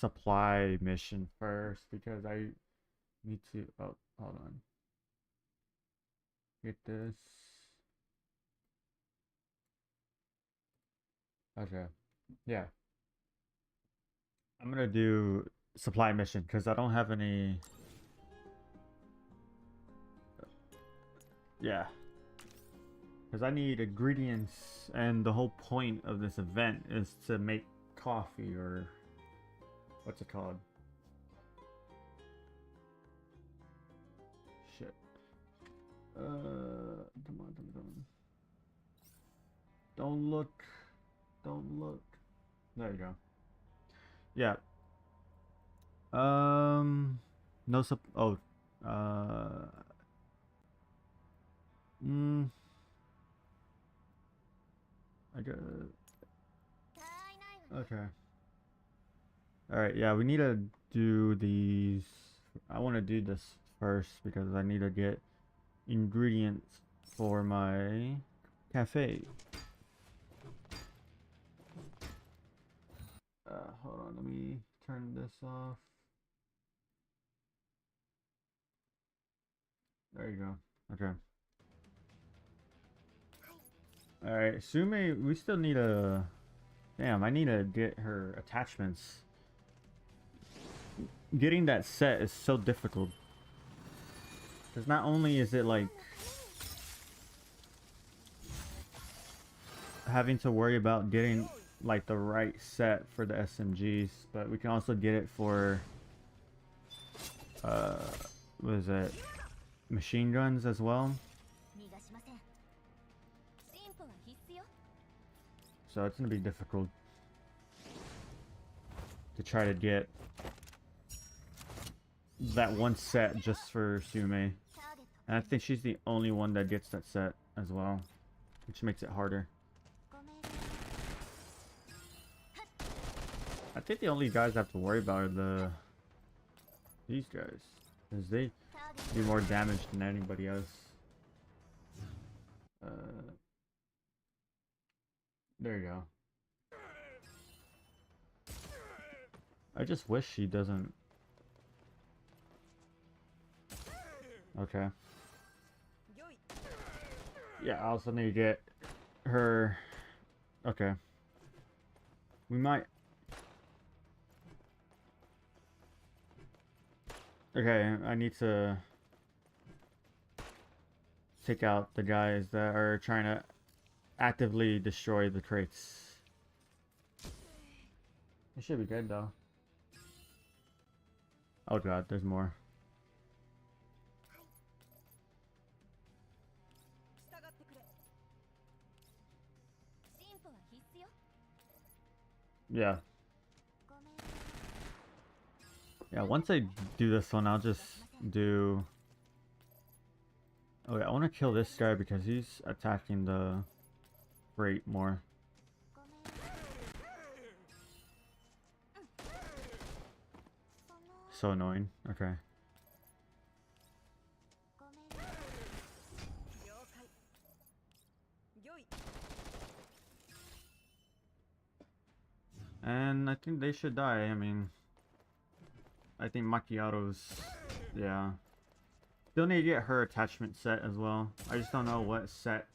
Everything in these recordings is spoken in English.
supply mission first because I need to. Oh, hold on. Get this. Okay. Yeah. I'm gonna do supply mission because I don't have any. Yeah. Because I need ingredients, and the whole point of this event is to make coffee, or what's it called? Shit. Come on, come on. Don't look. Don't look. There you go. Yeah. No sup. Oh. Uh. Mm. I got. Okay. All right. Yeah, we need to do these. I want to do this first because I need to get ingredients for my cafe. Hold on, let me turn this off. There you go. Okay. Alright, Sume, we still need a... Damn, I need to get her attachments. Getting that set is so difficult. Because not only is it like... having to worry about getting like the right set for the SMGs, but we can also get it for... what is it? Machine guns as well. So it's gonna be difficult to try to get that one set just for Sume. And I think she's the only one that gets that set as well, which makes it harder. I think the only guys I have to worry about are these guys, because they do more damage than anybody else. There you go. I just wish she doesn't. Okay. Yeah, I also need to get her. Okay. We might. Okay, I need to take out the guys that are trying to actively destroy the crates. It should be good though. Oh god, there's more. Yeah. Yeah, once I do this one, I'll just do... Okay, I want to kill this guy because he's attacking the crate more. So annoying. Okay. And I think they should die. I mean, I think Macchiato's... Yeah. Still need to get her attachment set as well. I just don't know what set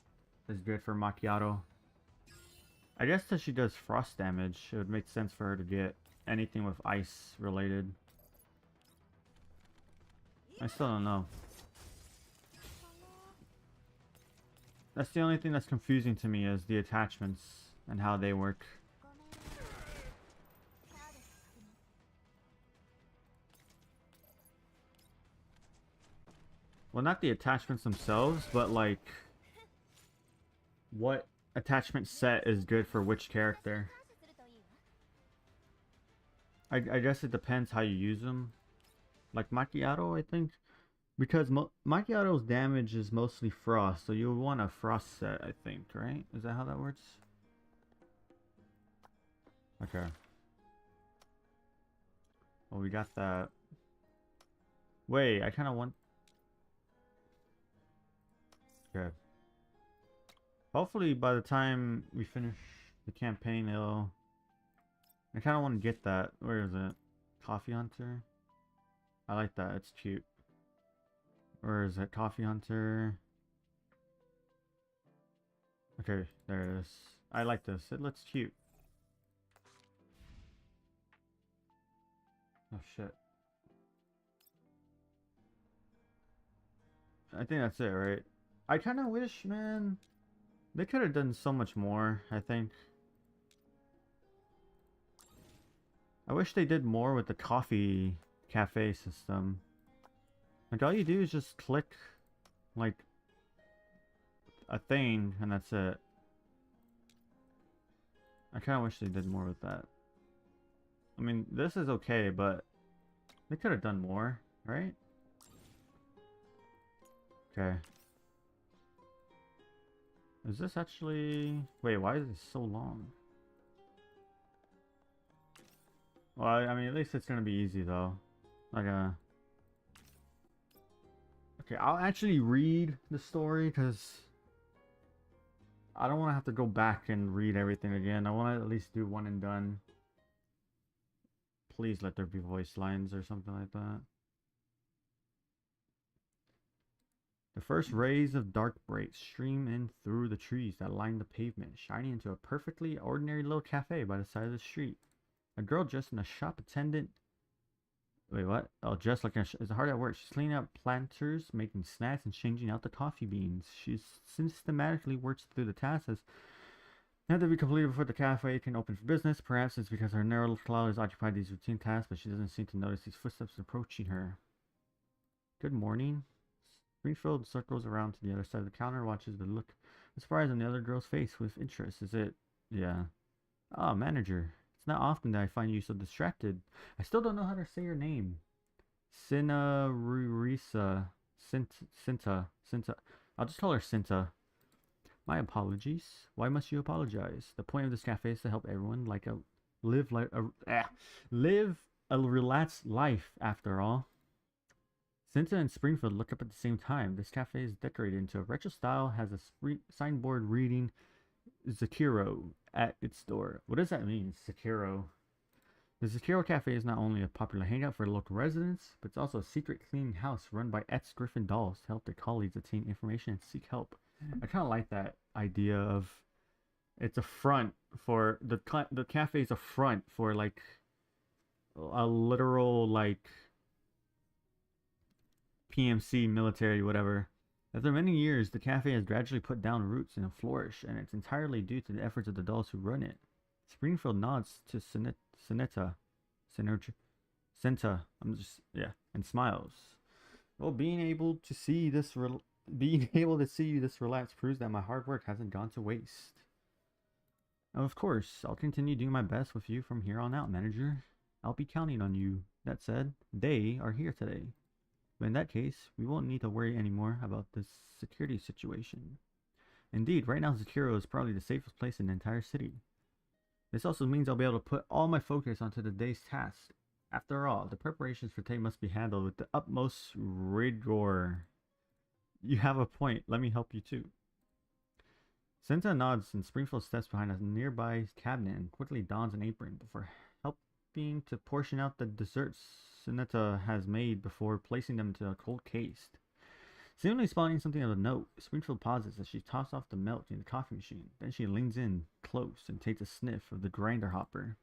is good for Macchiato. I guess that she does frost damage, it would make sense for her to get anything with ice related. I still don't know. That's the only thing that's confusing to me, is the attachments and how they work. Well, not the attachments themselves, but like what attachment set is good for which character. I guess it depends how you use them. Like Macchiato, I think. Because Macchiato's damage is mostly frost, so you would want a frost set, I think, right? Is that how that works? Okay. Well, we got that. Wait, I kind of want... Okay. Hopefully by the time we finish the campaign, it'll... I kind of want to get that. Where is it? Coffee Hunter. I like that. It's cute. Where is it? Coffee Hunter. Okay, there it is. I like this. It looks cute. Oh shit. I think that's it, right? I kind of wish, man, they could have done so much more, I think. I wish they did more with the coffee cafe system. Like, all you do is just click, like, a thing, and that's it. I kind of wish they did more with that. I mean, this is okay, but they could have done more, right? Okay. Is this actually... Wait, why is it so long? Well, I mean, at least it's gonna be easy, though. Like, okay, I'll actually read the story, because I don't want to have to go back and read everything again. I want to at least do one and done. Please let there be voice lines or something like that. The first rays of dark bright stream in through the trees that line the pavement, shining into a perfectly ordinary little cafe by the side of the street. A girl dressed in a shop attendant. Wait, what? Oh, dressed like is hard at work. She's cleaning up planters, making snacks, and changing out the coffee beans. She systematically works through the tasks as have to be completed before the cafe can open for business. Perhaps it's because her narrow cloud has occupied these routine tasks, but she doesn't seem to notice these footsteps approaching her. Good morning. Springfield circles around to the other side of the counter, watches the look of surprise on the other girl's face with interest. Is it? Yeah. Ah, manager. It's not often that I find you so distracted. I still don't know how to say your name. Cinta. I'll just call her Cinta. My apologies. Why must you apologize? The point of this cafe is to help everyone live a relaxed life. After all, Cinta and Springfield look up at the same time. This cafe is decorated into a retro style. Has a signboard reading Zucchero at its door. What does that mean, Zucchero? The Zucchero Cafe is not only a popular hangout for local residents, but it's also a secret cleaning house run by ex-Griffin dolls to help their colleagues obtain information and seek help. I kind of like that idea of it's a front for the cafe is a front for like a literal like PMC military whatever. After many years, the cafe has gradually put down roots and flourished, and it's entirely due to the efforts of the dolls who run it. Springfield nods to Cinta, and smiles. Well, being able to see you this relaxed proves that my hard work hasn't gone to waste. Of course, I'll continue doing my best with you from here on out, manager. I'll be counting on you. That said, they are here today. But in that case, we won't need to worry anymore about this security situation. Indeed, right now Zucchero is probably the safest place in the entire city. This also means I'll be able to put all my focus onto the day's task. After all, the preparations for today must be handled with the utmost rigor. You have a point. Let me help you too. Senta nods and Springfield steps behind a nearby cabinet and quickly dons an apron before helping to portion out the desserts Sinetta has made before placing them into a cold case. Seemingly spotting something of a note, Springfield pauses as she tosses off the milk in the coffee machine. Then she leans in close and takes a sniff of the grinder hopper.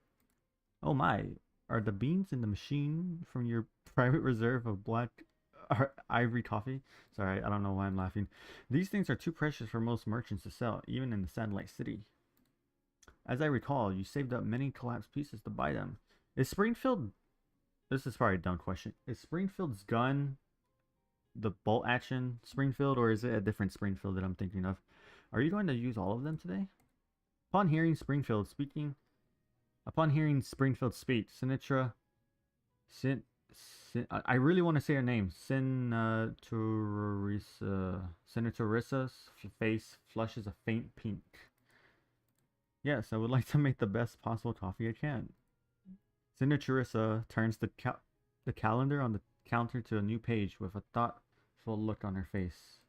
Oh my, are the beans in the machine from your private reserve of black ivory coffee? Sorry, I don't know why I'm laughing. These things are too precious for most merchants to sell, even in the satellite city. As I recall, you saved up many collapsed pieces to buy them. Is Springfield... This is probably a dumb question. Is Springfield's gun the bolt action Springfield, or is it a different Springfield that I'm thinking of? Are you going to use all of them today? Upon hearing Springfield speak, Sinatra, I really want to say her name. Senatorisa's face flushes a faint pink. Yes, I would like to make the best possible coffee I can. Senatorisa turns the calendar on the counter to a new page with a thoughtful look on her face.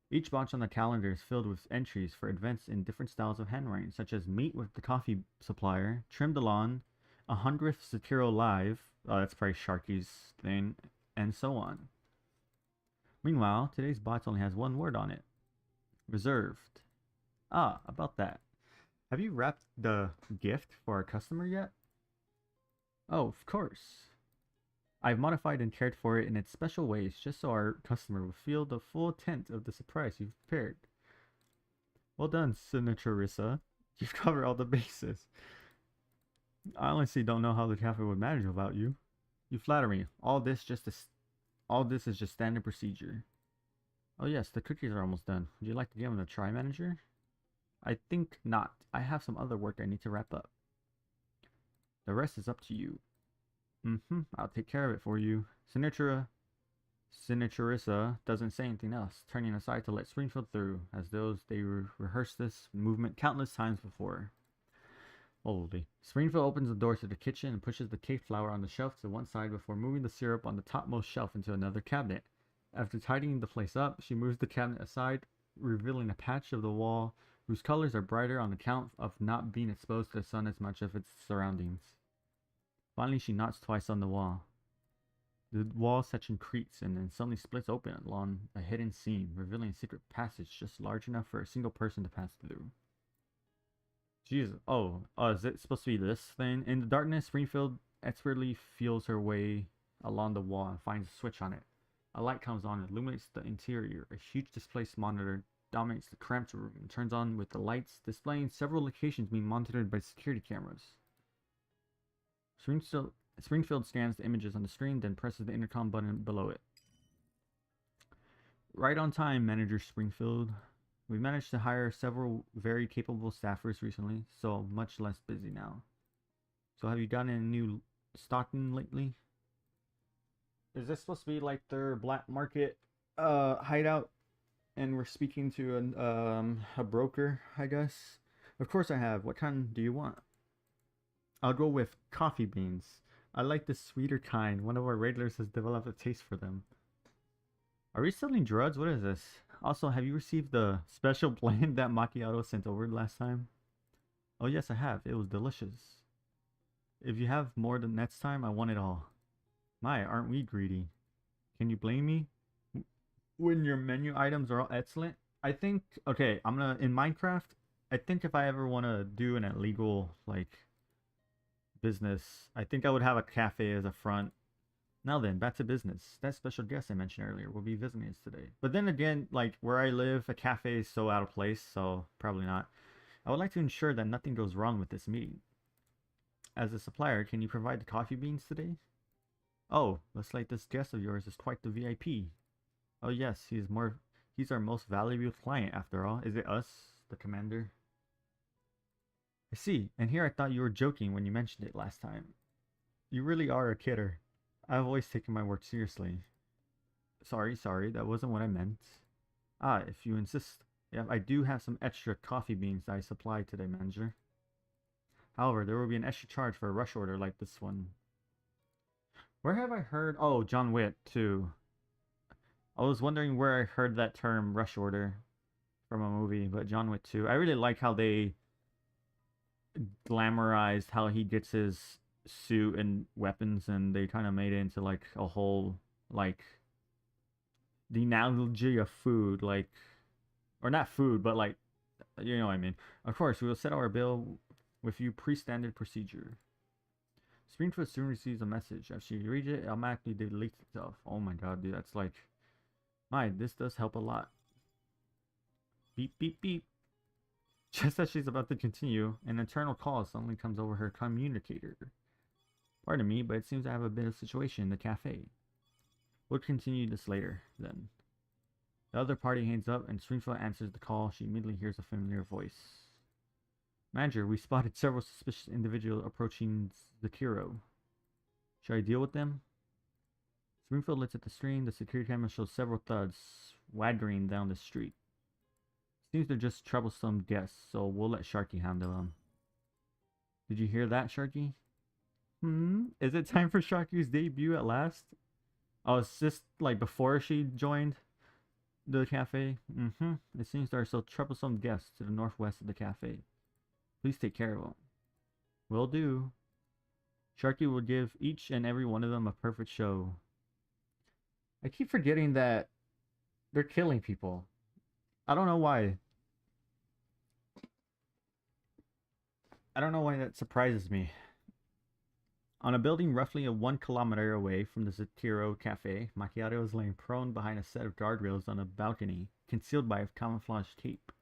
Each box on the calendar is filled with entries for events in different styles of handwriting, such as meet with the coffee supplier, trim the lawn, 100th Zucchero Live. Oh, that's probably Sharky's thing, and so on. Meanwhile, today's box only has one word on it. Reserved. Ah, about that. Have you wrapped the gift for our customer yet? Oh, of course. I've modified and cared for it in its special ways just so our customer will feel the full extent of the surprise you've prepared. Well done, Senatorissa. You've covered all the bases. I honestly don't know how the cafe would manage without you. You flatter me. All this is just standard procedure. Oh yes, the cookies are almost done. Would you like to give them a try, manager? I think not. I have some other work I need to wrap up. The rest is up to you. I'll take care of it for you. Senatorissa doesn't say anything else, turning aside to let Springfield through, as though they rehearsed this movement countless times before. Holy. Springfield opens the door to the kitchen and pushes the cake flour on the shelf to one side before moving the syrup on the topmost shelf into another cabinet. After tidying the place up, she moves the cabinet aside, revealing a patch of the wall whose colors are brighter on account of not being exposed to the sun as much of its surroundings. Finally, she knocks twice on the wall. The wall section creaks and then suddenly splits open along a hidden seam, revealing a secret passage just large enough for a single person to pass through. Jesus. Oh, is it supposed to be this thing? In the darkness, Springfield expertly feels her way along the wall and finds a switch on it. A light comes on and illuminates the interior. A huge display monitor dominates the cramped room and turns on with the lights displaying several locations being monitored by security cameras. Springfield scans the images on the screen, then presses the intercom button below it. Right on time, Manager Springfield. We've managed to hire several very capable staffers recently, so much less busy now. So have you gotten any new stocking lately? Is this supposed to be like their black market hideout? And we're speaking to a broker, I guess. Of course I have. What kind do you want? I'll go with coffee beans. I like the sweeter kind. One of our regulars has developed a taste for them. Are we selling drugs? What is this? Also, have you received the special blend that Macchiato sent over last time? Oh yes, I have. It was delicious. If you have more than next time, I want it all. My, aren't we greedy? Can you blame me? When your menu items are all excellent? I think, okay, in Minecraft, I think if I ever want to do an illegal, like, business, I think I would have a cafe as a front. Now then, back to business. That special guest I mentioned earlier will be visiting us today. But then again, like, where I live, a cafe is so out of place, so probably not. I would like to ensure that nothing goes wrong with this meeting. As a supplier, can you provide the coffee beans today? Oh, looks like this guest of yours is quite the VIP. Oh yes, he's our most valuable client after all. Is it us, the commander? I see, and here I thought you were joking when you mentioned it last time. You really are a kidder. I've always taken my work seriously. Sorry, that wasn't what I meant. Ah, if you insist. Yeah, I do have some extra coffee beans that I supplied today, manager. However, there will be an extra charge for a rush order like this one. Where have I heard? Oh, John Wick, too. I was wondering where I heard that term, rush order, from a movie, but John Wick 2. I really like how they glamorized how he gets his suit and weapons, and they kind of made it into like a whole, like, the analogy of food, like, or not food, but like, you know what I mean. Of course, we will set our bill with you pre-standard procedure. Springfield soon receives a message. As she reads it, it automatically deletes itself. Oh my god, dude, that's like, this does help a lot. Beep, beep, beep. Just as she's about to continue, an internal call suddenly comes over her communicator. Pardon me, but it seems I have a bit of situation in the cafe. We'll continue this later, then. The other party hangs up, and Springfield answers the call. She immediately hears a familiar voice. Manager, we spotted several suspicious individuals approaching Zucchero. Should I deal with them? Springfield looks at the screen. The security camera shows several thugs swaggering down the street. Seems they're just troublesome guests, so we'll let Sharky handle them. Did you hear that, Sharky? Is it time for Sharky's debut at last? Oh, it's just like before she joined the cafe? It seems there are still troublesome guests to the northwest of the cafe. Please take care of them. Will do. Sharky will give each and every one of them a perfect show. I keep forgetting that they're killing people. I don't know why. I don't know why that surprises me. On a building roughly 1 kilometer away from the Zucchero Cafe, Macchiato is laying prone behind a set of guardrails on a balcony, concealed by a camouflage tape.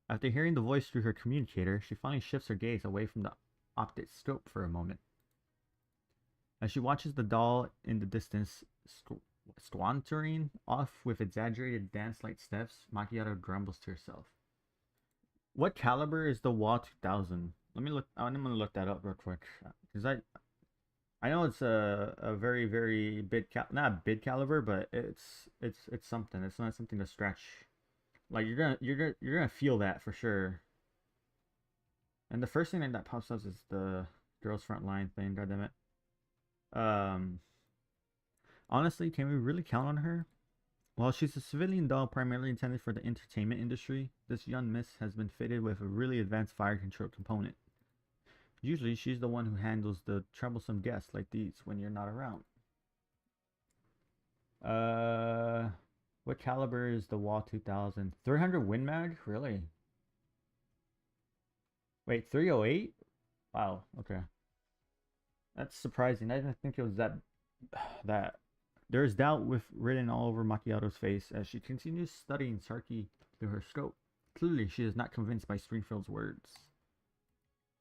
After hearing the voice through her communicator, she finally shifts her gaze away from the optic scope for a moment. As she watches the doll in the distance squantering off with exaggerated dance-like steps, Macchiato grumbles to herself. What caliber is the WA 2000? Let me look. I'm gonna look that up real quick, because I know it's a very very big not big caliber, but it's something. It's not something to scratch. Like you're gonna feel that for sure. And the first thing that pops up is the girls Frontline thing. God damn it. Honestly, can we really count on her? While she's a civilian doll primarily intended for the entertainment industry, this young miss has been fitted with a really advanced fire control component. Usually, she's the one who handles the troublesome guests like these when you're not around. What caliber is the WA 2000? 300 Win Mag? Really? Wait, 308? Wow, okay. That's surprising. I didn't think it was that. There is doubt written all over Macchiato's face as she continues studying Sharky through her scope. Clearly, she is not convinced by Stringfield's words.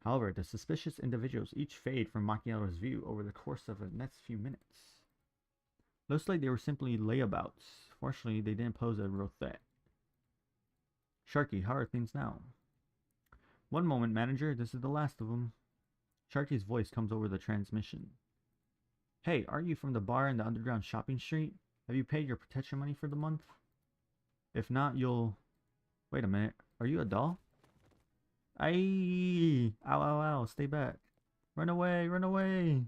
However, the suspicious individuals each fade from Macchiato's view over the course of the next few minutes. Looks like they were simply layabouts. Fortunately, they didn't pose a real threat. Sharky, how are things now? One moment, manager. This is the last of them. Sharky's voice comes over the transmission. Hey, aren't you from the bar in the underground shopping street? Have you paid your protection money for the month? If not, you'll... Wait a minute. Are you a doll? Aye! Ow, ow, ow. Stay back. Run away, run away.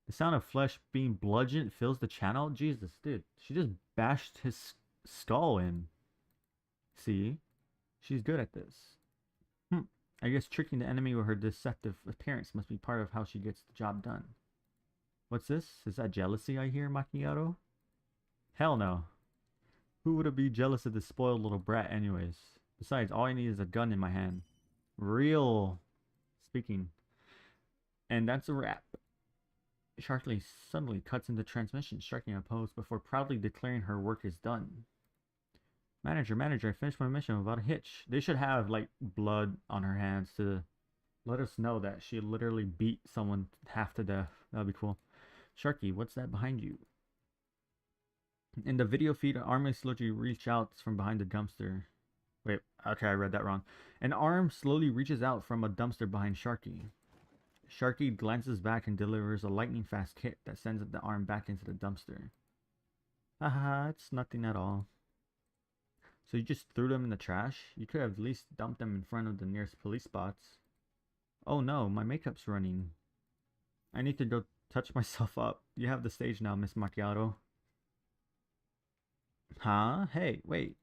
The sound of flesh being bludgeoned fills the channel. Jesus, dude. She just bashed his skull in. See? She's good at this. I guess tricking the enemy with her deceptive appearance must be part of how she gets the job done. What's this? Is that jealousy I hear, Macchiato? Hell no. Who would be jealous of this spoiled little brat anyways? Besides, all I need is a gun in my hand. Real speaking. And that's a wrap. Sharky suddenly cuts into transmission, striking a pose before proudly declaring her work is done. Manager, I finished my mission without a hitch. They should have, like, blood on her hands to let us know that she literally beat someone half to death. That would be cool. Sharky, what's that behind you? In the video feed, an arm slowly reaches out from behind the dumpster. Wait, okay, I read that wrong. An arm slowly reaches out from a dumpster behind Sharky. Sharky glances back and delivers a lightning-fast hit that sends the arm back into the dumpster. Haha, it's nothing at all. So you just threw them in the trash? You could have at least dumped them in front of the nearest police spots. Oh no, my makeup's running. I need to go touch myself up. You have the stage now, Miss Macchiato. Huh? Hey, wait.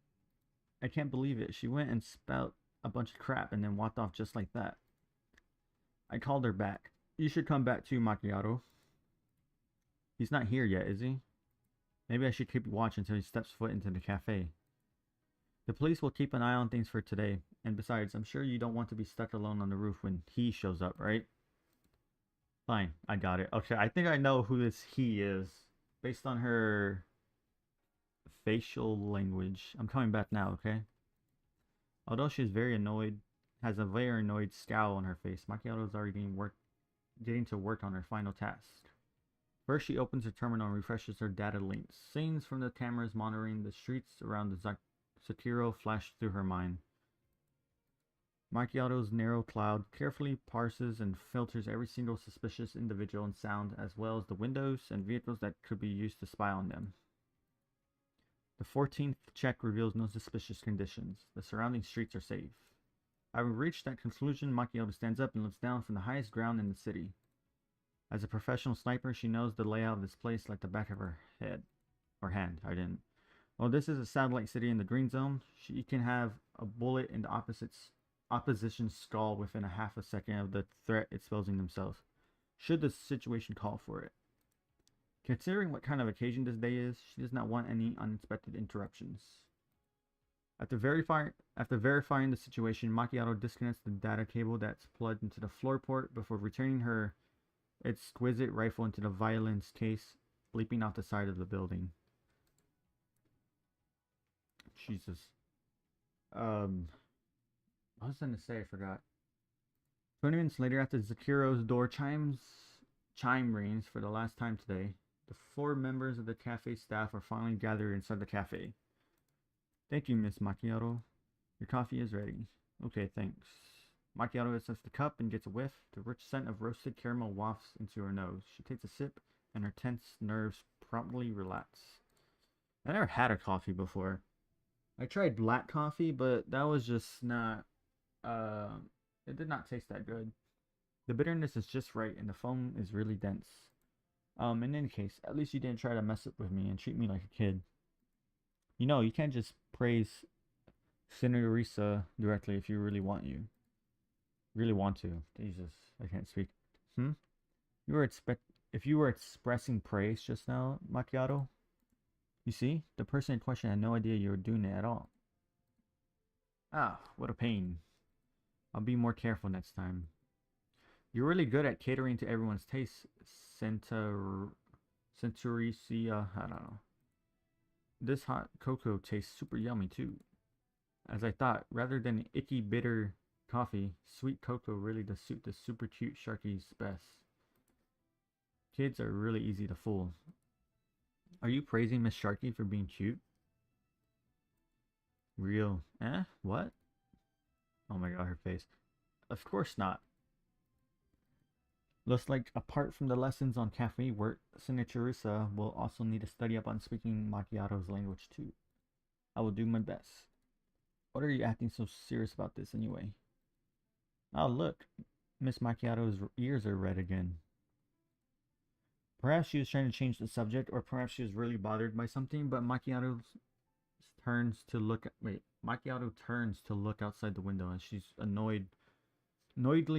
I can't believe it. She went and spout a bunch of crap and then walked off just like that. I called her back. You should come back too, Macchiato. He's not here yet, is he? Maybe I should keep watch until he steps foot into the cafe. The police will keep an eye on things for today. And besides, I'm sure you don't want to be stuck alone on the roof when he shows up, right? Fine, I got it. Okay, I think I know who this he is. Based on her facial language. I'm coming back now, okay? Although she's very annoyed, has a very annoyed scowl on her face, Macchiato is already getting to work on her final task. First, she opens her terminal and refreshes her data links. Scenes from the cameras monitoring the streets around the Zucchero flash through her mind. Macchiato's narrow cloud carefully parses and filters every single suspicious individual and sound, as well as the windows and vehicles that could be used to spy on them. The 14th check reveals no suspicious conditions. The surrounding streets are safe. Having reached that conclusion, Macchiato stands up and looks down from the highest ground in the city. As a professional sniper, she knows the layout of this place like the back of her head. Or hand, I didn't. While this is a satellite city in the green zone, she can have a bullet in the opposition's skull within a half a second of the threat exposing themselves. should the situation call for it. Considering what kind of occasion this day is, she does not want any unexpected interruptions. After verifying the situation, Macchiato disconnects the data cable that's plugged into the floor port before returning her exquisite rifle into the violence case, leaping off the side of the building. Jesus. What was I going to say? I forgot. 20 minutes later, after Zucchero's door chime rings for the last time today, the 4 members of the cafe staff are finally gathered inside the cafe. Thank you, Miss Macchiato. Your coffee is ready. Okay, thanks. Macchiato accepts the cup and gets a whiff. The rich scent of roasted caramel wafts into her nose. She takes a sip, and her tense nerves promptly relax. I never had a coffee before. I tried black coffee, but that was just not... it did not taste that good. The bitterness is just right, and the foam is really dense. In any case, at least you didn't try to mess up with me and treat me like a kid. You know, you can't just praise Senorita directly if you really want to. Jesus, I can't speak. If you were expressing praise just now, Macchiato, you see, the person in question had no idea you were doing it at all. Ah, what a pain. I'll be more careful next time. You're really good at catering to everyone's taste, Centuricia, I don't know. This hot cocoa tastes super yummy too. As I thought, rather than icky bitter coffee, sweet cocoa really does suit the super cute Sharkies best. Kids are really easy to fool. Are you praising Miss Sharky for being cute? Real. What? Oh my god, her face. Of course not. Looks like apart from the lessons on cafe work, Senorita will also need to study up on speaking Macchiato's language too. I will do my best. What are you acting so serious about this anyway? Oh look, Miss Macchiato's ears are red again. Perhaps she was trying to change the subject, or perhaps she was really bothered by something, but Macchiato turns to look outside the window as she's annoyedly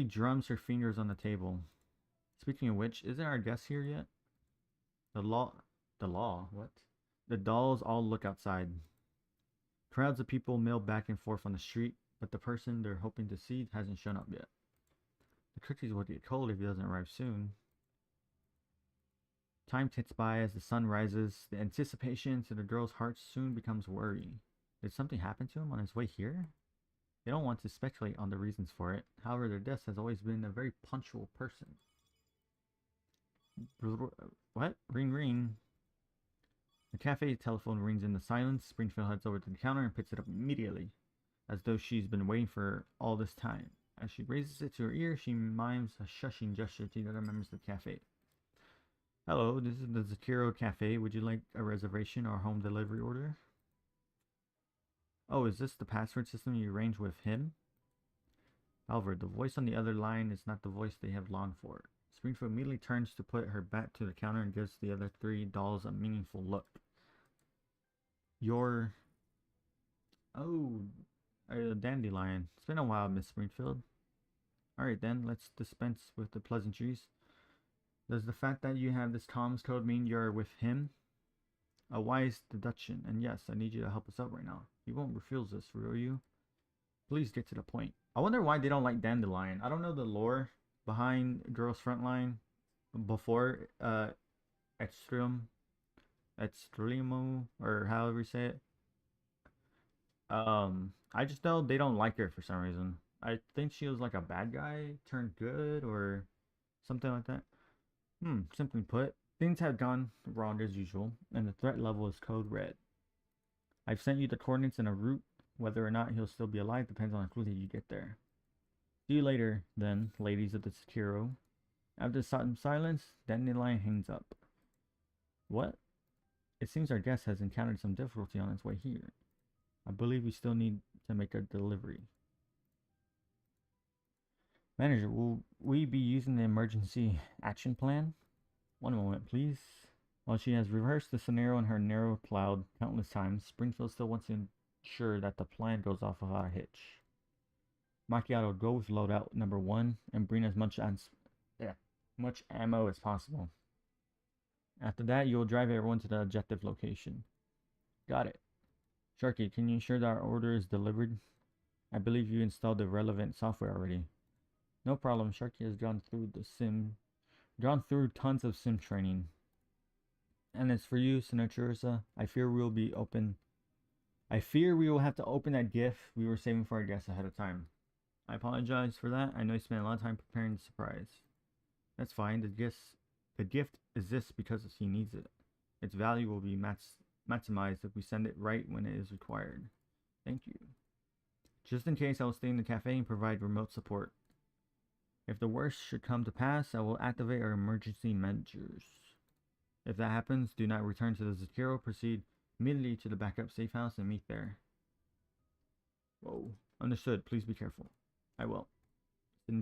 drums her fingers on the table. Speaking of which, isn't our guest here yet? The law, what? The dolls all look outside. Crowds of people mill back and forth on the street, but the person they're hoping to see hasn't shown up yet. The cookies will get cold if he doesn't arrive soon. Time ticks by as the sun rises. The anticipation to the girl's heart soon becomes worry. Did something happen to him on his way here? They don't want to speculate on the reasons for it. However, their guest has always been a very punctual person. What? Ring ring. The cafe telephone rings in the silence. Springfield heads over to the counter and picks it up immediately, as though she's been waiting for all this time. As she raises it to her ear, she mimes a shushing gesture to the other members of the cafe. Hello, this is the Zucchero Cafe. Would you like a reservation or home delivery order? Oh, is this the password system you arranged with him? However, the voice on the other line is not the voice they have longed for. Springfield immediately turns to put her back to the counter and gives the other 3 dolls a meaningful look. You're... Oh, a dandelion. It's been a while, Miss Springfield. Alright then, let's dispense with the pleasantries. Does the fact that you have this comms code mean you're with him? A wise deduction, and yes, I need you to help us out right now. You won't refuse this, will you? Please get to the point. I wonder why they don't like dandelion. I don't know the lore behind Girls Frontline before Extremo, or however you say it. I just know they don't like her for some reason. I think she was like a bad guy turned good or something like that. Simply put, things have gone wrong as usual, and the threat level is code red. I've sent you the coordinates and a route. Whether or not he'll still be alive depends on how quickly you get there. See you later, then, ladies of the Zucchero. After some silence, Dandelion hangs up. What? It seems our guest has encountered some difficulty on his way here. I believe we still need to make a delivery. Manager, will we be using the emergency action plan? One moment, please. While she has rehearsed the scenario in her narrow cloud countless times, Springfield still wants to ensure that the plan goes off without a hitch. Macchiato, go with loadout number 1 and bring as much as... much ammo as possible. After that, you'll drive everyone to the objective location. Got it. Sharky, can you ensure that our order is delivered? I believe you installed the relevant software already. No problem. Sharky has gone through tons of sim training. And as for you, Sinatra, I fear we will have to open that gift we were saving for our guests ahead of time. I apologize for that. I know you spent a lot of time preparing the surprise. That's fine. The gift exists because he needs it. Its value will be maximized if we send it right when it is required. Thank you. Just in case, I will stay in the cafe and provide remote support. If the worst should come to pass, I will activate our emergency measures. If that happens, do not return to the Zucchero. Proceed immediately to the backup safe house and meet there. Whoa. Understood. Please be careful. I will.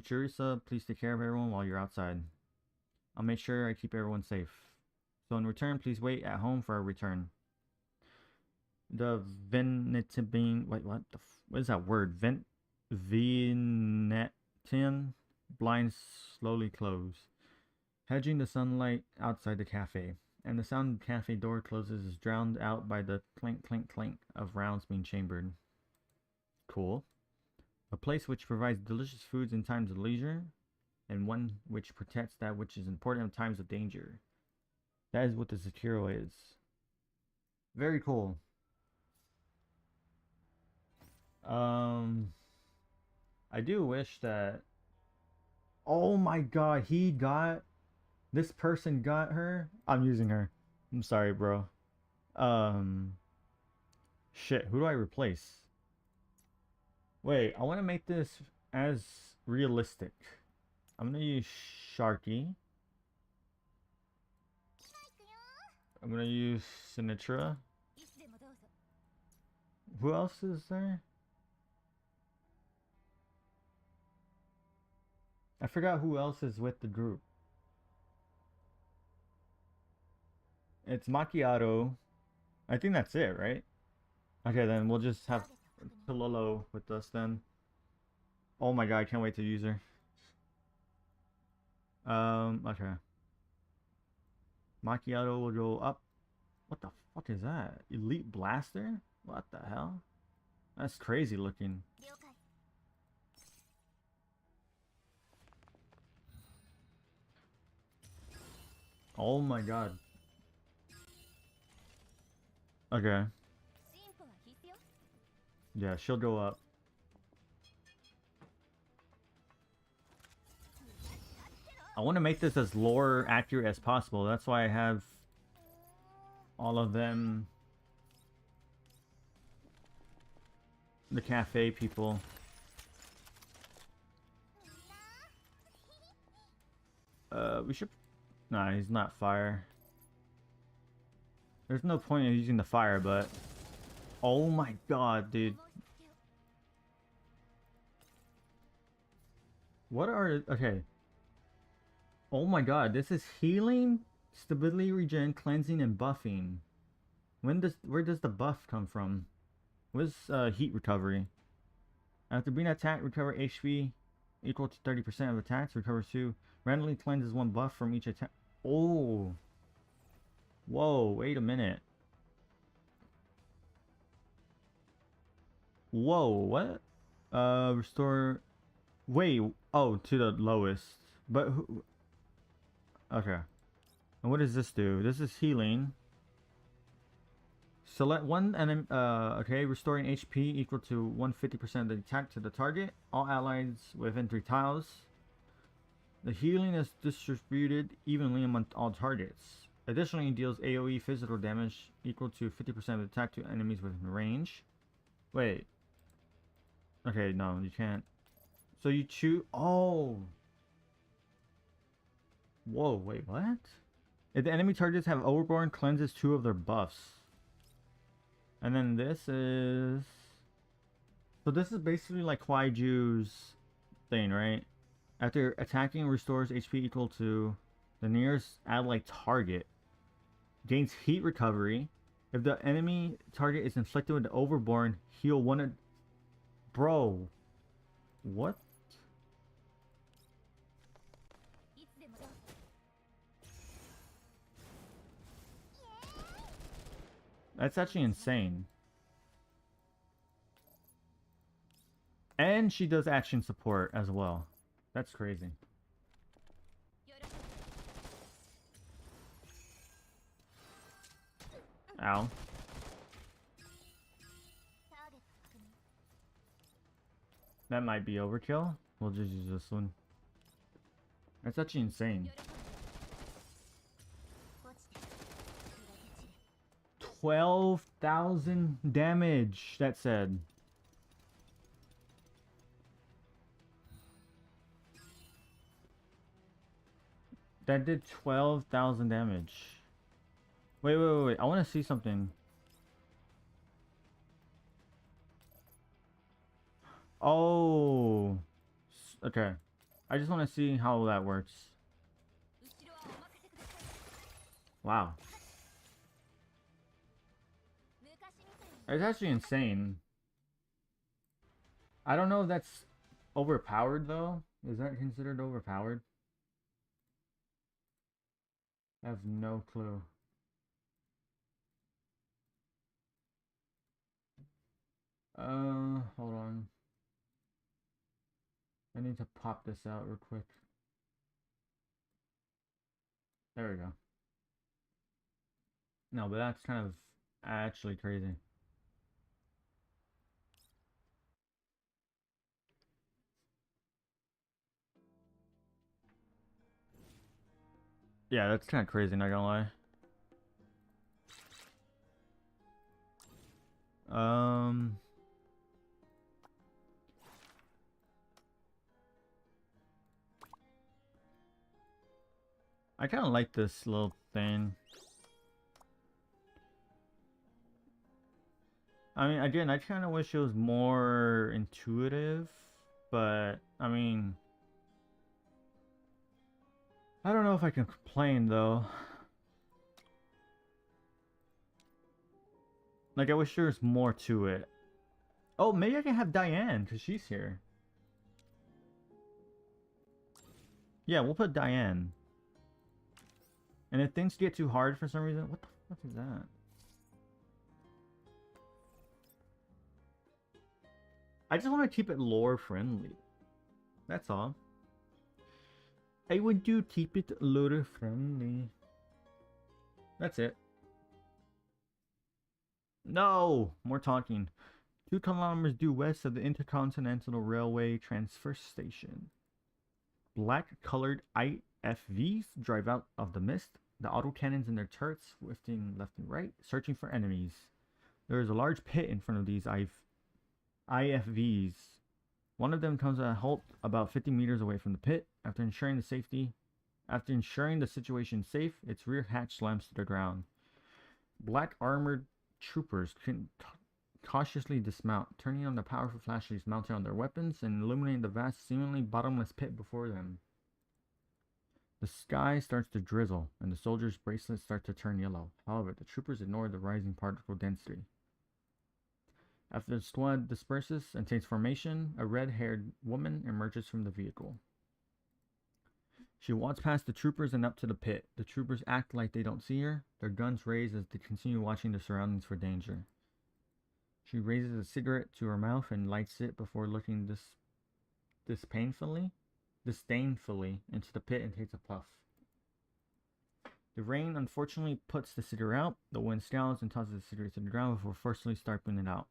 Teresa, please take care of everyone while you're outside. I'll make sure I keep everyone safe. So in return, please wait at home for our return. The Venetian... Wait, what is that word? Venetian blinds slowly close, hedging the sunlight outside the cafe, and the sound of the cafe door closes is drowned out by the clink clink clink of rounds being chambered. Cool. A place which provides delicious foods in times of leisure, and one which protects that which is important in times of danger. That is what the Zucchero is. Very cool. I do wish that... Oh my god, this person got her. I'm using her. I'm sorry, bro. Shit, who do I replace? Wait, I want to make this as realistic. I'm gonna use Sharky. I'm gonna use Sinatra. Who else is there? I forgot who else is with the group. It's Macchiato. I think that's it, right? Okay, then we'll just have Tololo with us then. Oh my god, I can't wait to use her. Okay. Macchiato will go up. What the fuck is that? Elite Blaster? What the hell? That's crazy looking. Oh my god. Okay. Yeah, she'll go up. I want to make this as lore accurate as possible. That's why I have all of them. The cafe people. We should... Nah, he's not fire. There's no point in using the fire, but... Oh my god, dude. What are... Okay. Oh my god, this is healing, stability regen, cleansing, and buffing. Where does the buff come from? What's heat recovery? After being attacked, recover HP equal to 30% of attacks. Recovers 2. Randomly cleanses 1 buff from each attack. Oh. Whoa, wait a minute. Whoa, what? Restore... Wait, oh, to the lowest. But who... Okay. And what does this do? This is healing. Select one enemy... okay, restoring HP equal to 150% of the attack to the target. All allies within 3 tiles. The healing is distributed evenly among all targets. Additionally, it deals AoE physical damage equal to 50% of the attack to enemies within range. Wait. Okay, no, you can't. So you choose... Oh! Whoa, wait, what? If the enemy targets have Overborn, cleanses 2 of their buffs. And then this is... So this is basically like Huaiju's thing, right? After attacking, restores HP equal to the nearest allied target. Gains heat recovery. If the enemy target is inflicted with the Overborn, heal 1... Bro. What? That's actually insane. And she does action support as well. That's crazy. Ow. That might be overkill. We'll just use this one. That's actually insane. 12,000 damage, that said. That did 12,000 damage. Wait. I want to see something. Oh. Okay. I just want to see how that works. Wow. It's actually insane. I don't know if that's overpowered though. Is that considered overpowered? I have no clue. Hold on. I need to pop this out real quick. There we go. No, but that's kind of actually crazy. Yeah, that's kind of crazy, not gonna lie. I kind of like this little thing. I mean, again, I kind of wish it was more intuitive, but I mean, I don't know if I can complain though. Like, I wish there was more to it. Oh, maybe I can have Diane, because she's here. Yeah, we'll put Diane. And if things get too hard for some reason... What the fuck is that? I just want to keep it lore friendly. That's all. I want to keep it lore friendly. That's it. No! More talking. 2 kilometers due west of the Intercontinental Railway Transfer Station. Black-colored IFVs drive out of the mist, the autocannons in their turrets whiffing left and right, searching for enemies. There is a large pit in front of these IFVs. One of them comes to a halt about 50 meters away from the pit. After ensuring the situation safe, its rear hatch slams to the ground. Black armored troopers can cautiously dismount, turning on the powerful flashlights mounted on their weapons and illuminating the vast, seemingly bottomless pit before them. The sky starts to drizzle, and the soldiers' bracelets start to turn yellow. However, the troopers ignore the rising particle density. After the squad disperses and takes formation, a red-haired woman emerges from the vehicle. She walks past the troopers and up to the pit. The troopers act like they don't see her, their guns raised as they continue watching their surroundings for danger. She raises a cigarette to her mouth and lights it before looking disdainfully into the pit and takes a puff. The rain unfortunately puts the cigarette out. The wind scowls and tosses the cigarette to the ground before forcefully starting it out.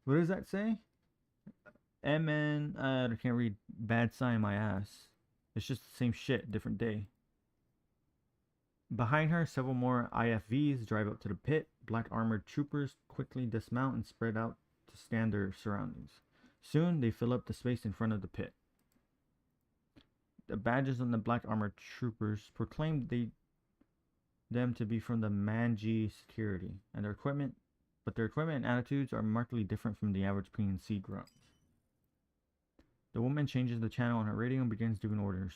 What does that say? MN, I can't read. Bad sign my ass. It's just the same shit, different day. Behind her, several more IFVs drive up to the pit. Black armored troopers quickly dismount and spread out to scan their surroundings. Soon, they fill up the space in front of the pit. The badges on the black armored troopers proclaim them to be from the Manji security, and their equipment and attitudes are markedly different from the average P&C grunt. The woman changes the channel on her radio and begins giving orders.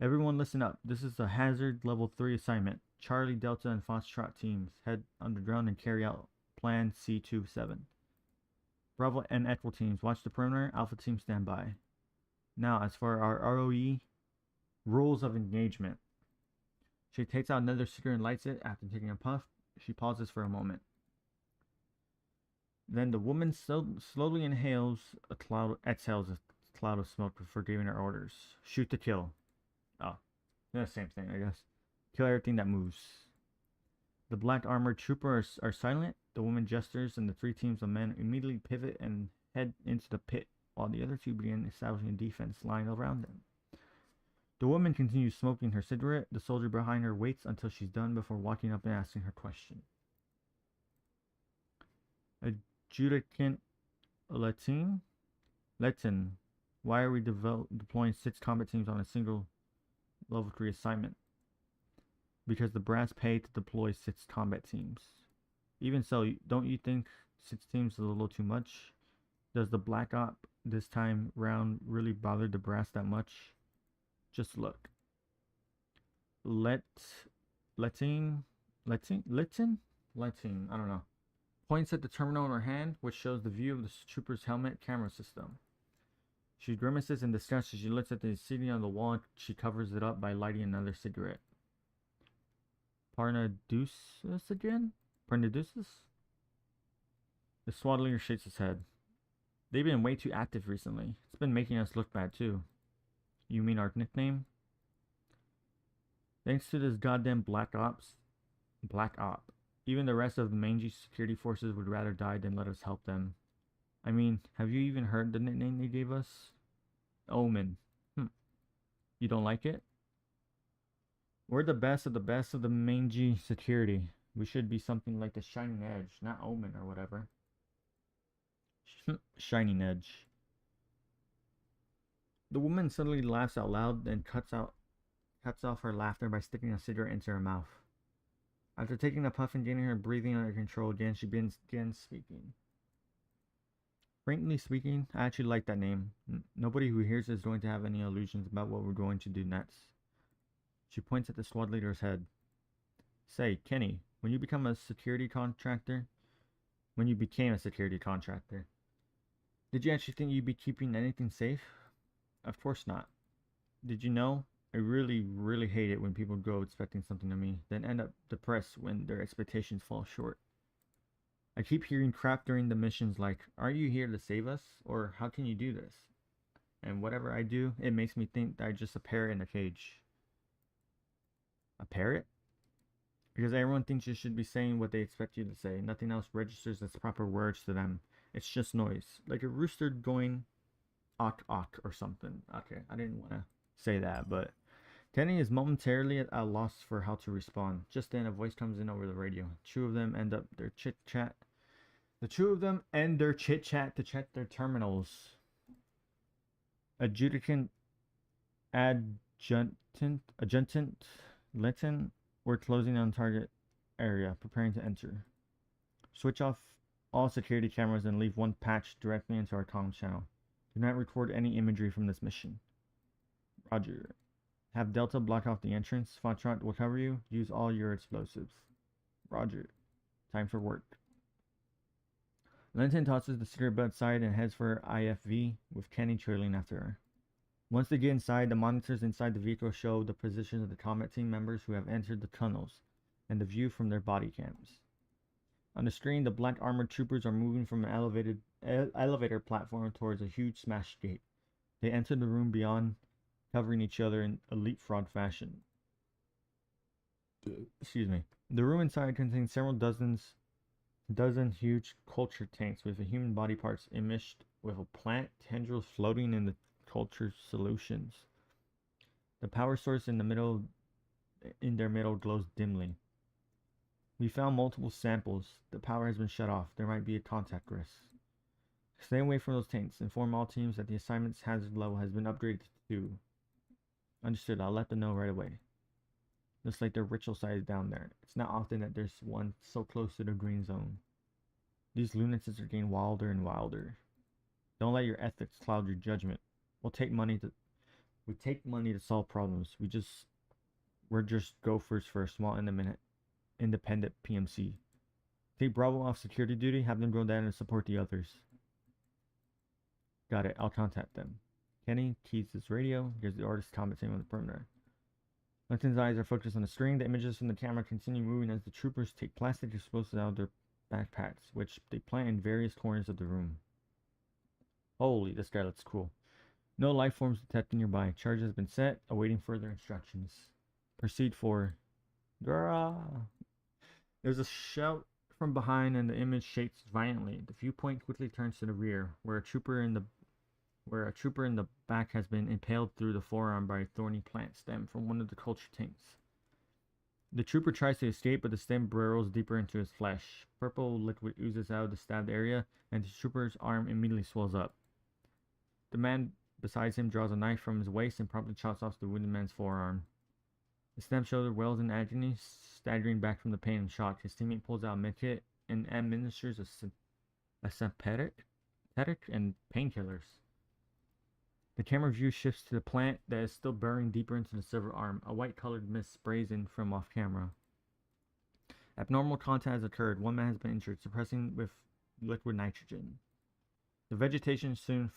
Everyone listen up. This is a hazard level 3 assignment. Charlie, Delta, and Foxtrot teams head underground and carry out Plan C27. Bravo and Echo teams watch the perimeter. Alpha team stand by. Now, as for our ROE rules of engagement. She takes out another cigarette and lights it after taking a puff. She pauses for a moment. Then the woman slowly exhales a cloud of smoke before giving her orders. Shoot to kill. Oh, the same thing, I guess. Kill everything that moves. The black armored troopers are silent. The woman gestures, and the three teams of men immediately pivot and head into the pit, while the other two begin establishing a defense line around them. The woman continues smoking her cigarette. The soldier behind her waits until she's done before walking up and asking her question. Adjudicant Latin? Latin, why are we deploying 6 combat teams on a single level 3 assignment? Because the brass paid to deploy 6 combat teams. Even so, don't you think 6 teams is a little too much? Does the Black Op this time round really bother the brass that much? Just look. Latin, I don't know. Points at the terminal in her hand, which shows the view of the trooper's helmet camera system. She grimaces in disgust as she looks at the insignia on the wall. She covers it up by lighting another cigarette. Parnadusis again? Parnadusis? The SWAT leader shakes his head. They've been way too active recently. It's been making us look bad too. You mean our nickname? Thanks to this goddamn Black Op, even the rest of the mangy security forces would rather die than let us help them. I mean, have you even heard the nickname they gave us? Omen. You don't like it? We're the best of the mangy security. We should be something like the Shining Edge, not Omen or whatever. Shining Edge. The woman suddenly laughs out loud and cuts off her laughter by sticking a cigarette into her mouth. After taking a puff and getting her breathing under control again, she begins speaking. Frankly speaking, I actually like that name. Nobody who hears it is going to have any illusions about what we're going to do next. She points at the squad leader's head. Say, Kenny, when you became a security contractor, did you actually think you'd be keeping anything safe? Of course not. Did you know? I really, really hate it when people go expecting something of me, then end up depressed when their expectations fall short. I keep hearing crap during the missions like, are you here to save us? Or how can you do this? And whatever I do, it makes me think that I'm just a parrot in a cage. A parrot? Because everyone thinks you should be saying what they expect you to say. Nothing else registers as proper words to them. It's just noise. Like a rooster going awk awk or something. Okay, I didn't want to say that, but Kenny is momentarily at a loss for how to respond. Just then a voice comes in over the radio. The two of them end their chit-chat to check their terminals. Adjudicant Lenton, we're closing on target area, preparing to enter. Switch off all security cameras and leave one patch directly into our comm channel. Do not record any imagery from this mission. Roger. Have Delta block off the entrance. Foxtrot will cover you. Use all your explosives. Roger. Time for work. Lenton tosses the cigarette butt aside and heads for IFV, with Kenny trailing after her. Once they get inside, the monitors inside the vehicle show the positions of the combat team members who have entered the tunnels, and the view from their body cams. On the screen, the black armored troopers are moving from an elevator platform towards a huge smashed gate. They enter the room beyond, covering each other in a leapfrog fashion. Excuse me. The room inside contains several dozen huge culture tanks with human body parts enmeshed with a plant tendrils floating in the culture solutions. The power source in their middle glows dimly. We found multiple samples. The power has been shut off. There might be a contact risk. Stay away from those tanks. Inform all teams that the assignment's hazard level has been upgraded to 2. Understood. I'll let them know right away. Looks like their ritual site is down there. It's not often that there's one so close to the green zone. These lunatics are getting wilder and wilder. Don't let your ethics cloud your judgment. We take money to solve problems. We're just gophers for a small independent PMC. Take Bravo off security duty, have them go down and support the others. Got it, I'll contact them. Kenny keys his radio, gives the artist combat team on the perimeter. Linton's eyes are focused on the screen. The images from the camera continue moving as the troopers take plastic explosives out of their backpacks, which they plant in various corners of the room. Holy, this guy looks cool. No life forms detected nearby. Charge has been set, awaiting further instructions. Proceed for... There's a shout from behind and the image shakes violently. The viewpoint quickly turns to the rear, where a trooper in the back has been impaled through the forearm by a thorny plant stem from one of the culture tanks. The trooper tries to escape, but the stem burrows deeper into his flesh. Purple liquid oozes out of the stabbed area, and the trooper's arm immediately swells up. The man beside him draws a knife from his waist and promptly chops off the wounded man's forearm. The stabbed shoulder wails in agony, staggering back from the pain and shock. His teammate pulls out a medkit and administers a sympathetic and painkillers. The camera view shifts to the plant that is still burrowing deeper into the severed arm. A white-colored mist sprays in from off-camera. Abnormal contact has occurred. One man has been injured, suppressing with liquid nitrogen. The vegetation soon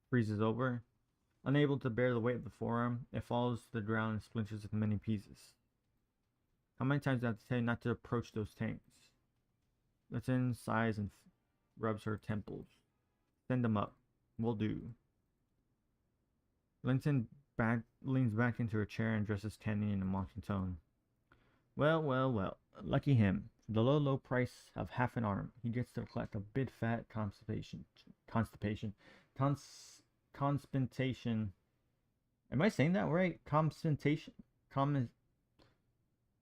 freezes over. Unable to bear the weight of the forearm, it falls to the ground and splinters into many pieces. How many times do I have to tell you not to approach those tanks? Lieutenant sighs and rubs her temples. Send them up. Will do. Linton leans back into her chair and addresses Kenny in a mocking tone. Well, well, well. Lucky him. For the low, low price of half an arm, he gets to collect a big fat constipation. Am I saying that right?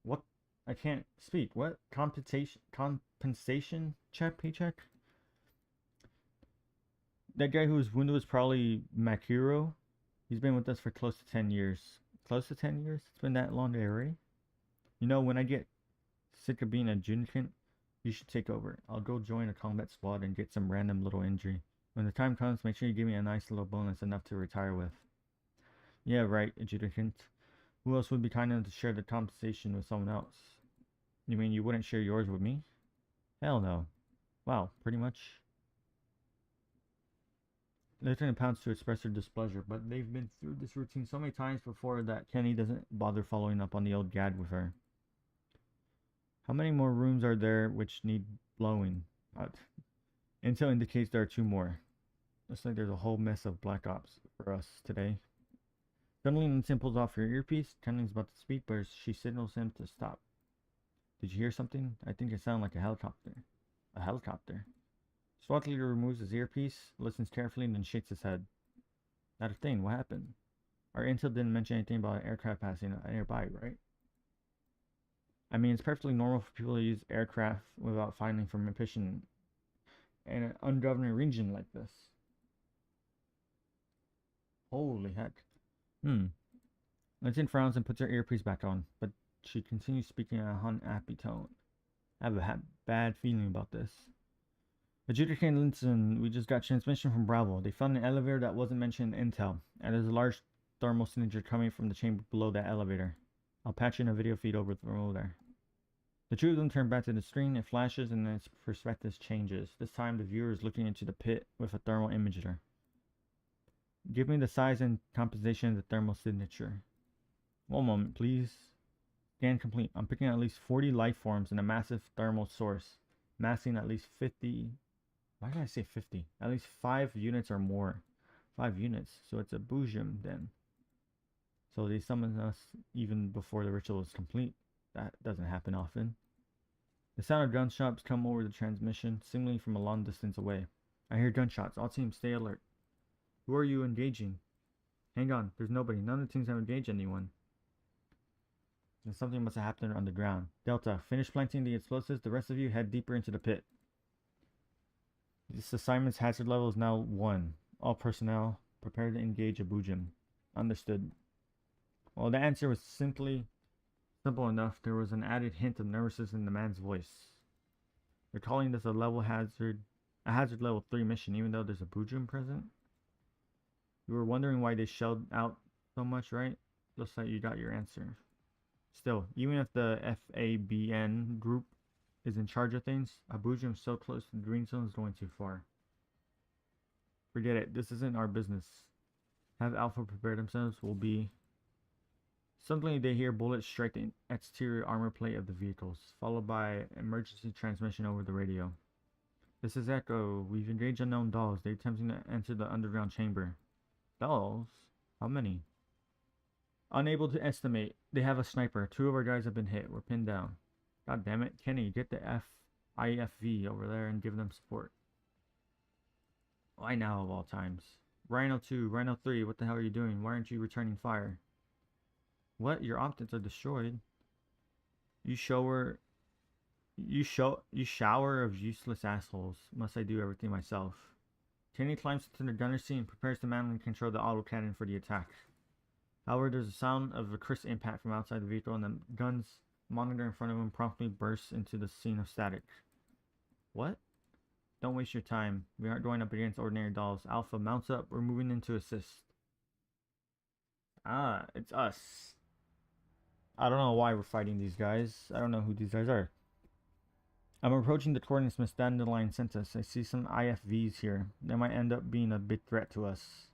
What? I can't speak. What? Compensation check, paycheck? That guy who was wounded was probably Makiro. He's been with us for close to 10 years. Close to 10 years? It's been that long already? You know, when I get sick of being a adjutant, you should take over. I'll go join a combat squad and get some random little injury. When the time comes, make sure you give me a nice little bonus enough to retire with. Yeah, right, adjutant. Who else would be kind enough to share the compensation with someone else? You mean you wouldn't share yours with me? Hell no. Wow, pretty much. Lieutenant pounds to express her displeasure, but they've been through this routine so many times before that Kenny doesn't bother following up on the old gag with her. How many more rooms are there which need blowing out? Intel indicates there are 2 more. Looks like there's a whole mess of black ops for us today. Suddenly, Linton pulls off her earpiece. Kenning's about to speak, but she signals him to stop. Did you hear something? I think it sounded like a helicopter. A helicopter? SWAT leader removes his earpiece, listens carefully, and then shakes his head. Not a thing. What happened? Our intel didn't mention anything about an aircraft passing nearby, right? I mean, it's perfectly normal for people to use aircraft without filing for mission in an ungoverned region like this. Holy heck. Linton frowns and puts her earpiece back on, but she continues speaking in a unhappy tone. I have a bad feeling about this. Adjutant Linton, we just got transmission from Bravo. They found an elevator that wasn't mentioned in Intel, and there's a large thermal signature coming from the chamber below that elevator. I'll patch in a video feed over there. The two of them turn back to the screen. It flashes and its perspective changes. This time the viewer is looking into the pit with a thermal imager. Give me the size and composition of the thermal signature. One moment, please. Scan complete. I'm picking at least 40 life forms in a massive thermal source, massing at least 50. Why did I say 50? At least 5 units or more. 5 units. So it's a boojum then. So they summon us even before the ritual is complete. That doesn't happen often. The sound of gunshots come over the transmission, seemingly from a long distance away. I hear gunshots. All teams stay alert. Who are you engaging? Hang on, there's nobody. None of the teams have engaged anyone. Then something must have happened on the ground. Delta, finish planting the explosives. The rest of you head deeper into the pit. This assignment's hazard level is now 1. All personnel, prepare to engage a boojum. Understood. Well, the answer was simple enough. There was an added hint of nervousness in the man's voice. They're calling this a hazard level 3 mission, even though there's a boojum present. You were wondering why they shelled out so much, right? Looks like you got your answer. Still, even if the FABN group is in charge of things, a boojum so close to the green zone is going too far. Forget it. This isn't our business. Have Alpha prepare themselves. We'll be Suddenly they hear bullets strike the exterior armor plate of the vehicles, followed by emergency transmission over the radio. This is Echo. We've engaged unknown dolls. They're attempting to enter the underground chamber. Dolls? How many? Unable to estimate. They have a sniper. 2 of our guys have been hit. We're pinned down. God damn it. Kenny, get the IFV over there and give them support. Why now of all times? Rhino 2, Rhino 3, what the hell are you doing? Why aren't you returning fire? What? Your optics are destroyed. You shower of useless assholes. Must I do everything myself? Kenny climbs into the gunner seat and prepares to manually control the autocannon for the attack. However, there's a sound of a crisp impact from outside the vehicle, and the gun's monitor in front of him promptly bursts into the scene of static. What? Don't waste your time. We aren't going up against ordinary dolls. Alpha, mounts up. We're moving in to assist. Ah, it's us. I don't know why we're fighting these guys. I don't know who these guys are. I'm approaching the coordinates Miss Dandelion sent us. I see some IFVs here. They might end up being a big threat to us.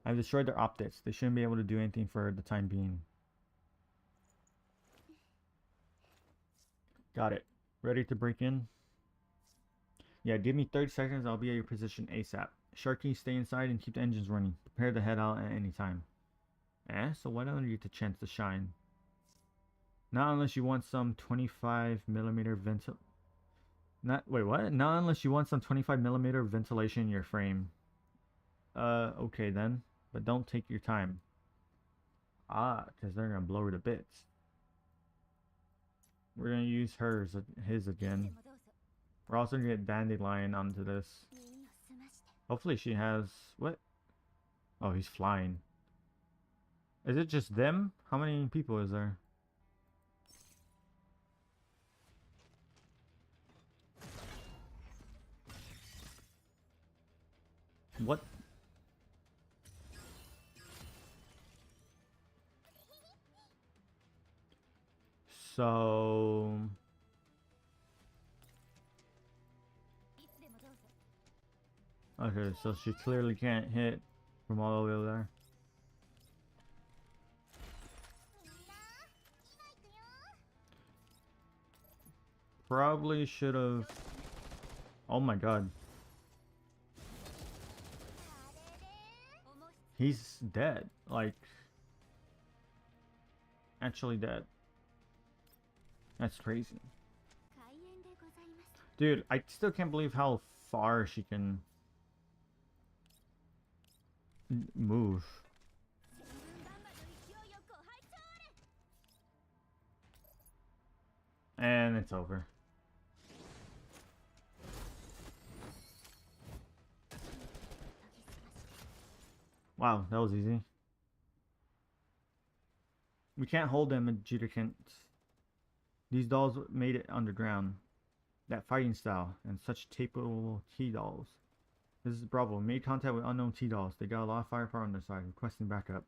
I've destroyed their optics. They shouldn't be able to do anything for the time being. Got it. Ready to break in? Yeah, give me 30 seconds. I'll be at your position ASAP. Sharky, stay inside and keep the engines running. Prepare to head out at any time. So why don't you get the chance to shine? Not unless you want some 25mm ventil... Wait, what? Not unless you want some 25mm ventilation in your frame. Okay then. But don't take your time. Because they're gonna blow her to bits. We're gonna use his again. We're also gonna get Dandelion onto this. Hopefully she has... What? Oh, he's flying. Is it just them? How many people is there? What? So... Okay, so she clearly can't hit from all the way over there. Probably should have... Oh my god. He's dead. Like... Actually dead. That's crazy. Dude, I still can't believe how far she can... move. And it's over. Wow, that was easy. We can't hold them adjudicants. These dolls made it underground. That fighting style and such capable T-dolls. This is Bravo. Made contact with unknown T-dolls. They got a lot of firepower on their side. Requesting backup.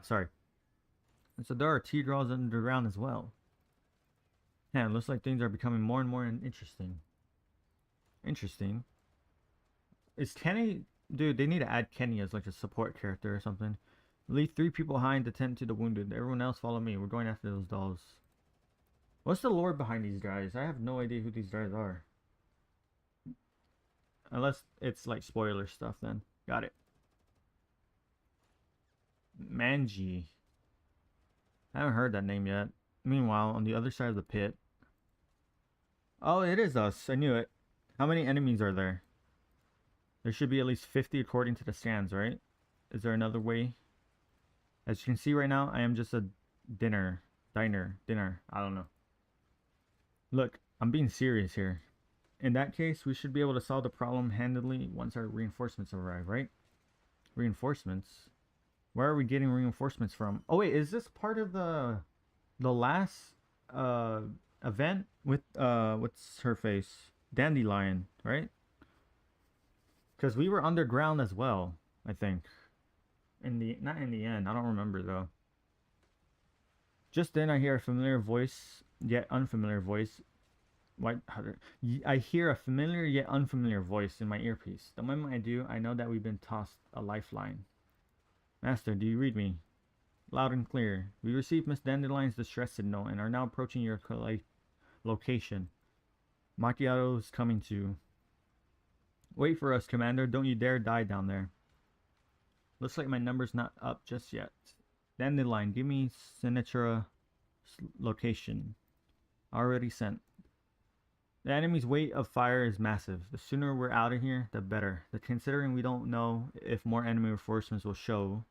Sorry. And so there are T-dolls underground as well. Yeah, it looks like things are becoming more and more interesting. Interesting. Is Kenny... Dude, they need to add Kenny as like a support character or something. Leave 3 people behind to tend to the wounded. Everyone else follow me. We're going after those dolls. What's the lore behind these guys? I have no idea who these guys are. Unless it's like spoiler stuff then. Got it. Manji. I haven't heard that name yet. Meanwhile, on the other side of the pit. Oh, it is us. I knew it. How many enemies are there? There should be at least 50 according to the scans, right? Is there another way? As you can see right now, I am just a diner. I don't know. Look, I'm being serious here. In that case, we should be able to solve the problem handily once our reinforcements arrive, right? Reinforcements? Where are we getting reinforcements from? Oh wait, is this part of the last event with what's her face? Dandelion, right? Because we were underground as well, I think. Not in the end, I don't remember though. Just then I hear a familiar voice, yet unfamiliar voice. I hear a familiar yet unfamiliar voice in my earpiece. The moment I do, I know that we've been tossed a lifeline. Master, do you read me? Loud and clear. We received Miss Dandelion's distress signal and are now approaching your location. Macchiato's coming to. Wait for us, Commander. Don't you dare die down there. Looks like my number's not up just yet. Dandelion, give me Sinatra location. Already sent. The enemy's weight of fire is massive. The sooner we're out of here, the better. Considering we don't know if more enemy reinforcements will show,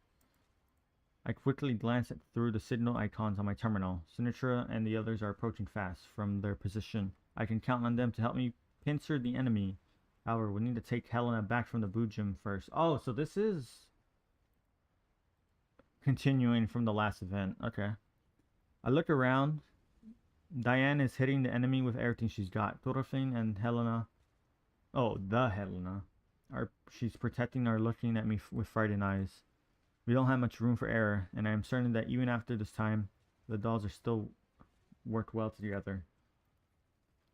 I quickly glance through the signal icons on my terminal. Sinatra and the others are approaching fast from their position. I can count on them to help me pincer the enemy. However, we need to take Helena back from the Boo Gym first. Oh, so this is continuing from the last event. Okay. I look around. Diane is hitting the enemy with everything she's got. Dorothy and Helena. Oh, the Helena. She's protecting or looking at me with frightened eyes. We don't have much room for error, and I am certain that even after this time, the dolls are still work well together.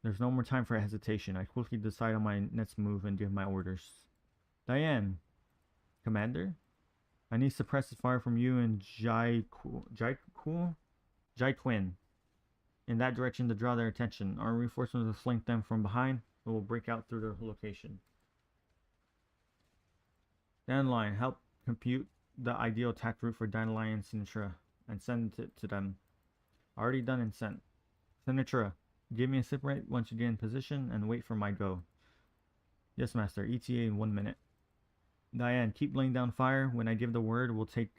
There's no more time for hesitation. I quickly decide on my next move and give my orders. Diane. Commander? I need suppressive fire from you and Jai Quinn. In that direction to draw their attention. Our reinforcements will flank them from behind and will break out through their location. Dandelion, help compute the ideal attack route for Dandelion and Sinatra and send it to them. Already done and sent. Sinatra, give me a sip right once you get in position and wait for my go. Yes, Master. ETA in 1 minute. Diane, keep laying down fire. When I give the word, we'll take...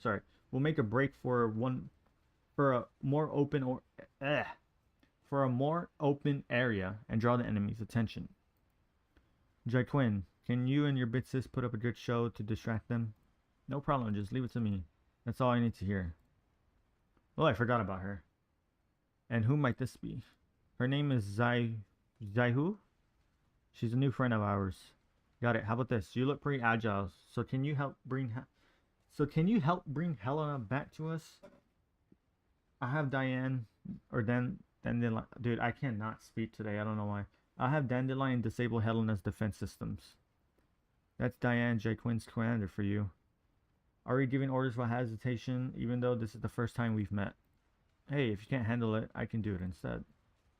Sorry. We'll make a break for a more open area and draw the enemy's attention. Jaquin, can you and your bit sis put up a good show to distract them? No problem, just leave it to me. That's all I need to hear. Oh, I forgot about her. And who might this be? Her name is Zaihu? She's a new friend of ours. Got it. How about this? You look pretty agile, so can you help bring Helena back to us? I have Diane or Dandelion. Dude, I cannot speak today. I don't know why. I'll have Dandelion disable Helena's defense systems. That's Diane J. Quinn's commander for you. Are we giving orders without hesitation, even though this is the first time we've met? Hey, if you can't handle it, I can do it instead.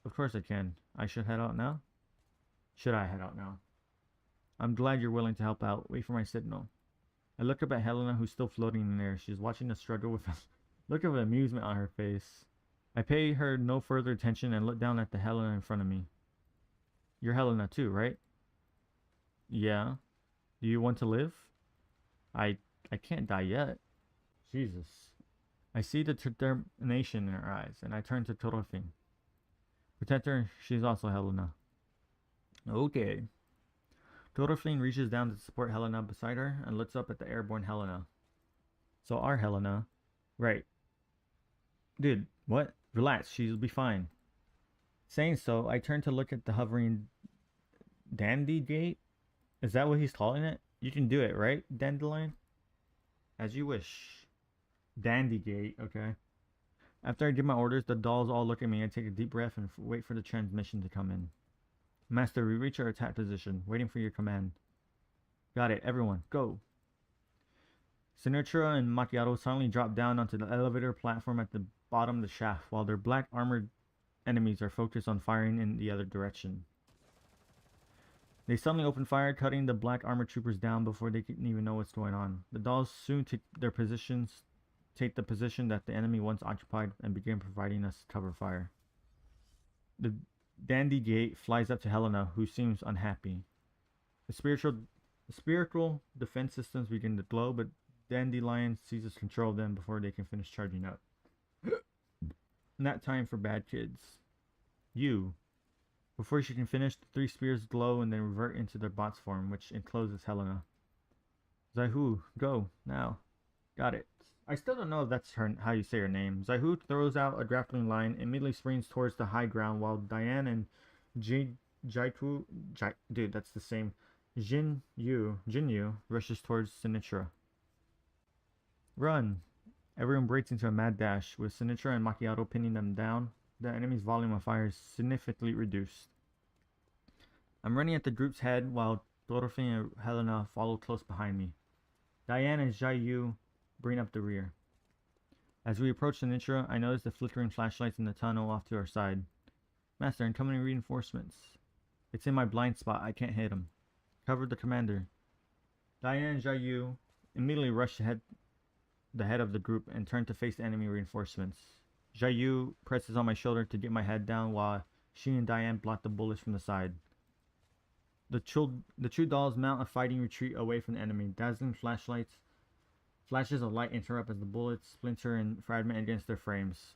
Of course I can. I should head out now? Should I head out now? I'm glad you're willing to help out. Wait for my signal. I look up at Helena, who's still floating in there. She's watching us struggle with a look of amusement on her face. I pay her no further attention and look down at the Helena in front of me. You're Helena too, right? Yeah. Do you want to live? I can't die yet. Jesus. I see the determination in her eyes, and I turn to Dorothy. Protect her, she's also Helena. Okay. Dorothy reaches down to support Helena beside her and looks up at the airborne Helena. So our Helena. Right. Dude, what? Relax, she'll be fine. Saying so, I turn to look at the hovering Dandy Gate. Is that what he's calling it? You can do it, right, Dandelion? As you wish. Dandy Gate, okay. After I give my orders, the dolls all look at me. I take a deep breath and wait for the transmission to come in. Master, we reach our attack position, waiting for your command. Got it, everyone, go. Sinatra and Macchiato suddenly drop down onto the elevator platform at the bottom of the shaft, while their black armored enemies are focused on firing in the other direction. They suddenly open fire, cutting the black armored troopers down before they can even know what's going on. The dolls soon take the position that the enemy once occupied and begin providing us cover fire. The Dandy Gate flies up to Helena, who seems unhappy. The spiritual defense systems begin to glow, but Dandelion seizes control of them before they can finish charging up. Not time for bad kids. You. Before she can finish, the three spears glow and then revert into their bot's form, which encloses Helena. Zaihu, go, now. Got it. I still don't know if that's how you say her name. Zaihu throws out a grappling line, immediately springs towards the high ground, while Diane and dude, that's the same. Jinyu rushes towards Sinatra. Run! Everyone breaks into a mad dash, with Sinatra and Macchiato pinning them down. The enemy's volume of fire is significantly reduced. I'm running at the group's head while Dorothy and Helena follow close behind me. Diane and Jaiyu bring up the rear. As we approach the Nitra, I notice the flickering flashlights in the tunnel off to our side. Master, incoming reinforcements. It's in my blind spot. I can't hit him. Cover the commander. Diane and Jaiyu immediately rush the head of the group and turn to face the enemy reinforcements. Jaiyu presses on my shoulder to get my head down while she and Diane block the bullets from the side. The two dolls mount a fighting retreat away from the enemy. Dazzling flashes of light interrupt as the bullets splinter and fragment against their frames.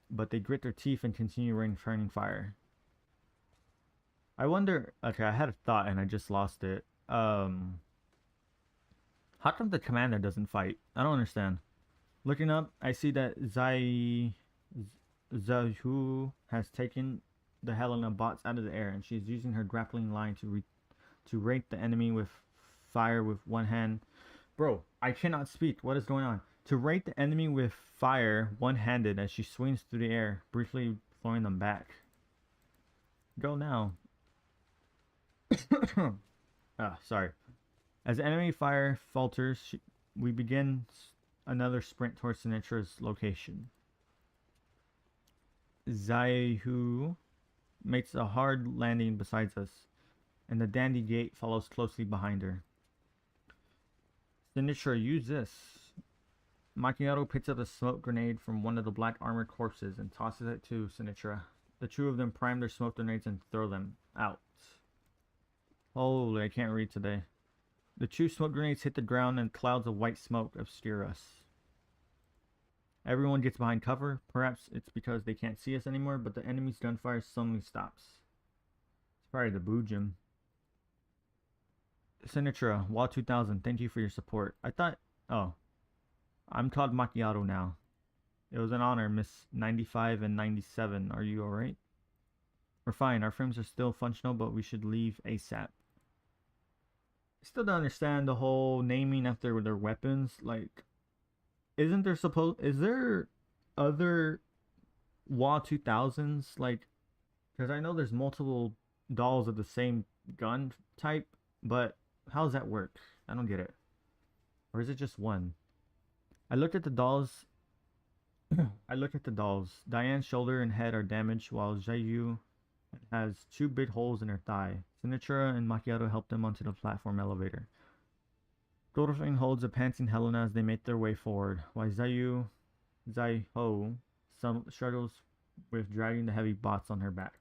But they grit their teeth and continue returning fire. I wonder... Okay, I had a thought and I just lost it. How come the commander doesn't fight? I don't understand. Looking up, I see that Zahu has taken the Helena bots out of the air, and she's using her grappling line to rate the enemy with fire with one hand. Bro, I cannot speak. What is going on? To rate the enemy with fire one-handed as she swings through the air, briefly throwing them back. Go now. Sorry. As enemy fire falters, we begin another sprint towards Sinitra's location. Zaihu makes a hard landing beside us, and the Dandy Gate follows closely behind her. Sinitra, use this. Macchiato picks up a smoke grenade from one of the black armored corpses and tosses it to Sinitra. The two of them prime their smoke grenades and throw them out. Holy, I can't read today. The two smoke grenades hit the ground and clouds of white smoke obscure us. Everyone gets behind cover. Perhaps it's because they can't see us anymore, but the enemy's gunfire suddenly stops. It's probably the Boojum. Sinatra, WA 2000, thank you for your support. I thought... Oh. I'm called Macchiato now. It was an honor, Miss 95 and 97. Are you alright? We're fine. Our frames are still functional, but we should leave ASAP. I still don't understand the whole naming after their weapons. Like, is there other WA 2000s? Like, because I know there's multiple dolls of the same gun type, but how does that work? I don't get it. Or is it just one? I looked at the dolls. Diane's shoulder and head are damaged, while Jaiyu has two big holes in her thigh. Sinatra and Macchiato help them onto the platform elevator. Dorothy holds a panting Helena as they make their way forward, while Zaiho struggles with dragging the heavy bots on her back.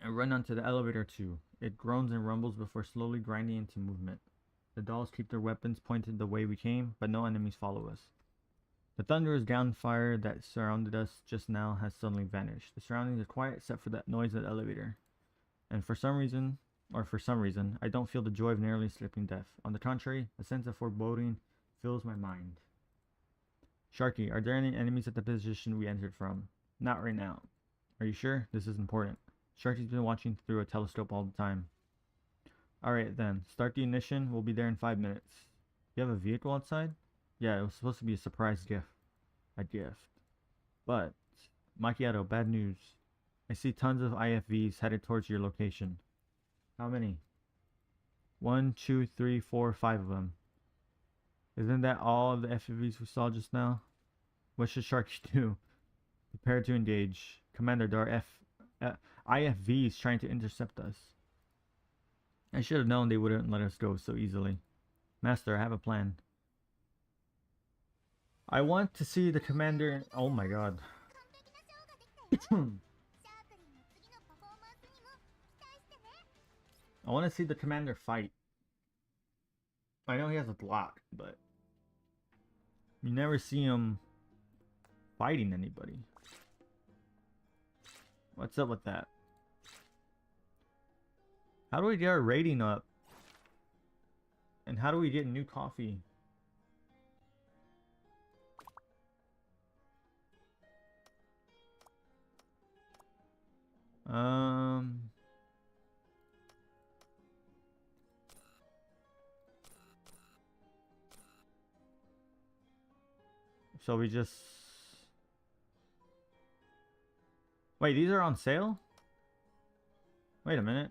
I run onto the elevator too. It groans and rumbles before slowly grinding into movement. The dolls keep their weapons pointed the way we came, but no enemies follow us. The thunderous gunfire that surrounded us just now has suddenly vanished. The surroundings are quiet except for that noise of the elevator. And for some reason, I don't feel the joy of narrowly escaping death. On the contrary, a sense of foreboding fills my mind. Sharky, are there any enemies at the position we entered from? Not right now. Are you sure? This is important. Sharky's been watching through a telescope all the time. Alright then, start the ignition. We'll be there in 5 minutes. You have a vehicle outside? Yeah, it was supposed to be a surprise gift. A gift. But, Macchiato, bad news. I see tons of IFVs headed towards your location. How many? 1, 2, 3, 4, 5 of them. Isn't that all of the FFVs we saw just now? What should Sharky do? Prepare to engage. Commander, there are IFVs trying to intercept us. I should have known they wouldn't let us go so easily. Master, I have a plan. I want to see the commander... Oh my god. I want to see the commander fight. I know he has a block, but... You never see him fighting anybody. What's up with that? How do we get our rating up? And how do we get new coffee? So we just... Wait, these are on sale? Wait a minute.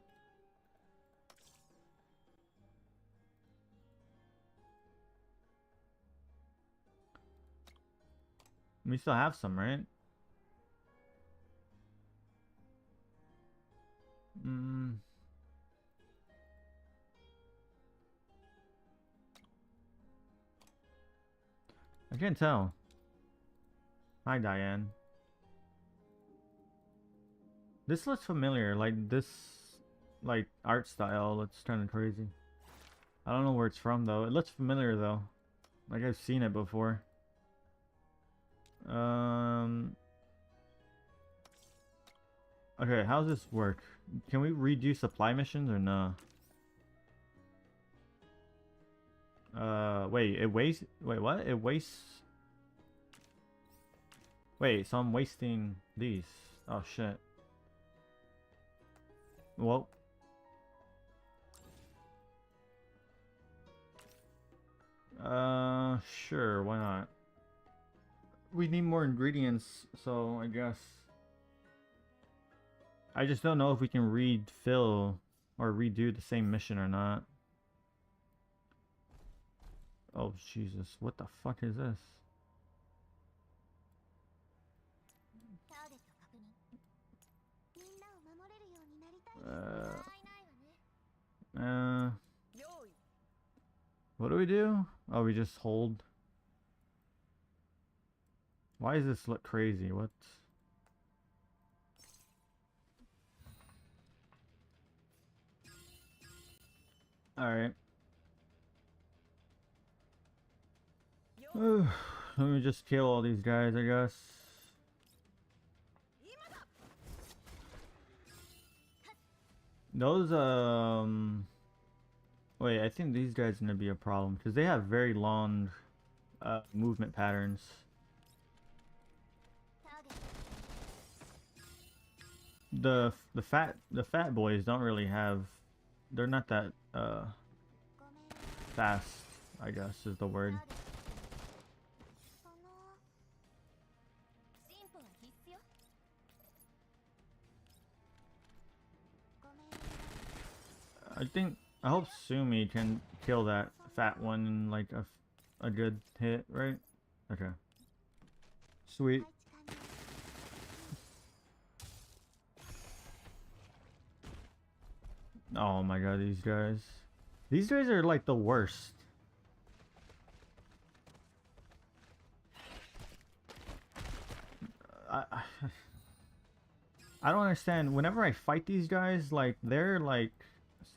We still have some, right? I can't tell. Hi, Diane. This looks familiar. Like this, like art style looks kind of crazy. I don't know where it's from though. It looks familiar though. Like I've seen it before. Okay, how's this work? Can we redo supply missions or no? Wait, it wastes. Wait, what? It wastes. Wait, so I'm wasting these. Oh shit. Well. Sure, why not? We need more ingredients, so I guess. I just don't know if we can refill or redo the same mission or not. Oh, Jesus. What the fuck is this? What do we do? Oh, we just hold. Why does this look crazy? What? Alright. Let me just kill all these guys, I guess. Those, wait, I think these guys are gonna be a problem because they have very long movement patterns. The fat boys don't really have. They're not that fast, I guess is the word. I hope Sumi can kill that fat one in like a good hit, right? Okay. Sweet. Oh my god, these guys. These guys are like the worst. I don't understand. Whenever I fight these guys, like they're like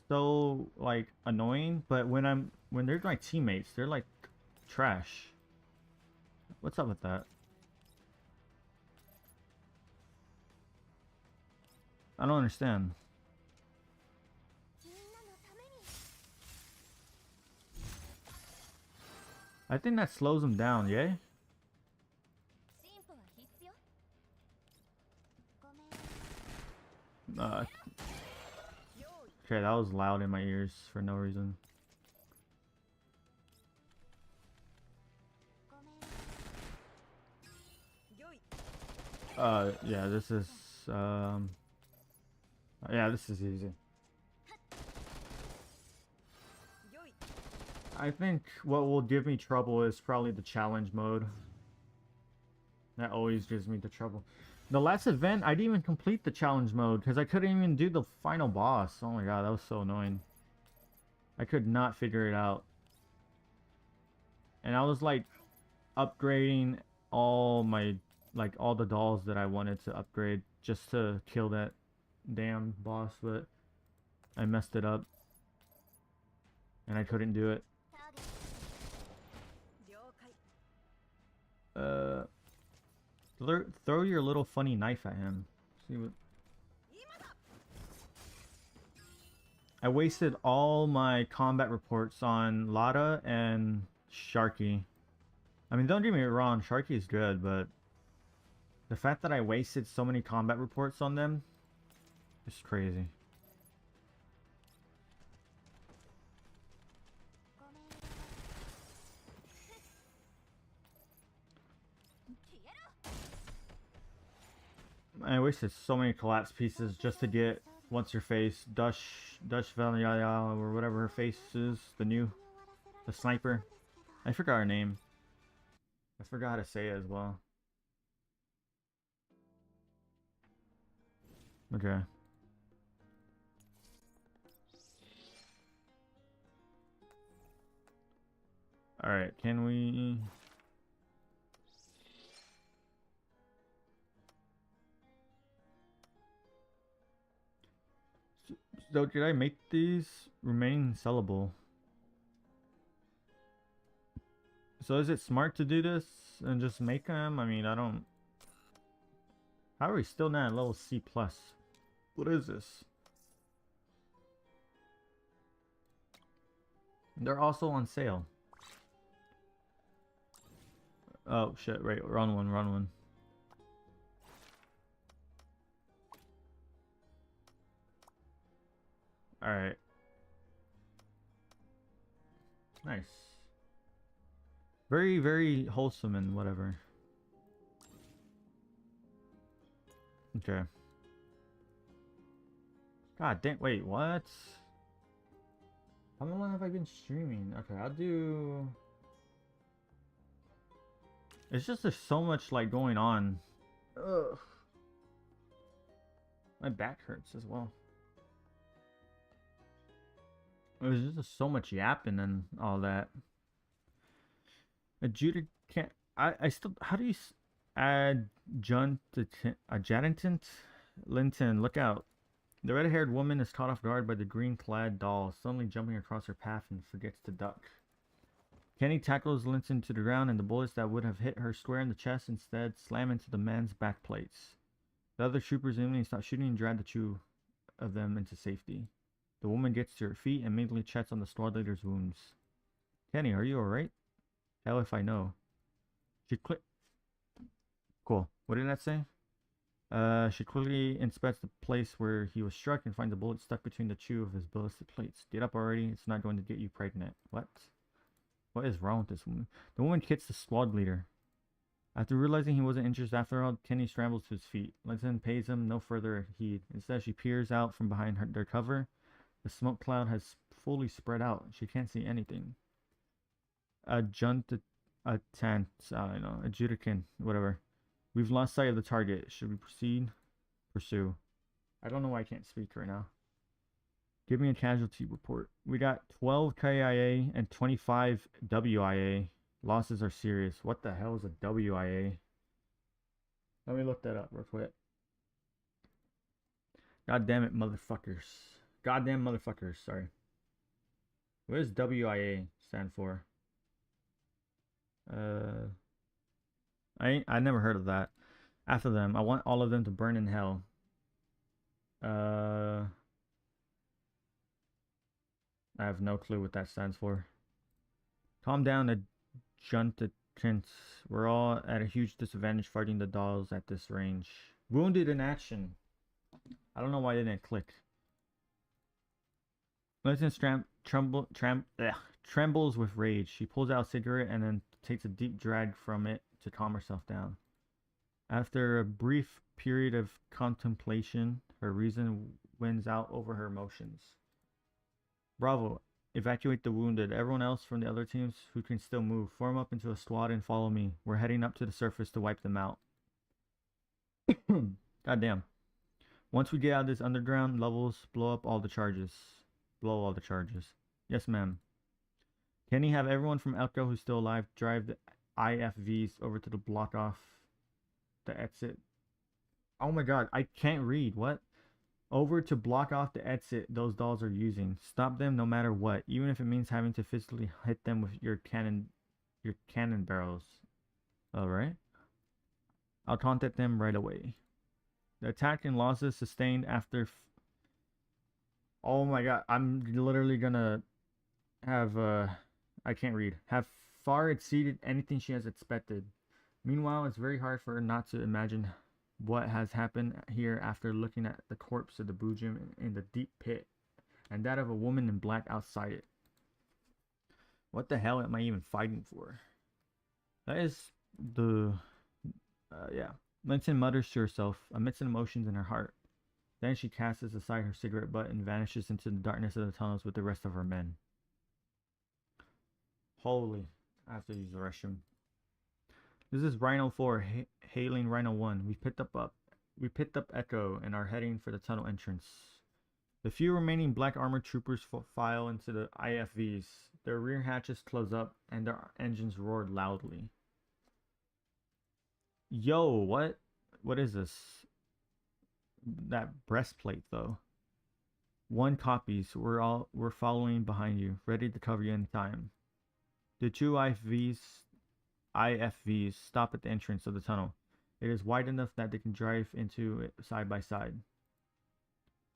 so like annoying, but when they're my teammates, they're like trash. What's up with that? I don't understand. I think that slows them down, yeah? Okay, that was loud in my ears for no reason. Yeah, this is, yeah, this is easy. I think what will give me trouble is probably the challenge mode. That always gives me the trouble. The last event, I didn't even complete the challenge mode because I couldn't even do the final boss. Oh my god, that was so annoying. I could not figure it out. And I was like upgrading all my, like all the dolls that I wanted to upgrade just to kill that damn boss, but I messed it up. And I couldn't do it. Throw your little funny knife at him. See what? I wasted all my combat reports on Lada and Sharky. I mean, don't get me wrong, Sharky is good, but the fact that I wasted so many combat reports on them is crazy. I wasted so many collapse pieces just to get what's her face, Dutch Valia or whatever her face is, the sniper. I forgot her name. I forgot how to say it as well. Okay. Alright, can we... So did I make these remain sellable? So is it smart to do this and just make them? I mean, I don't... How are we still not at level C+? What is this? They're also on sale. Oh shit, right, wrong one, wrong one. Alright. Nice. Very, very wholesome and whatever. Okay. God damn, wait, what? How long have I been streaming? Okay, I'll do... It's just there's so much like going on. Ugh. My back hurts as well. There's just so much yapping and all that. Adjudicant. I still. How do you adjutant Linton? Look out! The red-haired woman is caught off guard by the green-clad doll, suddenly jumping across her path and forgets to duck. Kenny tackles Linton to the ground, and the bullets that would have hit her square in the chest instead slam into the man's back plates. The other troopers immediately stop shooting and drag the two of them into safety. The woman gets to her feet and immediately checks on the squad leader's wounds. Kenny, are you alright? Hell if I know. She click. Cool. What did that say? She quickly inspects the place where he was struck and finds a bullet stuck between the two of his ballistic plates. Get up already. It's not going to get you pregnant. What? What is wrong with this woman? The woman kicks the squad leader. After realizing he wasn't injured after all, Kenny scrambles to his feet. Linton pays him no further heed. Instead, she peers out from behind their cover. The smoke cloud has fully spread out. She can't see anything. Adjutant, I don't know, adjudicant, whatever. We've lost sight of the target. Should we proceed? Pursue. I don't know why I can't speak right now. Give me a casualty report. We got 12 KIA and 25 WIA. Losses are serious. What the hell is a WIA? Let me look that up real quick. God damn it, motherfuckers. Goddamn motherfuckers, sorry. What does WIA stand for? I never heard of that. After them, I want all of them to burn in hell. I have no clue what that stands for. Calm down, adjutant. We're all at a huge disadvantage fighting the dolls at this range. Wounded in action. I don't know why they didn't click. Linton trembles with rage. She pulls out a cigarette and then takes a deep drag from it to calm herself down. After a brief period of contemplation, her reason wins out over her emotions. Bravo. Evacuate the wounded. Everyone else from the other teams who can still move, form up into a squad and follow me. We're heading up to the surface to wipe them out. Goddamn. Once we get out of this underground levels, blow all the charges. Yes, ma'am. Kenny, have everyone from Elko who's still alive drive the IFVs over to the block off the exit. Oh my god, I can't read. What? Over to block off the exit those dolls are using. Stop them no matter what, even if it means having to physically hit them with your cannon barrels. Alright. I'll contact them right away. The attack and losses sustained after... Oh my god, I'm literally gonna have, I can't read. Have far exceeded anything she has expected. Meanwhile, it's very hard for her not to imagine what has happened here after looking at the corpse of the Bujim in the deep pit, and that of a woman in black outside it. What the hell am I even fighting for? That is the, yeah. Linton mutters to herself, amidst emotions in her heart. Then she casts aside her cigarette butt and vanishes into the darkness of the tunnels with the rest of her men. Holy. I have to use the restroom. This is Rhino 4 hailing Rhino 1. We picked up Echo and are heading for the tunnel entrance. The few remaining black armored troopers file into the IFVs. Their rear hatches close up and their engines roar loudly. Yo, what? What is this? That breastplate, though. 1 copies. We're following behind you, ready to cover you anytime. The 2 IFVs stop at the entrance of the tunnel. It is wide enough that they can drive into it side by side.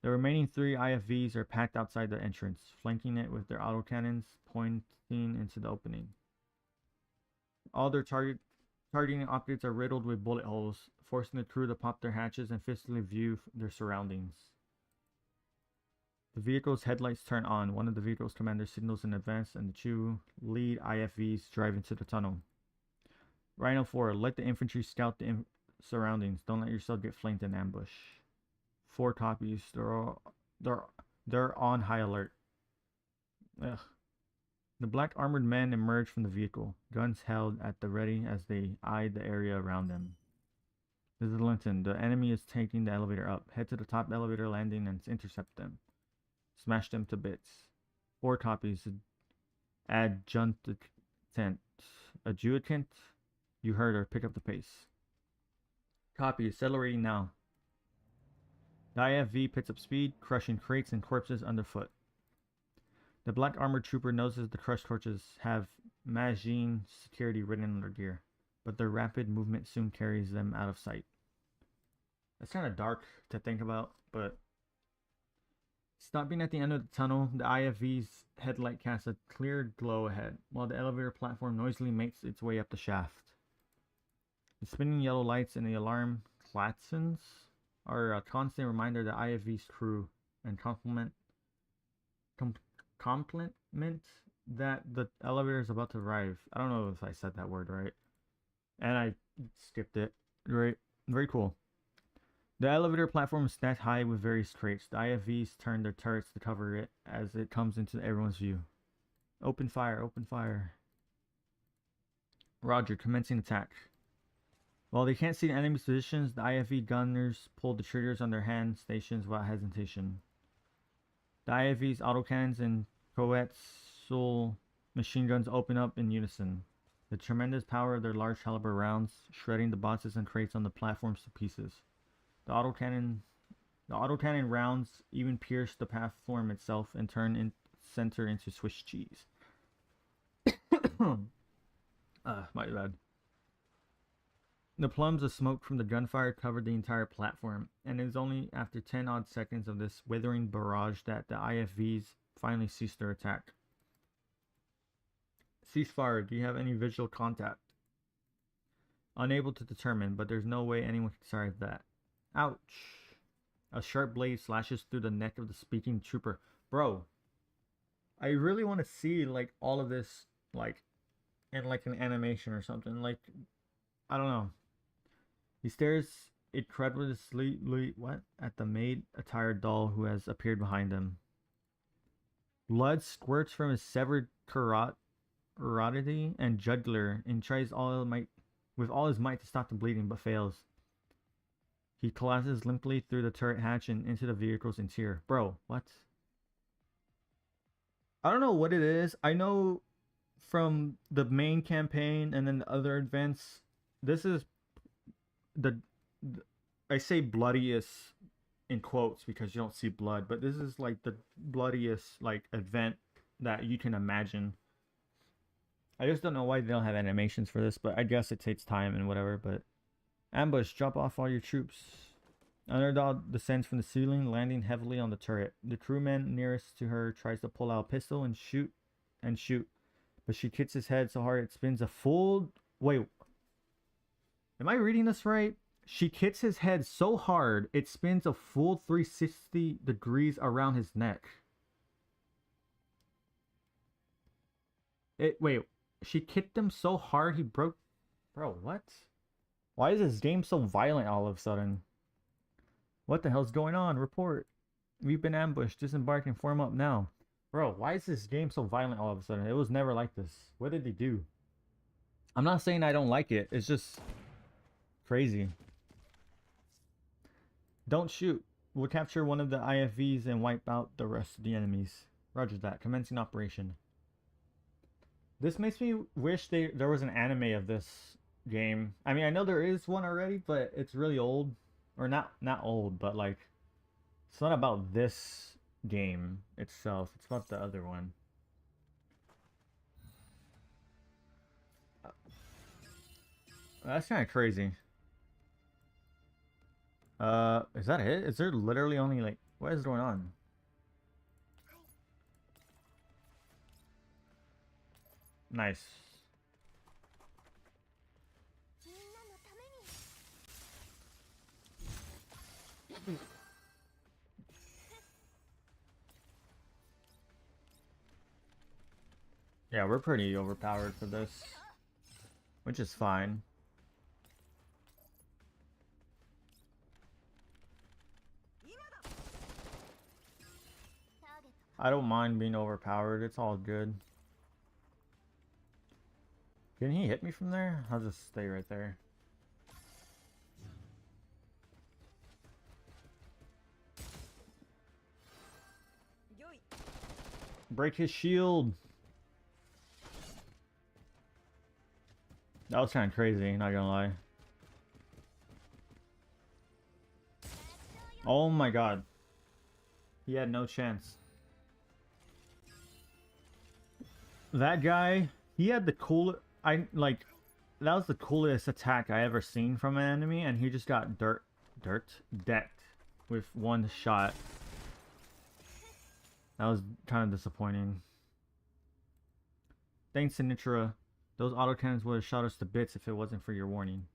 The remaining 3 IFVs are packed outside the entrance, flanking it with their autocannons pointing into the opening. All their targeting optics are riddled with bullet holes, forcing the crew to pop their hatches and fiercely view their surroundings. The vehicle's headlights turn on. One of the vehicle's commander signals in advance, and the 2 lead IFVs drive into the tunnel. Rhino 4, let the infantry scout the surroundings. Don't let yourself get flanked in ambush. 4 copies. They're on high alert. Ugh. The black armored men emerge from the vehicle, guns held at the ready as they eyed the area around them. This is Linton. The enemy is taking the elevator up. Head to the top elevator landing and intercept them. Smash them to bits. 4 copies. Adjutant. Adjutant. You heard her. Pick up the pace. Copy. Accelerating now. The IFV picks up speed, crushing crates and corpses underfoot. The black armored trooper notices the crushed torches have magazine security written on their gear, but their rapid movement soon carries them out of sight. That's kind of dark to think about, but stopping at the end of the tunnel, the IFV's headlight casts a clear glow ahead, while the elevator platform noisily makes its way up the shaft. The spinning yellow lights and the alarm klaxons are a constant reminder that IFV's crew and compliment that the elevator is about to arrive. I don't know if I said that word right, and I skipped it. Right, very cool. The elevator platform is stacked high with various crates. The IFVs turn their turrets to cover it as it comes into everyone's view. Open fire, open fire. Roger, commencing attack. While they can't see the enemy's positions, the IFV gunners pull the triggers on their hand stations without hesitation. The IFV's autocannons and Coetzel machine guns open up in unison. The tremendous power of their large caliber rounds shredding the boxes and crates on the platforms to pieces. The autocannon rounds even pierce the platform itself and turn center into Swiss cheese. My bad. The plumes of smoke from the gunfire covered the entire platform, and it is only after 10 odd seconds of this withering barrage that the IFVs finally ceased their attack. Ceasefire, do you have any visual contact? Unable to determine, but there's no way anyone can survive that. Ouch. A sharp blade slashes through the neck of the speaking trooper. Bro, I really want to see like all of this like in like an animation or something. Like, I don't know. He stares incredulously at the maid-attired doll who has appeared behind him. Blood squirts from his severed carotid and jugular and tries with all his might to stop the bleeding, but fails. He collapses limply through the turret hatch and into the vehicle's interior. Bro, what? I don't know what it is. I know from the main campaign and then the other events, this is I say bloodiest in quotes because you don't see blood, but this is like the bloodiest like event that you can imagine. I just don't know why they don't have animations for this, but I guess it takes time and whatever. But ambush, drop off all your troops. Underdog descends from the ceiling, landing heavily on the turret. The crewman nearest to her tries to pull out a pistol and shoot, but she kicks his head so hard it spins a full. Wait, am I reading this right? She kicks his head so hard it spins a full 360 degrees around his neck. Wait, she kicked him so hard he broke. Bro, what? Why is this game so violent all of a sudden? What the hell's going on? Report. We've been ambushed. Disembark and form up now. Bro, why is this game so violent all of a sudden? It was never like this. What did they do? I'm not saying I don't like it. It's just crazy. Don't shoot. We'll capture one of the IFVs and wipe out the rest of the enemies. Roger that. Commencing operation. This makes me wish there was an anime of this game. I mean, I know there is one already, but it's really old. Or not old, but like it's not about this game itself. It's about the other one. That's kind of crazy. Is that it? Is there literally only like what is going on? Nice. Yeah, we're pretty overpowered for this, which is fine. I don't mind being overpowered. It's all good. Can he hit me from there? I'll just stay right there. Break his shield. That was kind of crazy, not gonna lie. Oh my god. He had no chance. That guy, he had the coolest... that was the coolest attack I ever seen from an enemy, and he just got decked with one shot. That was kind of disappointing. Thanks, Sinitra. Those autocannons would have shot us to bits if it wasn't for your warning.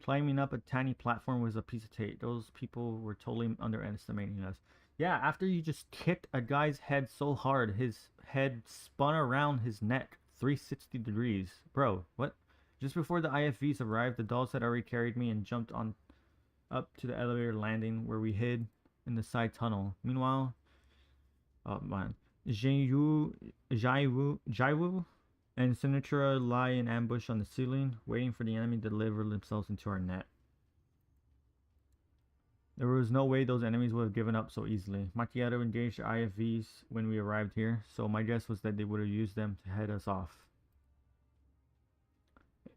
Climbing up a tiny platform was a piece of cake. Those people were totally underestimating us. Yeah, after you just kicked a guy's head so hard, his head spun around his neck 360 degrees. Bro, what? Just before the IFVs arrived, the dolls had already carried me and jumped on up to the elevator landing where we hid in the side tunnel. Meanwhile, oh man, Jaiwu and Sinatra lie in ambush on the ceiling, waiting for the enemy to deliver themselves into our net. There was no way those enemies would have given up so easily. Macchiato engaged the IFVs when we arrived here, so my guess was that they would have used them to head us off.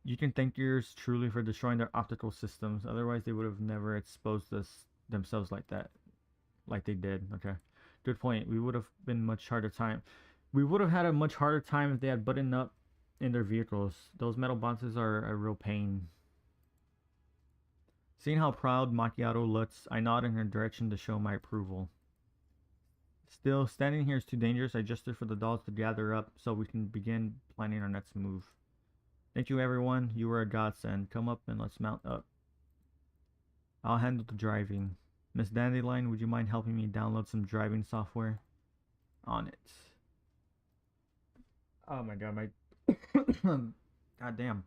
You can thank yours truly for destroying their optical systems, otherwise they would have never exposed themselves like that. Like they did, okay. Good point. We would have been much harder time. We would have had a much harder time if they had buttoned up in their vehicles. Those metal boxes are a real pain. Seeing how proud Macchiato looks, I nod in her direction to show my approval. Still, standing here is too dangerous. I gestured for the dolls to gather up so we can begin planning our next move. Thank you, everyone. You were a godsend. Come up and let's mount up. I'll handle the driving. Miss Dandelion, would you mind helping me download some driving software? On it. Oh my god, my... God damn.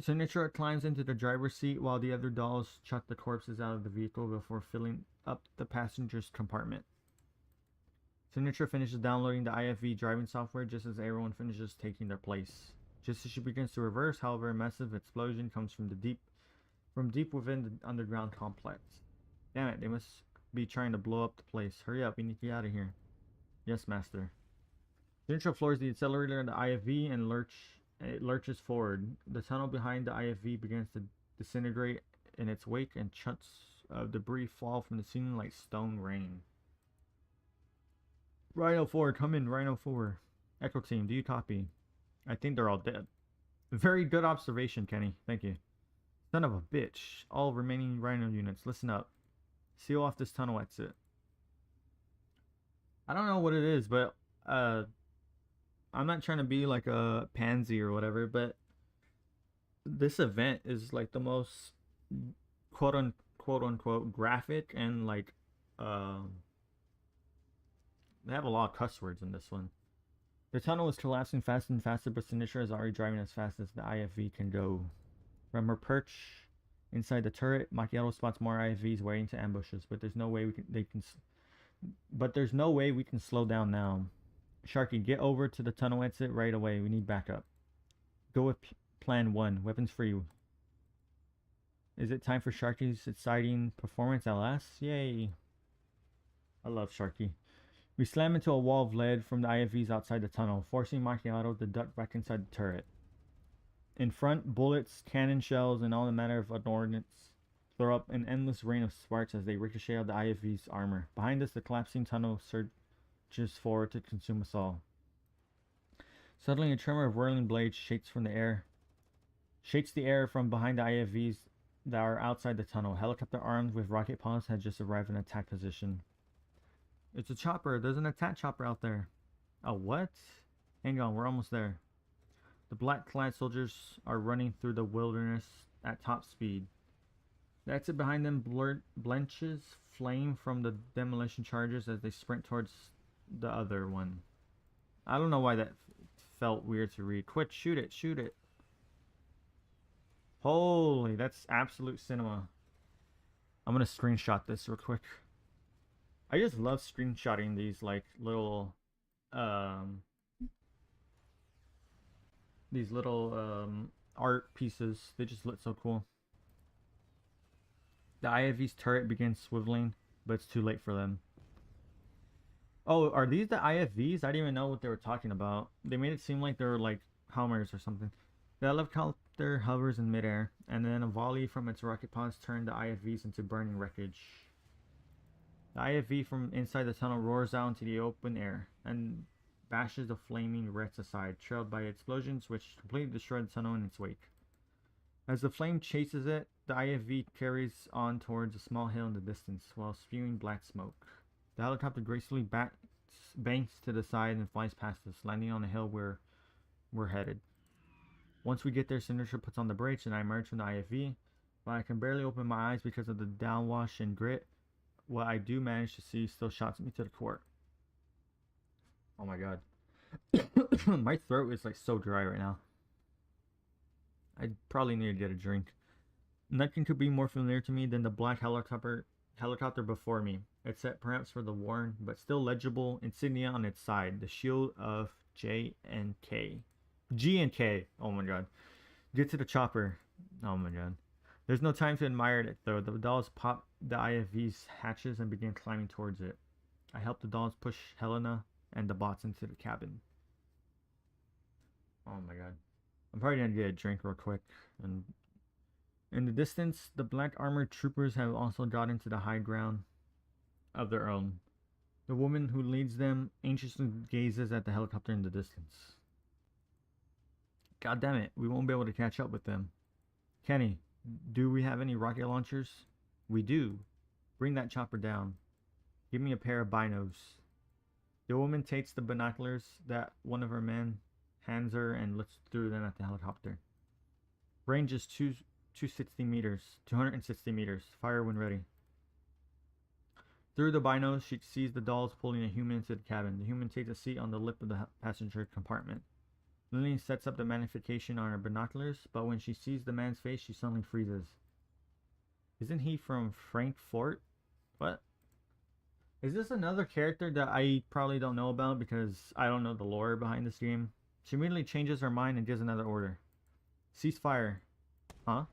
Sinatra climbs into the driver's seat while the other dolls chuck the corpses out of the vehicle before filling up the passenger's compartment. Sinatra finishes downloading the IFV driving software just as everyone finishes taking their place. Just as she begins to reverse, however, a massive explosion comes from deep within the underground complex. Damn it, they must be trying to blow up the place. Hurry up, we need to get out of here. Yes, master. Sinatra floors the accelerator on the IFV and it lurches forward. The tunnel behind the IFV begins to disintegrate in its wake, and chunks of debris fall from the ceiling like stone rain. Rhino 4, come in, Rhino 4. Echo team, do you copy? I think they're all dead. Very good observation, Kenny. Thank you. Son of a bitch. All remaining Rhino units, listen up. Seal off this tunnel exit. I don't know what it is, but I'm not trying to be like a pansy or whatever, but this event is like the most quote unquote graphic and like they have a lot of cuss words in this one. The tunnel is collapsing faster and faster, but Sinatra is already driving as fast as the IFV can go. From her perch inside the turret, Macchiato spots more IFVs waiting to ambush us, but there's no way we can slow down now. Sharky, get over to the tunnel exit right away. We need backup. Go with plan 1. Weapons free. Is it time for Sharky's exciting performance at last? Yay. I love Sharky. We slam into a wall of lead from the IFVs outside the tunnel, forcing Macchiato to duck back inside the turret. In front, bullets, cannon shells, and all the manner of ordnance throw up an endless rain of sparks as they ricochet out the IFV's armor. Behind us, the collapsing tunnel surges forward to consume us all. Suddenly, a tremor of whirling blades shakes the air from behind the IFVs that are outside the tunnel. Helicopter armed with rocket pods had just arrived in attack position. It's a chopper. There's an attack chopper out there. A what? Hang on, we're almost there. The black-clad soldiers are running through the wilderness at top speed. The exit behind them blenches flame from the demolition charges as they sprint towards the other one. I don't know why that felt weird to read. Quit, shoot it, shoot it. Holy, that's absolute cinema. I'm gonna screenshot this real quick. I just love screenshotting these like little art pieces. They just look so cool. The IFV's turret begins swiveling, but it's too late for them. Oh, are these the IFVs? I didn't even know what they were talking about. They made it seem like they were like Hummers or something. The helicopter hovers in midair, and then a volley from its rocket pods turned the IFVs into burning wreckage. The IFV from inside the tunnel roars out into the open air and bashes the flaming wrecks aside, trailed by explosions which completely destroy the tunnel in its wake. As the flame chases it, the IFV carries on towards a small hill in the distance while spewing black smoke. The helicopter gracefully banks to the side and flies past us, landing on the hill where we're headed. Once we get there, Signature puts on the brakes and I emerge from the IFV, but I can barely open my eyes because of the downwash and grit. What I do manage to see still shocks me to the core. Oh my god. My throat is like so dry right now. I probably need to get a drink. Nothing could be more familiar to me than the black helicopter before me, except perhaps for the worn but still legible insignia on its side, the shield of J and K. G and K. Oh my god. Get to the chopper. Oh my god. There's no time to admire it though. The dolls pop the IFV's hatches and begin climbing towards it. I help the dolls push Helena and the bots into the cabin. Oh my god. I'm probably gonna get a drink real quick. And in the distance, the black armored troopers have also got into the high ground of their own. The woman who leads them anxiously gazes at the helicopter in the distance. God damn it, we won't be able to catch up with them. Kenny, do we have any rocket launchers? We do. Bring that chopper down. Give me a pair of binos. The woman takes the binoculars that one of her men hands her and looks through them at the helicopter. Range is 260 meters. 260 meters. Fire when ready. Through the binos, she sees the dolls pulling a human into the cabin. The human takes a seat on the lip of the passenger compartment. Lillian sets up the magnification on her binoculars, but when she sees the man's face, she suddenly freezes. Isn't he from Frankfurt? What? Is this another character that I probably don't know about because I don't know the lore behind this game? She immediately changes her mind and gives another order. Cease fire. Huh?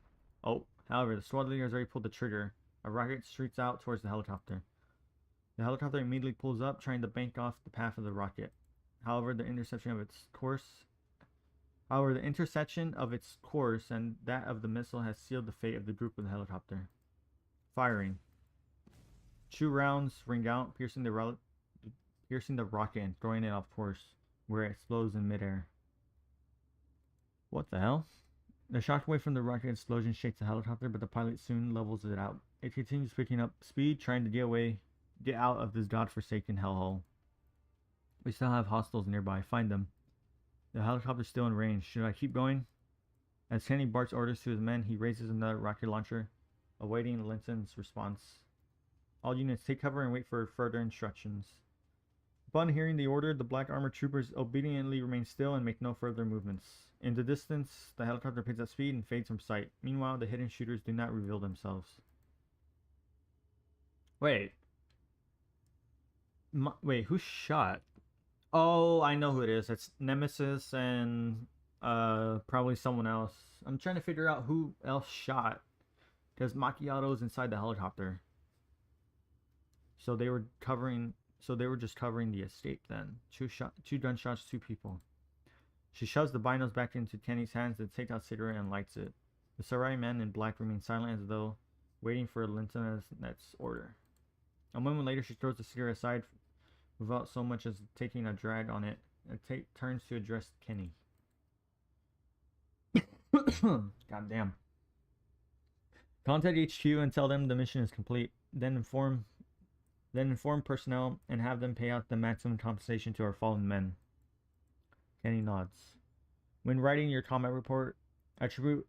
Oh, however, the squad leader has already pulled the trigger. A rocket shoots out towards the helicopter. The helicopter immediately pulls up, trying to bank off the path of the rocket. However, the intersection of its course and that of the missile has sealed the fate of the group of the helicopter. Firing. 2 rounds ring out, piercing the rocket and throwing it off course, where it explodes in midair. What the hell? The shockwave from the rocket explosion shakes the helicopter, but the pilot soon levels it out. It continues picking up speed, trying to get out of this godforsaken hellhole. We still have hostiles nearby. Find them. The helicopter's still in range. Should I keep going? As Kenny barks orders to his men, he raises another rocket launcher, awaiting Linton's response. All units take cover and wait for further instructions. The Upon hearing the order, the black armored troopers obediently remain still and make no further movements. In the distance, the helicopter picks up speed and fades from sight. Meanwhile, the hidden shooters do not reveal themselves. Wait. Wait, who shot? Oh, I know who it is. It's Nemesis and probably someone else. I'm trying to figure out who else shot. Because Macchiato's inside the helicopter. So they were just covering the escape then. Two gunshots, two people. She shoves the binos back into Kenny's hands and takes out a cigarette and lights it. The Sarai men in black remain silent as though waiting for Linton's next order. A moment later, she throws the cigarette aside without so much as taking a drag on it and turns to address Kenny. God damn. Contact HQ and tell them the mission is complete. Then inform personnel and have them pay out the maximum compensation to our fallen men. Kenny nods. When writing your combat report, attribute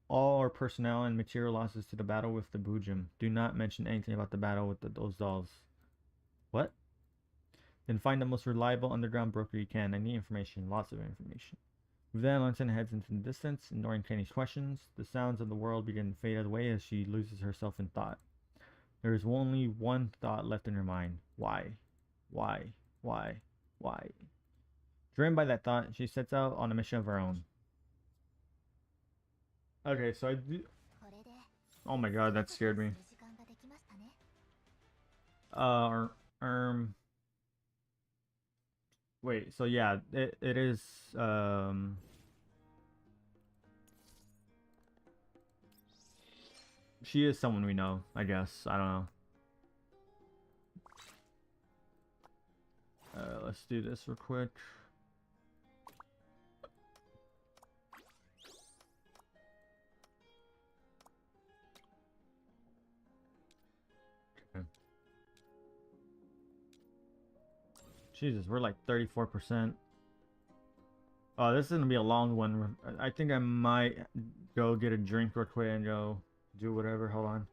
all our personnel and material losses to the battle with the Bujum. Do not mention anything about the battle with those dolls. What? Then find the most reliable underground broker you can. I need information, lots of information. Then Linton heads into the distance, ignoring Kenny's questions. The sounds of the world begin to fade away as she loses herself in thought. There is only one thought left in her mind. Why? Why? Why? Why? Driven by that thought, she sets out on a mission of her own. Okay, so I do... Oh my god, that scared me. Wait, so yeah, it is, she is someone we know, I guess. I don't know. Let's do this real quick. Okay. Jesus, we're like 34%. Oh, this is gonna be a long one. I think I might go get a drink real quick and go do whatever. Hold on.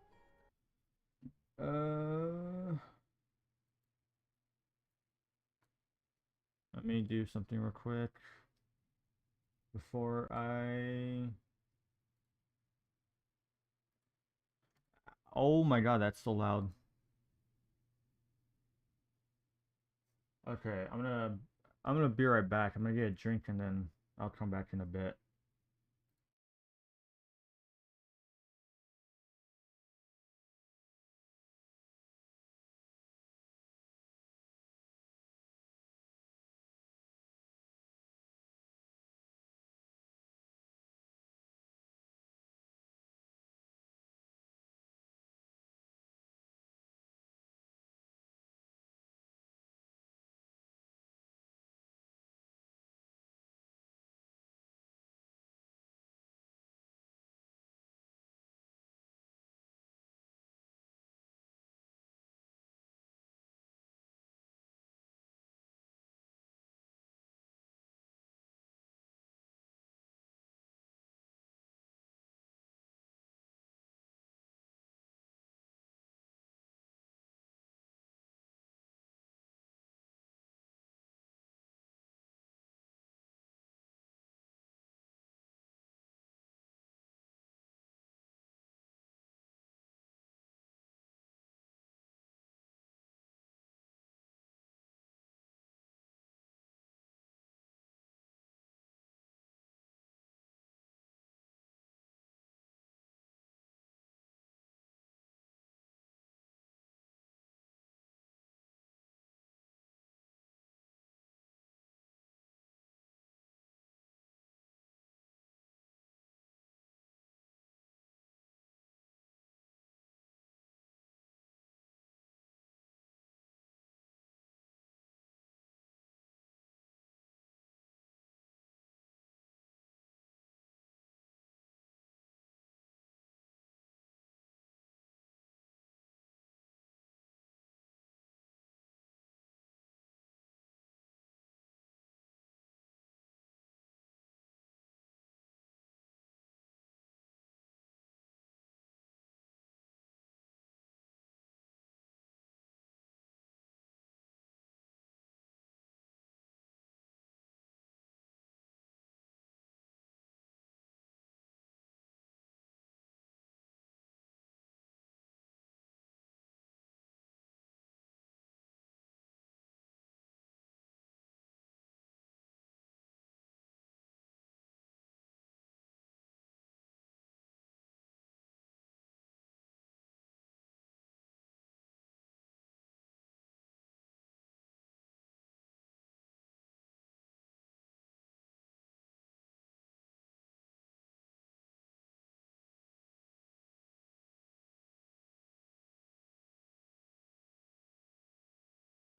Let me do something real quick before I... Oh my god, that's so loud. Okay, I'm gonna be right back. I'm gonna get a drink and then I'll come back in a bit.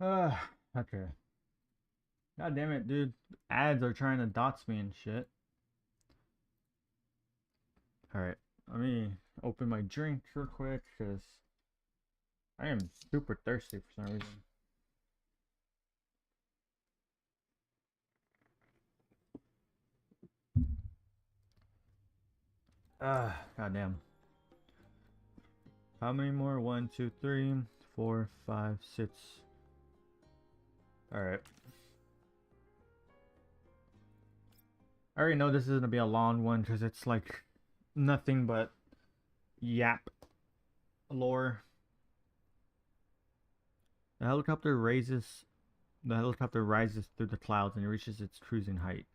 Okay. God damn it, dude. Ads are trying to dox me and shit. Alright, let me open my drink real quick because I am super thirsty for some reason. Goddamn. How many more? 1, 2, 3, 4, 5, 6. Alright. I already know this is going to be a long one because it's like nothing but yap lore. The helicopter rises through the clouds and reaches its cruising height.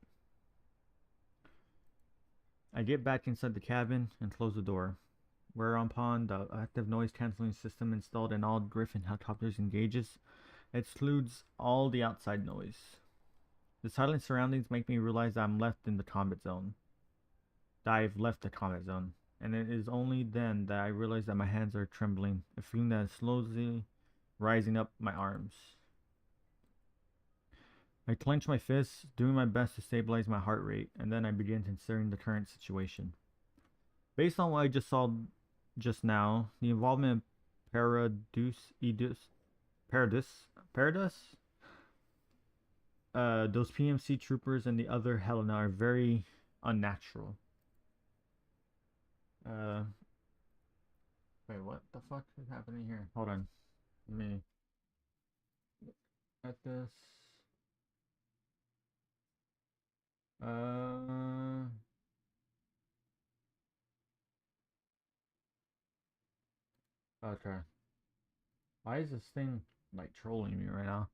I get back inside the cabin and close the door, whereupon the active noise cancelling system installed in all Griffin helicopters engages. It excludes all the outside noise. The silent surroundings make me realize that I'm left in the combat zone. That I've left the combat zone. And it is only then that I realize that my hands are trembling, a feeling that is slowly rising up my arms. I clench my fists, doing my best to stabilize my heart rate, and then I begin considering the current situation. Based on what I just saw just now, the involvement of those PMC troopers and the other Helena are very unnatural. Wait, what the fuck is happening here? Hold on. Let me look at this. Okay. Why is this thing like trolling me right now?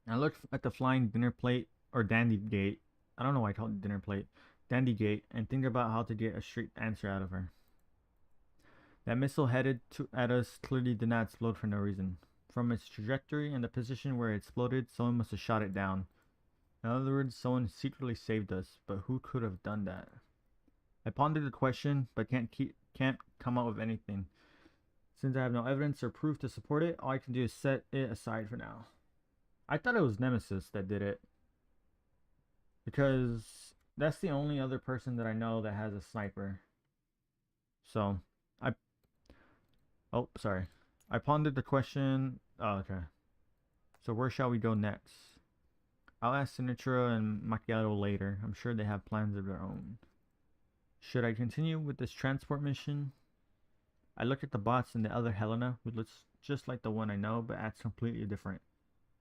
I look at the flying dinner plate or dandy gate. I don't know why I call it dinner plate. Dandy gate, and think about how to get a straight answer out of her. That missile headed at us clearly did not explode for no reason. From its trajectory and the position where it exploded, someone must have shot it down. In other words, someone secretly saved us, but who could have done that? I pondered the question, but can't come up with anything. Since I have no evidence or proof to support it, all I can do is set it aside for now. I thought it was Nemesis that did it, because that's the only other person that I know that has a sniper. So, sorry. I pondered the question. Oh, okay. So where shall we go next? I'll ask Sinatra and Macchiato later. I'm sure they have plans of their own. Should I continue with this transport mission? I look at the bots and the other Helena, who looks just like the one I know, but acts completely different.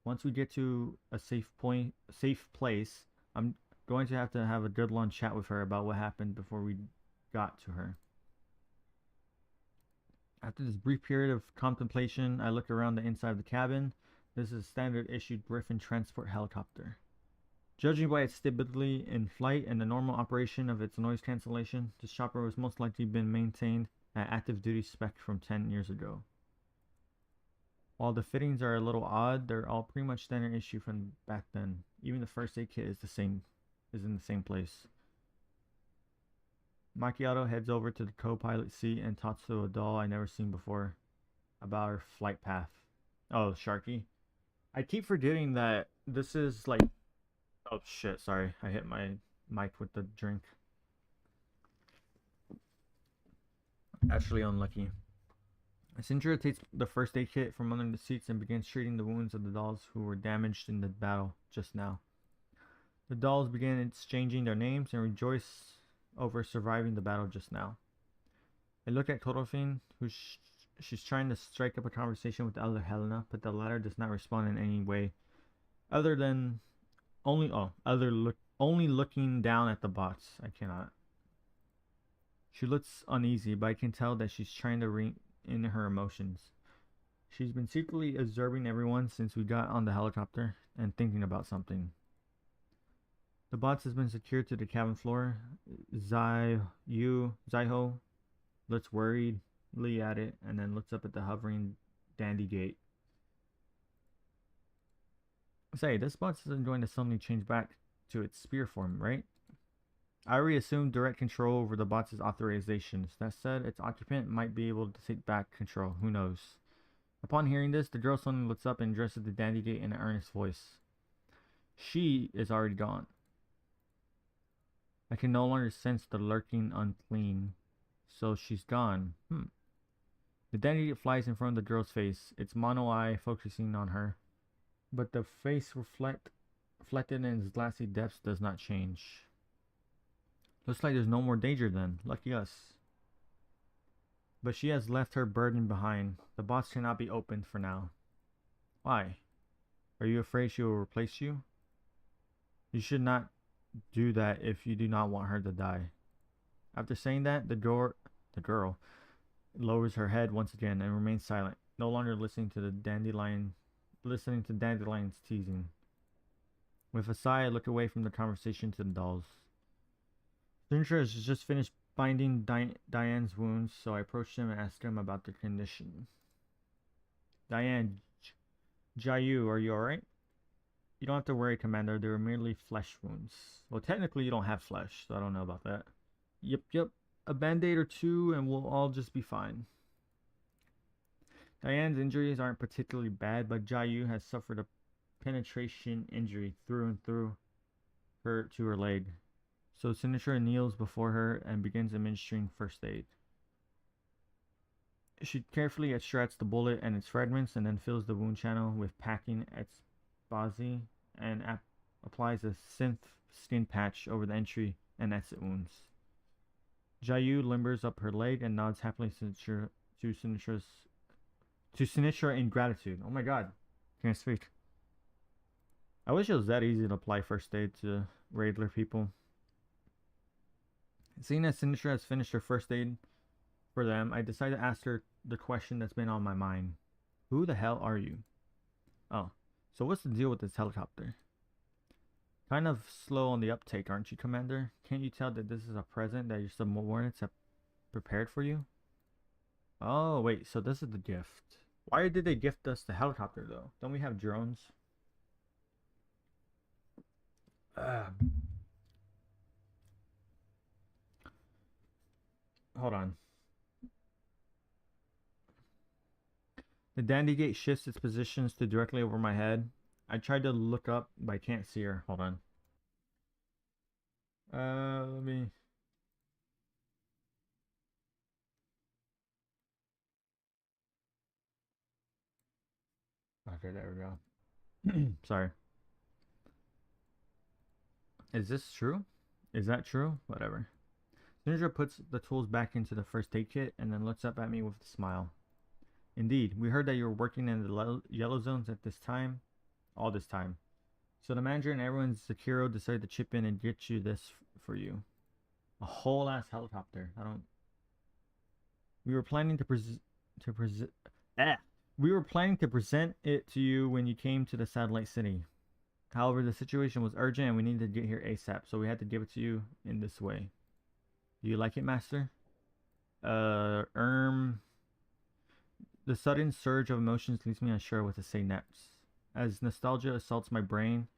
Once we get to a safe place, I'm going to have a good long chat with her about what happened before we got to her. After this brief period of contemplation, I look around the inside of the cabin. This is a standard issued Griffin transport helicopter. Judging by its stability in flight and the normal operation of its noise cancellation, this chopper was most likely been maintained at active duty spec from 10 years ago. While the fittings are a little odd, they're all pretty much standard issue from back then. Even the first aid kit is in the same place. Macchiato heads over to the co-pilot seat and talks to a doll I never seen before about her flight path. Oh, Sharky. I keep forgetting that this is like... Oh shit, sorry. I hit my mic with the drink. Actually unlucky. Sindra takes the first aid kit from under the seats and begins treating the wounds of the dolls who were damaged in the battle just now. The dolls begin exchanging their names and rejoice over surviving the battle just now. I look at Kodofin, she's trying to strike up a conversation with the other Helena, but the latter does not respond in any way, other than only looking down at the bots. I cannot. She looks uneasy, but I can tell that she's trying to rein in her emotions. She's been secretly observing everyone since we got on the helicopter and thinking about something. The box has been secured to the cabin floor. Zaiho looks worriedly at it and then looks up at the hovering dandy gate. Say, this box isn't going to suddenly change back to its spear form, right? I already assumed direct control over the bot's authorizations. That said, its occupant might be able to take back control. Who knows? Upon hearing this, the girl suddenly looks up and addresses the dandy gate in an earnest voice. She is already gone. I can no longer sense the lurking unclean. So she's gone. The dandy gate flies in front of the girl's face, its mono eye focusing on her. But the face reflected in its glassy depths does not change. Looks like there's no more danger then. Lucky us. But she has left her burden behind. The box cannot be opened for now. Why? Are you afraid she will replace you? You should not do that if you do not want her to die. After saying that, the girl lowers her head once again and remains silent, no longer listening to Dandelion's teasing. With a sigh, I look away from the conversation to the dolls. Sintra has just finished binding Diane's wounds, so I approached him and asked him about their condition. Diane, Jayu, are you alright? You don't have to worry, Commander. They were merely flesh wounds. Well, technically you don't have flesh, so I don't know about that. Yep. A band-aid or two and we'll all just be fine. Diane's injuries aren't particularly bad, but Jayu has suffered a penetration injury through and through to her leg. So Sinatra kneels before her and begins administering first aid. She carefully extracts the bullet and its fragments and then fills the wound channel with packing exposi and applies a synth skin patch over the entry and exit wounds. Jayu limbers up her leg and nods happily to Sinatra in gratitude. Oh my god, can't speak. I wish it was that easy to apply first aid to regular people. Seeing as Sinatra has finished her first aid for them, I decided to ask her the question that's been on my mind. Who the hell are you? Oh, so what's the deal with this helicopter? Kind of slow on the uptake, aren't you, Commander? Can't you tell that this is a present that your subordinates have prepared for you? Oh, wait, so this is the gift. Why did they gift us the helicopter, though? Don't we have drones? Hold on. The dandy gate shifts its positions to directly over my head. I tried to look up, but I can't see her. Hold on. Let me... Okay, there we go. Sorry. Is this true? Is that true? Whatever. Ninja puts the tools back into the first aid kit and then looks up at me with a smile. Indeed, we heard that you were working in the yellow zones at this time. All this time. So the manager and everyone's Zucchero decided to chip in and get you this for you. A whole ass helicopter. We were planning to present it to you when you came to the satellite city. However, the situation was urgent and we needed to get here ASAP, so we had to give it to you in this way. Do you like it, Master? The sudden surge of emotions leaves me unsure what to say next. As nostalgia assaults my brain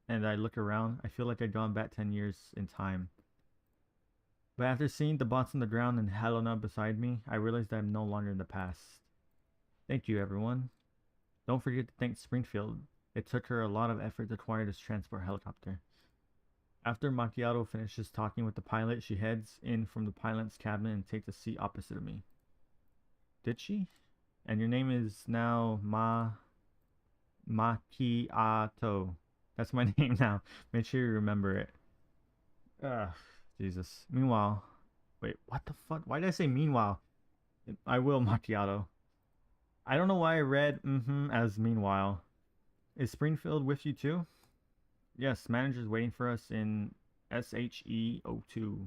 and I look around, I feel like I'd gone back 10 years in time. But after seeing the bots on the ground and Helena beside me, I realized that I'm no longer in the past. Thank you, everyone. Don't forget to thank Springfield. It took her a lot of effort to acquire this transport helicopter. After Macchiato finishes talking with the pilot, she heads in from the pilot's cabin and takes a seat opposite of me. Did she? And your name is now Macchiato. That's my name now. Make sure you remember it. Jesus. Meanwhile, wait, what the fuck? Why did I say meanwhile? I will, Macchiato. I don't know why I read as meanwhile. Is Springfield with you too? Yes, manager's waiting for us in SHE02.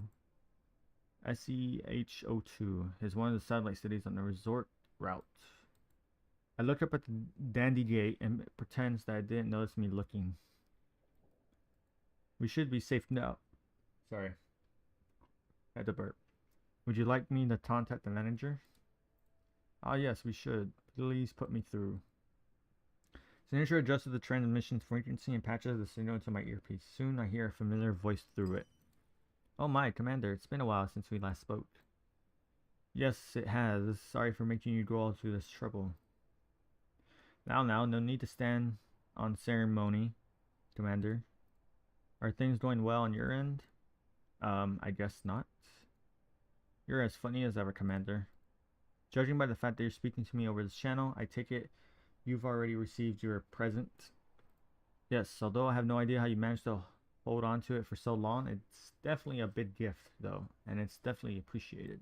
SEH02 is one of the satellite cities on the resort route. I look up at the dandy gate and it pretends that it didn't notice me looking. We should be safe now. Sorry. Had to burp. Would you like me to contact the manager? Ah, yes, we should. Please put me through. Sinatra adjusted the transmission frequency and patches the signal to my earpiece. Soon I hear a familiar voice through it. Oh my, Commander, it's been a while since we last spoke. Yes, it has. Sorry for making you go all through this trouble. Now, no need to stand on ceremony, Commander. Are things going well on your end? I guess not. You're as funny as ever, Commander. Judging by the fact that you're speaking to me over this channel, I take it you've already received your present. Yes, although I have no idea how you managed to hold on to it for so long, it's definitely a big gift, though, and it's definitely appreciated.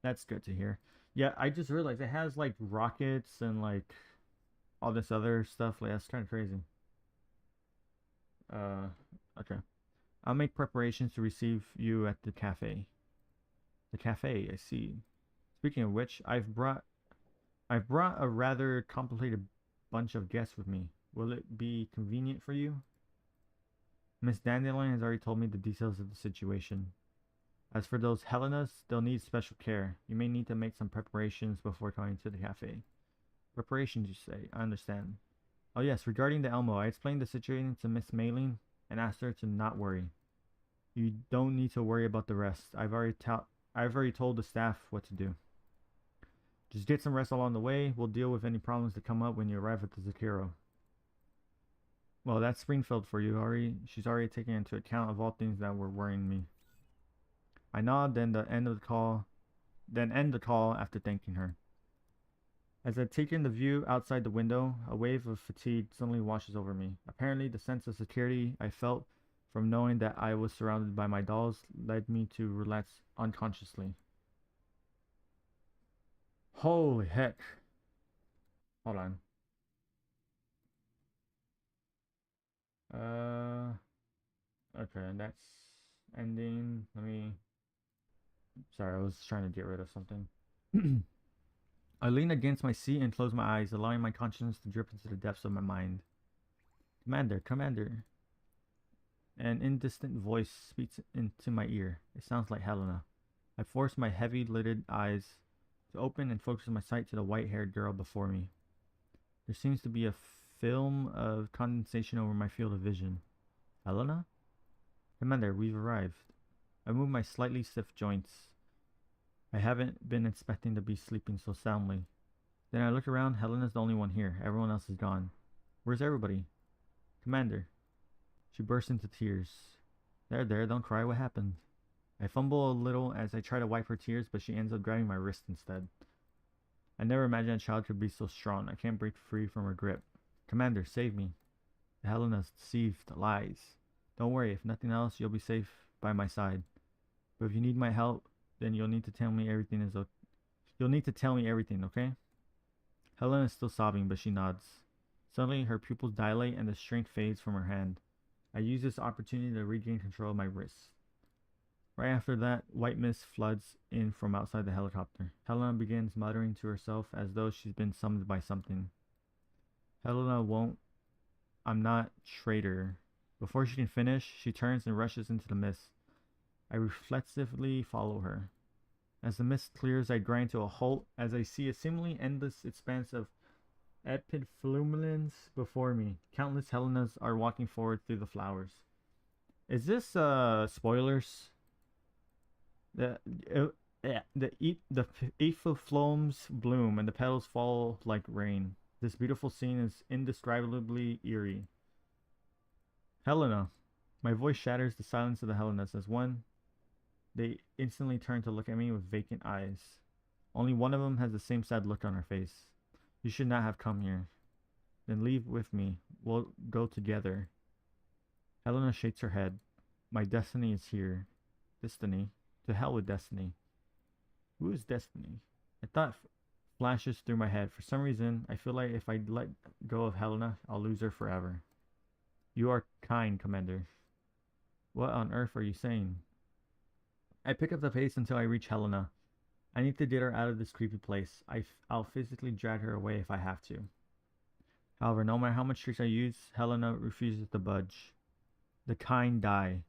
That's good to hear. Yeah, I just realized it has like rockets and like all this other stuff. Like that's kind of crazy. Uh, okay. I'll make preparations to receive you at the cafe. The cafe, I see. Speaking of which, I've brought a rather complicated bunch of guests with me. Will it be convenient for you? Miss Dandelion has already told me the details of the situation. As for those Helenas, they'll need special care. You may need to make some preparations before going to the cafe. Preparations, you say? I understand. Oh yes, regarding the Elmo, I explained the situation to Miss Mayling and asked her to not worry. You don't need to worry about the rest. I've already told the staff what to do. Just get some rest along the way. We'll deal with any problems that come up when you arrive at the Zucchero. Well, that's Springfield for you, Ari. She's already taken into account of all things that were worrying me. I nod, then end the call after thanking her. As I take in the view outside the window, a wave of fatigue suddenly washes over me. Apparently, the sense of security I felt from knowing that I was surrounded by my dolls led me to relax unconsciously. Holy heck. Hold on. Okay, that's ending. Sorry, I was trying to get rid of something. I lean against my seat and close my eyes, allowing my conscience to drip into the depths of my mind. Commander. An indistant voice speaks into my ear. It sounds like Helena. I force my heavy-lidded eyes to open and focus my sight to the white-haired girl before me. There seems to be a film of condensation over my field of vision. Helena? Commander, we've arrived. I move my slightly stiff joints. I haven't been expecting to be sleeping so soundly. Then I look around. Helena's the only one here. Everyone else is gone. Where's everybody? Commander. She bursts into tears. There, don't cry. What happened? I fumble a little as I try to wipe her tears, but she ends up grabbing my wrist instead. I never imagined a child could be so strong. I can't break free from her grip. Commander, save me. Helena's deceived lies. Don't worry, if nothing else, you'll be safe by my side. But if you need my help, then you'll need to tell me everything, okay? Helena is still sobbing, but she nods. Suddenly, her pupils dilate and the strength fades from her hand. I use this opportunity to regain control of my wrist. Right after that, white mist floods in from outside the helicopter. Helena begins muttering to herself as though she's been summoned by something. Helena won't. I'm not traitor. Before she can finish, she turns and rushes into the mist. I reflexively follow her. As the mist clears, I grind to a halt as I see a seemingly endless expanse of epiflumelins before me. Countless Helenas are walking forward through the flowers. Is this spoilers? The epiflomes bloom and the petals fall like rain. This beautiful scene is indescribably eerie. Helena. My voice shatters the silence of the Helenas as they instantly turn to look at me with vacant eyes. Only one of them has the same sad look on her face. You should not have come here. Then leave with me. We'll go together. Helena shakes her head. My destiny is here. Destiny? To hell with destiny. Who is Destiny? A thought flashes through my head. For some reason, I feel like if I let go of Helena, I'll lose her forever. You are kind, Commander. What on earth are you saying? I pick up the pace until I reach Helena. I need to get her out of this creepy place. I'll physically drag her away if I have to. However, no matter how much tricks I use, Helena refuses to budge. The kind die,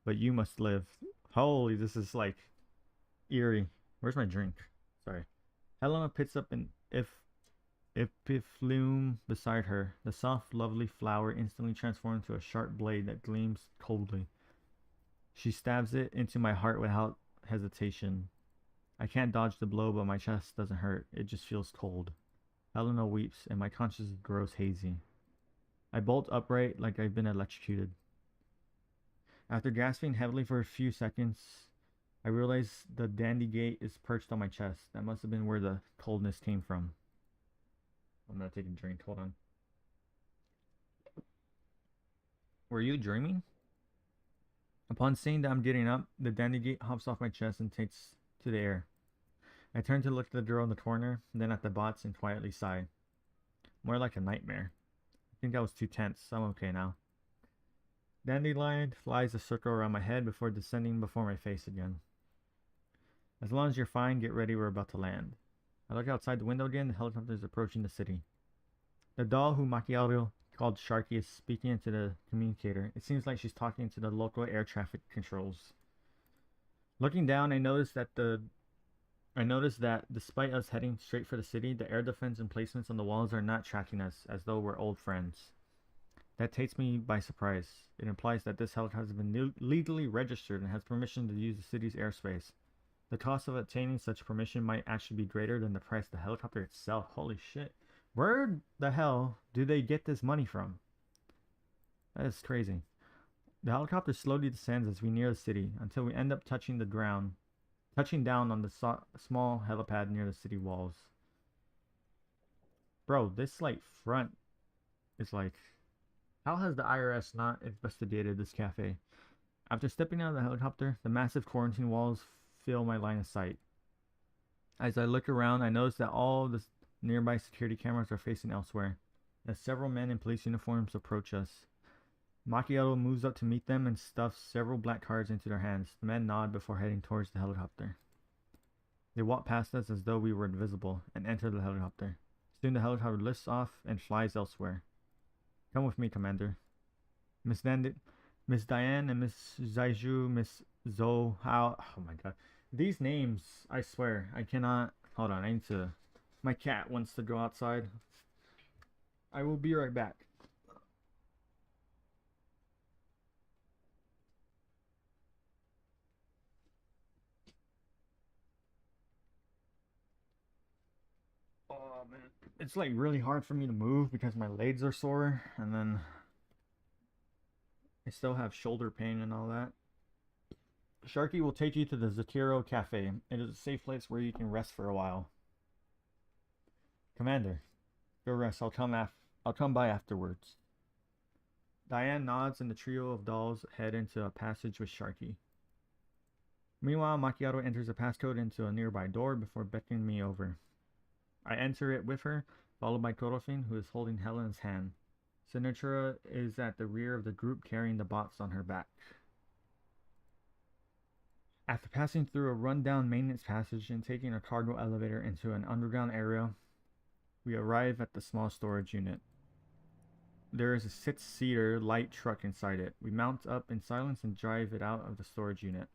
but you must live. Holy, this is like eerie. Where's my drink? Sorry. Helena picks up an epiflume beside her. The soft, lovely flower instantly transforms into a sharp blade that gleams coldly. She stabs it into my heart without hesitation. I can't dodge the blow, but my chest doesn't hurt. It just feels cold. Helena weeps, and my consciousness grows hazy. I bolt upright like I've been electrocuted. After gasping heavily for a few seconds, I realize the dandy gate is perched on my chest. That must have been where the coldness came from. I'm gonna take a drink. Hold on. Were you dreaming? Upon seeing that I'm getting up, the dandy gate hops off my chest and takes to the air. I turn to look at the girl in the corner, then at the bots, and quietly sigh. More like a nightmare. I think I was too tense. I'm okay now. Dandelion flies a circle around my head before descending before my face again. As long as you're fine, get ready, we're about to land. I look outside the window again, the helicopter is approaching the city. The doll who Macchiato called Sharky is speaking into the communicator. It seems like she's talking to the local air traffic controls. Looking down, I notice that despite us heading straight for the city, the air defense emplacements on the walls are not tracking us, as though we're old friends. That takes me by surprise. It implies that this helicopter has been legally registered and has permission to use the city's airspace. The cost of obtaining such permission might actually be greater than the price of the helicopter itself. Holy shit. Where the hell do they get this money from? That is crazy. The helicopter slowly descends as we near the city until we end up touching down on the small helipad near the city walls. Bro, this like front is like, how has the IRS not investigated this cafe? After stepping out of the helicopter, the massive quarantine walls fill my line of sight. As I look around, I notice that all the nearby security cameras are facing elsewhere, as several men in police uniforms approach us. Macchiato moves up to meet them and stuffs several black cards into their hands. The men nod before heading towards the helicopter. They walk past us as though we were invisible and enter the helicopter. Soon the helicopter lifts off and flies elsewhere. Come with me, Commander. Miss Diane and Miss Zaiju, Miss Zhou Hao. Oh my god. These names, I swear, I cannot. Hold on, I need to. My cat wants to go outside. I will be right back. Oh man, it's like really hard for me to move because my legs are sore, and then I still have shoulder pain and all that. Sharky will take you to the Zucchero Cafe. It is a safe place where you can rest for a while. Commander, go rest. I'll come by afterwards. Diane nods and the trio of dolls head into a passage with Sharky. Meanwhile, Macchiato enters a passcode into a nearby door before beckoning me over. I enter it with her, followed by Korofin, who is holding Helen's hand. Sinatra is at the rear of the group carrying the box on her back. After passing through a run-down maintenance passage and taking a cargo elevator into an underground area, we arrive at the small storage unit. There is a 6-seater light truck inside it. We mount up in silence and drive it out of the storage unit.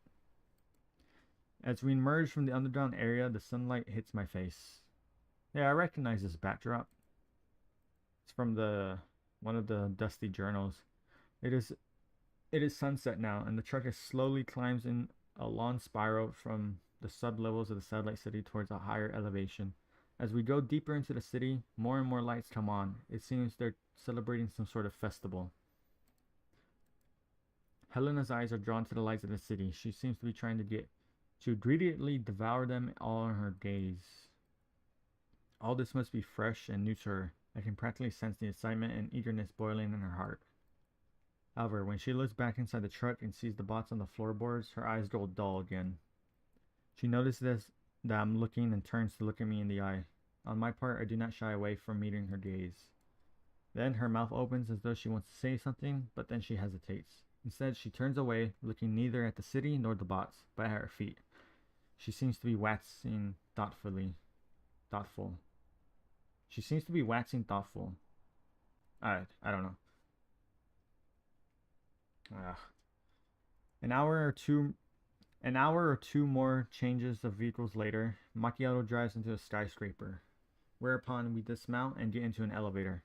As we emerge from the underground area, the sunlight hits my face. Yeah, I recognize this backdrop. It's from one of the dusty journals. It is sunset now, and the truck slowly climbs in a long spiral from the sub-levels of the satellite city towards a higher elevation. As we go deeper into the city, more and more lights come on. It seems they're celebrating some sort of festival. Helena's eyes are drawn to the lights of the city. She seems to be trying to greedily devour them all in her gaze. All this must be fresh and new to her. I can practically sense the excitement and eagerness boiling in her heart. However, when she looks back inside the truck and sees the bots on the floorboards, her eyes go dull again. She notices that I'm looking and turns to look at me in the eye. On my part, I do not shy away from meeting her gaze. Then her mouth opens as though she wants to say something, but then she hesitates. Instead, she turns away, looking neither at the city nor the bots, but at her feet. She seems to be waxing thoughtful. She seems to be waxing thoughtful. I don't know. An hour or two more changes of vehicles later, Macchiato drives into a skyscraper, whereupon we dismount and get into an elevator.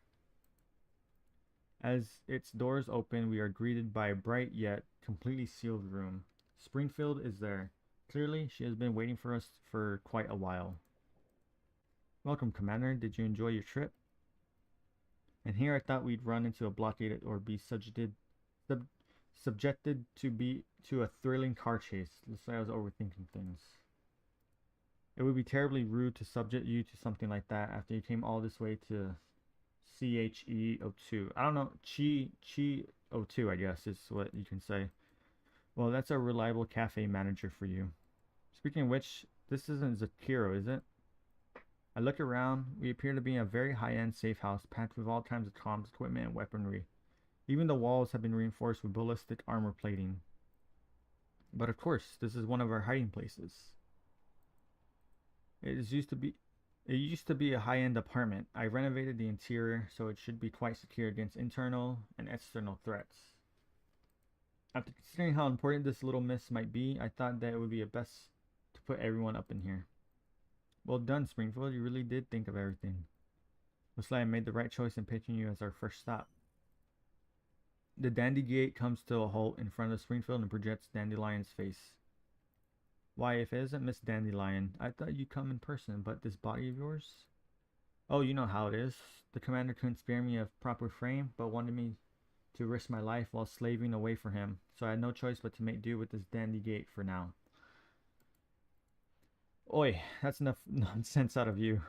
As its doors open, we are greeted by a bright yet completely sealed room. Springfield is there. Clearly, she has been waiting for us for quite a while. Welcome, Commander. Did you enjoy your trip? And here I thought we'd run into a blockade or be subjected to a thrilling car chase. Looks like I was overthinking things. It would be terribly rude to subject you to something like that after you came all this way to CHE02. I don't know, Chi02, I guess is what you can say. Well, that's a reliable cafe manager for you. Speaking of which, this isn't Zucchero, is it? I look around. We appear to be in a very high-end safe house packed with all kinds of comms equipment and weaponry. Even the walls have been reinforced with ballistic armor plating. But of course, this is one of our hiding places. It used to be a high-end apartment. I renovated the interior so it should be quite secure against internal and external threats. After considering how important this little mess might be, I thought that it would be best to put everyone up in here. Well done, Springfield. You really did think of everything. Looks like I made the right choice in picking you as our first stop. The Dandy Gate comes to a halt in front of Springfield and projects Dandelion's face. Why, if it isn't Miss Dandelion, I thought you'd come in person, but this body of yours? Oh, you know how it is. The commander couldn't spare me a proper frame, but wanted me to risk my life while slaving away for him, so I had no choice but to make do with this Dandy Gate for now. Oi, that's enough nonsense out of you.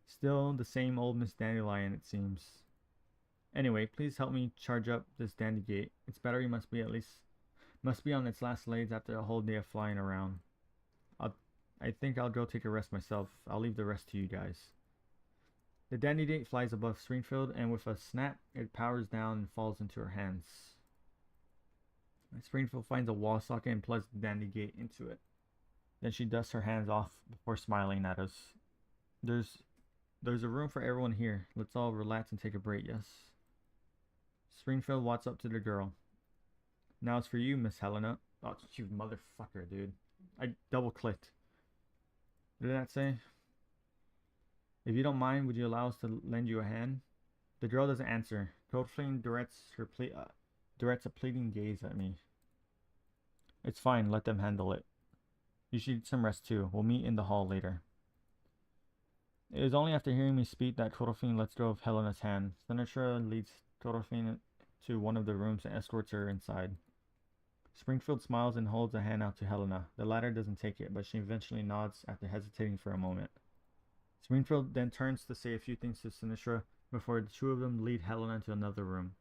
Still the same old Miss Dandelion, it seems. Anyway, please help me charge up this Dandy Gate. Its battery must be on its last legs after a whole day of flying around. I think I'll go take a rest myself. I'll leave the rest to you guys. The Dandy Gate flies above Springfield, and with a snap, it powers down and falls into her hands. Springfield finds a wall socket and plugs the Dandy Gate into it. Then she dusts her hands off before smiling at us. There's a room for everyone here. Let's all relax and take a break, yes? Springfield walks up to the girl. Now it's for you, Miss Helena. Oh, you motherfucker, dude. I double-clicked. What did that say? If you don't mind, would you allow us to lend you a hand? The girl doesn't answer. Goldflame directs a pleading gaze at me. It's fine, let them handle it. You should get some rest too. We'll meet in the hall later. It is only after hearing me speak that Goldflame lets go of Helena's hand. Sinatra leads Goldflame to one of the rooms and escorts her inside. Springfield smiles and holds a hand out to Helena. The latter doesn't take it, but she eventually nods after hesitating for a moment. Springfield then turns to say a few things to Sinatra before the two of them lead Helena to another room.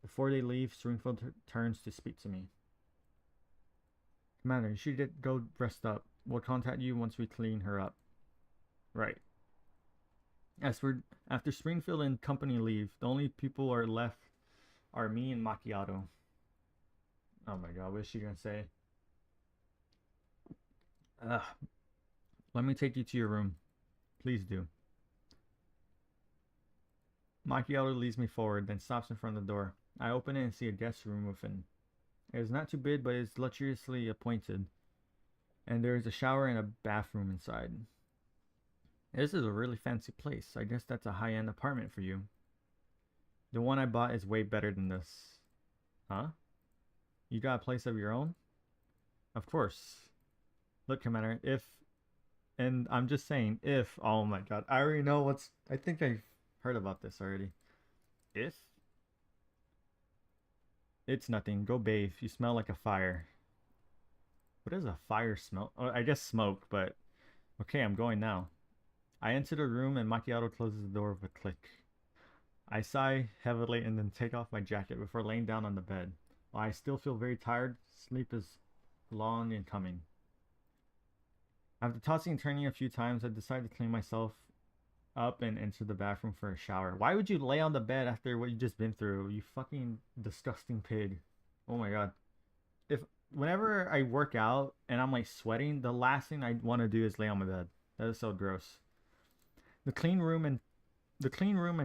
Before they leave, Springfield turns to speak to me. Commander, you should go rest up. We'll contact you once we clean her up. Right. After Springfield and company leave, the only people are left are me and Macchiato. Oh my god, what is she gonna say? Let me take you to your room. Please do. Macchiato leads me forward, then stops in front of the door. I open it and see a guest room within. It is not too big, but it is luxuriously appointed. And there is a shower and a bathroom inside. This is a really fancy place. I guess that's a high-end apartment for you. The one I bought is way better than this. Huh? You got a place of your own? Of course. Look, Commander, and I'm just saying, oh my god, I already know I think I've heard about this already. If? It's nothing. Go bathe. You smell like a fire. What does a fire smell? Oh, I guess smoke, but okay, I'm going now. I enter the room and Macchiato closes the door with a click. I sigh heavily and then take off my jacket before laying down on the bed. While I still feel very tired, sleep is long in coming. After tossing and turning a few times, I decide to clean myself up and enter the bathroom for a shower. Why would you lay on the bed after what you just been through? You fucking disgusting pig. Oh my god. Whenever I work out and I'm like sweating, the last thing I want to do is lay on my bed. That is so gross. The clean room and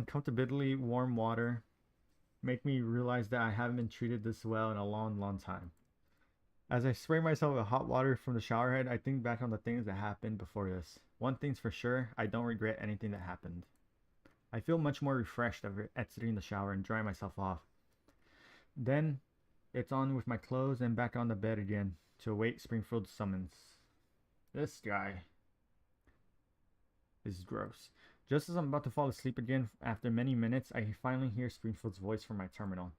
comfortably warm water make me realize that I haven't been treated this well in a long, long time. As I spray myself with hot water from the shower head, I think back on the things that happened before this. One thing's for sure, I don't regret anything that happened. I feel much more refreshed after exiting the shower and drying myself off. Then, it's on with my clothes and back on the bed again to await Springfield's summons. This guy. This is gross. Just as I'm about to fall asleep again, after many minutes, I finally hear Springfield's voice from my terminal.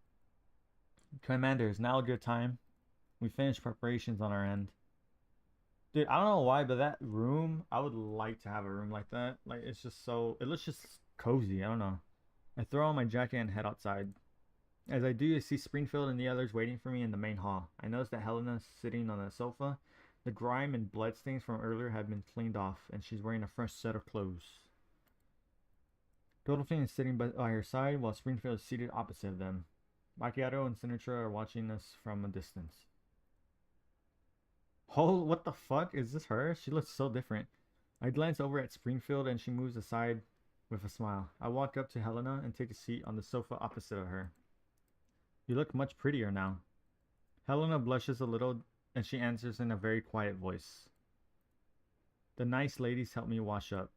Commander, is now a good time? We finished preparations on our end. Dude, I don't know why, but that room, I would like to have a room like that. Like, it's just so, it looks just cozy. I don't know. I throw on my jacket and head outside. As I do, I see Springfield and the others waiting for me in the main hall. I notice that Helena's sitting on the sofa. The grime and bloodstains from earlier have been cleaned off, and she's wearing a fresh set of clothes. Dolphin is sitting by her side, while Springfield is seated opposite of them. Macchiato and Sinatra are watching us from a distance. Oh, what the fuck? Is this her? She looks so different. I glance over at Springfield and she moves aside with a smile. I walk up to Helena and take a seat on the sofa opposite of her. You look much prettier now. Helena blushes a little and she answers in a very quiet voice. The nice ladies helped me wash up.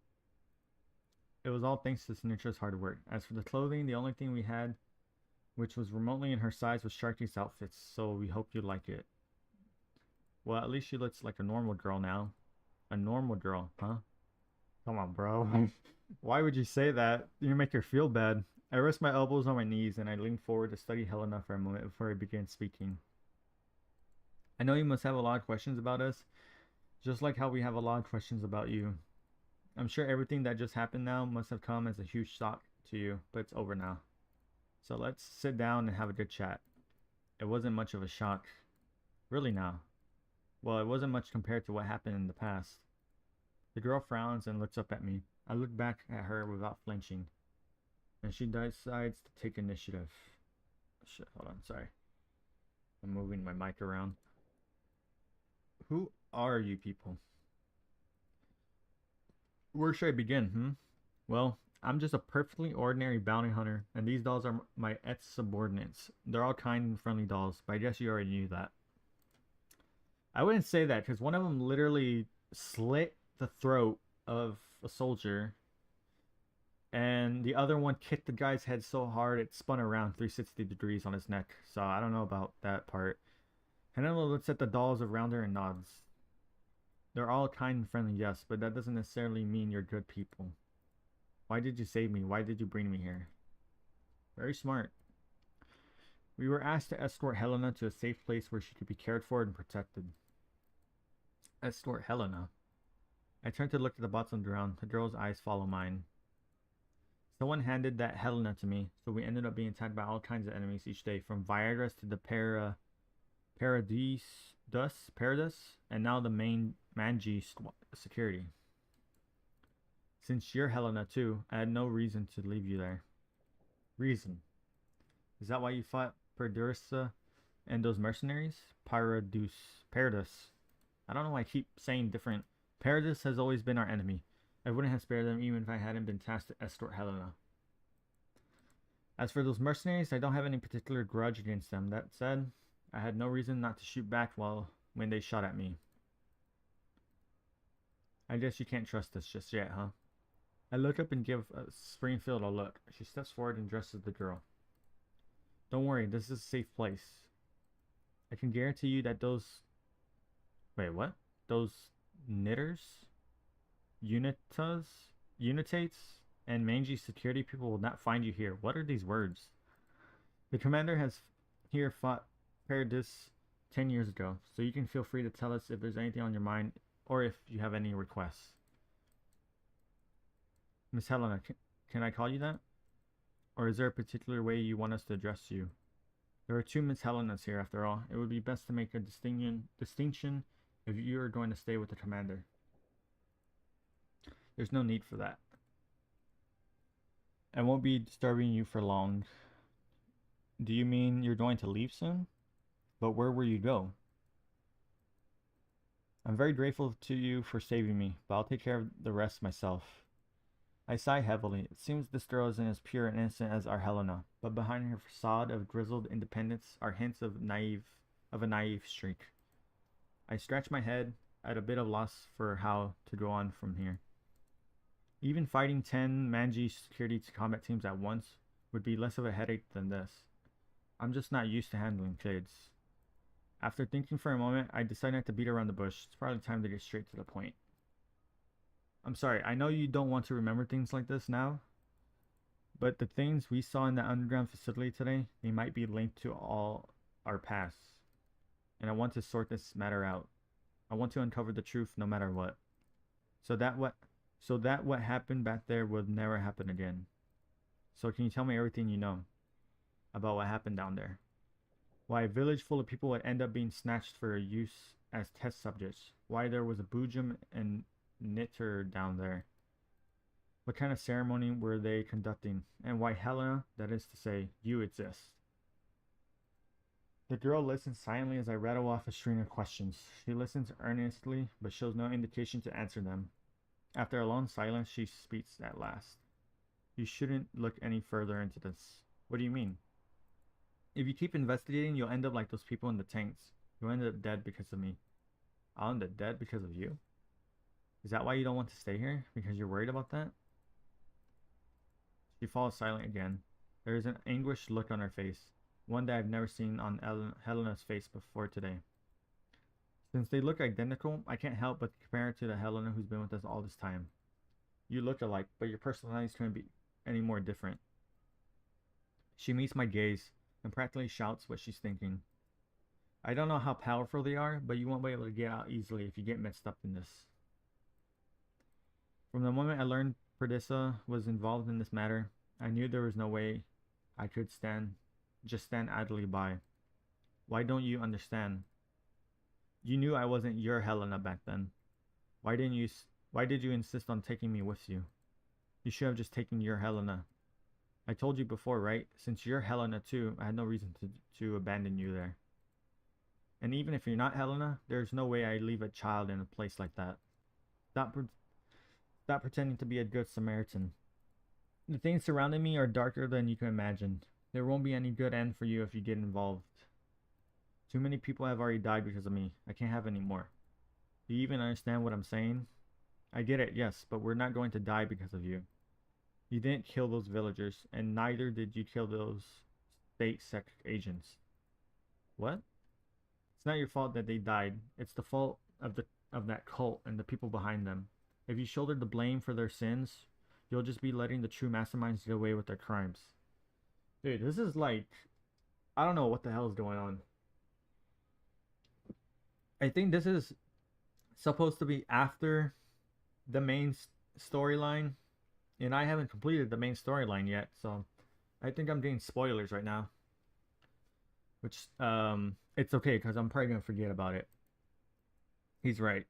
It was all thanks to Sinitra's hard work. As for the clothing, the only thing we had, which was remotely in her size, was Sharky's outfits, so we hope you like it. Well, at least she looks like a normal girl now. A normal girl, huh? Come on, bro. Why would you say that? You make her feel bad. I rest my elbows on my knees and I lean forward to study Helena for a moment before I begin speaking. I know you must have a lot of questions about us, just like how we have a lot of questions about you. I'm sure everything that just happened now must have come as a huge shock to you, but it's over now. So let's sit down and have a good chat. It wasn't much of a shock. Really now. Well, it wasn't much compared to what happened in the past. The girl frowns and looks up at me. I look back at her without flinching. And she decides to take initiative. Shit, hold on, sorry. I'm moving my mic around. Who are you people? Where should I begin, Well, I'm just a perfectly ordinary bounty hunter, and these dolls are my ex-subordinates. They're all kind and friendly dolls, but I guess you already knew that. I wouldn't say that, because one of them literally slit the throat of a soldier, and the other one kicked the guy's head so hard it spun around 360 degrees on his neck, so I don't know about that part. Hanela looks at the dolls around her and nods. They're all kind and friendly, yes, but that doesn't necessarily mean you're good people. Why did you save me? Why did you bring me here? Very smart. We were asked to escort Helena to a safe place where she could be cared for and protected. Escort Helena? I turned to look at the bots on the ground. The girl's eyes follow mine. Someone handed that Helena to me, so we ended up being attacked by all kinds of enemies each day, from Viagras to the Paradis, and now the main Manji security. Since you're Helena too, I had no reason to leave you there. Reason? Is that why you fought Perdursa and those mercenaries? Paradis. I don't know why I keep saying different. Paradis has always been our enemy. I wouldn't have spared them even if I hadn't been tasked to escort Helena. As for those mercenaries, I don't have any particular grudge against them. That said, I had no reason not to shoot back when they shot at me. I guess you can't trust us just yet, huh? I look up and give Springfield a look. She steps forward and addresses the girl. Don't worry, this is a safe place. I can guarantee you that those... Wait, what? Those knitters? Unitates? And mangy security people will not find you here. What are these words? The commander has here fought Paradis 10 years ago, so you can feel free to tell us if there's anything on your mind or if you have any requests. Miss Helena, can I call you that? Or is there a particular way you want us to address you? There are two Miss Helenas here after all. It would be best to make a distinction if you are going to stay with the commander. There's no need for that. I won't be disturbing you for long. Do you mean you're going to leave soon? But where will you go? I'm very grateful to you for saving me, but I'll take care of the rest myself. I sigh heavily. It seems this girl isn't as pure and innocent as our Helena, but behind her facade of grizzled independence are hints of a naive streak. I scratch my head, at a bit of loss for how to go on from here. Even fighting 10 Manji security combat teams at once would be less of a headache than this. I'm just not used to handling kids. After thinking for a moment, I decide not to beat around the bush. It's probably time to get straight to the point. I'm sorry, I know you don't want to remember things like this now, but the things we saw in that underground facility today, they might be linked to all our pasts. And I want to sort this matter out. I want to uncover the truth no matter what. So that what happened back there would never happen again. So can you tell me everything you know about what happened down there? Why a village full of people would end up being snatched for use as test subjects? Why there was a Boojum and Knitter down there? What kind of ceremony were they conducting? And why Helena, that is to say, you exist? The girl listens silently as I rattle off a string of questions. She listens earnestly, but shows no indication to answer them. After a long silence, she speaks at last. You shouldn't look any further into this. What do you mean? If you keep investigating, you'll end up like those people in the tanks. You'll end up dead because of me. I'll end up dead because of you? Is that why you don't want to stay here? Because you're worried about that? She falls silent again. There is an anguished look on her face, one that I've never seen on Helena's face before today. Since they look identical, I can't help but compare her to the Helena who's been with us all this time. You look alike, but your personalities couldn't be any more different. She meets my gaze and practically shouts what she's thinking. I don't know how powerful they are, but you won't be able to get out easily if you get mixed up in this. From the moment I learned Perdissa was involved in this matter, I knew there was no way I could just stand idly by. Why don't you understand? You knew I wasn't your Helena back then. Why did you insist on taking me with you? You should have just taken your Helena. I told you before, right? Since you're Helena too, I had no reason to abandon you there. And even if you're not Helena, there's no way I leave a child in a place like that. Stop pretending to be a good Samaritan. The things surrounding me are darker than you can imagine. There won't be any good end for you if you get involved. Too many people have already died because of me. I can't have any more. Do you even understand what I'm saying? I get it, yes, but we're not going to die because of you. You didn't kill those villagers, and neither did you kill those state sec agents. What? It's not your fault that they died. It's the fault of that cult and the people behind them. If you shoulder the blame for their sins, you'll just be letting the true masterminds get away with their crimes. Dude, this is like, I don't know what the hell is going on. I think this is supposed to be after the main storyline, and I haven't completed the main storyline yet, so I think I'm getting spoilers right now. Which, it's okay, because I'm probably going to forget about it. He's right.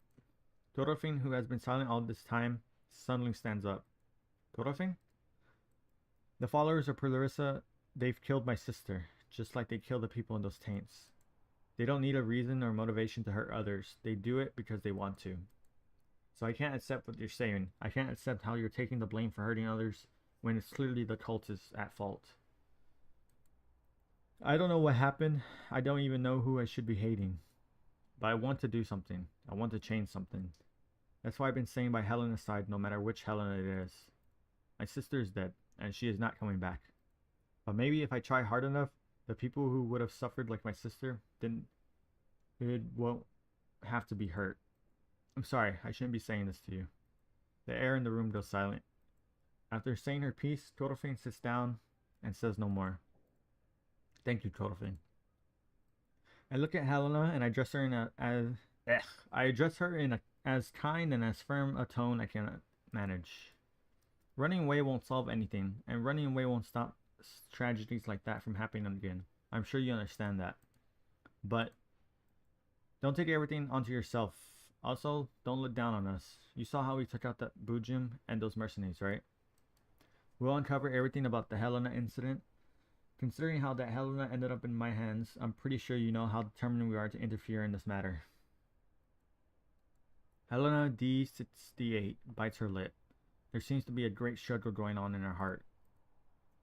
Torofin, who has been silent all this time, suddenly stands up. Torofin? The followers of Perdissa, they've killed my sister, just like they killed the people in those taints. They don't need a reason or motivation to hurt others. They do it because they want to. So I can't accept what you're saying. I can't accept how you're taking the blame for hurting others when it's clearly the cult is at fault. I don't know what happened. I don't even know who I should be hating. But I want to do something. I want to change something. That's why I've been staying by Helena's side no matter which Helena it is. My sister is dead, and she is not coming back. But maybe if I try hard enough, the people who would have suffered like my sister, then it won't have to be hurt. I'm sorry, I shouldn't be saying this to you. The air in the room goes silent. After saying her piece, Torofin sits down and says no more. Thank you, Torofin. I look at Helena and I address her in as kind and as firm a tone I can manage. Running away won't solve anything, and running away won't stop tragedies like that from happening again. I'm sure you understand that. But don't take everything onto yourself. Also, don't look down on us. You saw how we took out that Boojum and those mercenaries, right? We'll uncover everything about the Helena incident. Considering how that Helena ended up in my hands, I'm pretty sure you know how determined we are to interfere in this matter. Helena D68 bites her lip. There seems to be a great struggle going on in her heart.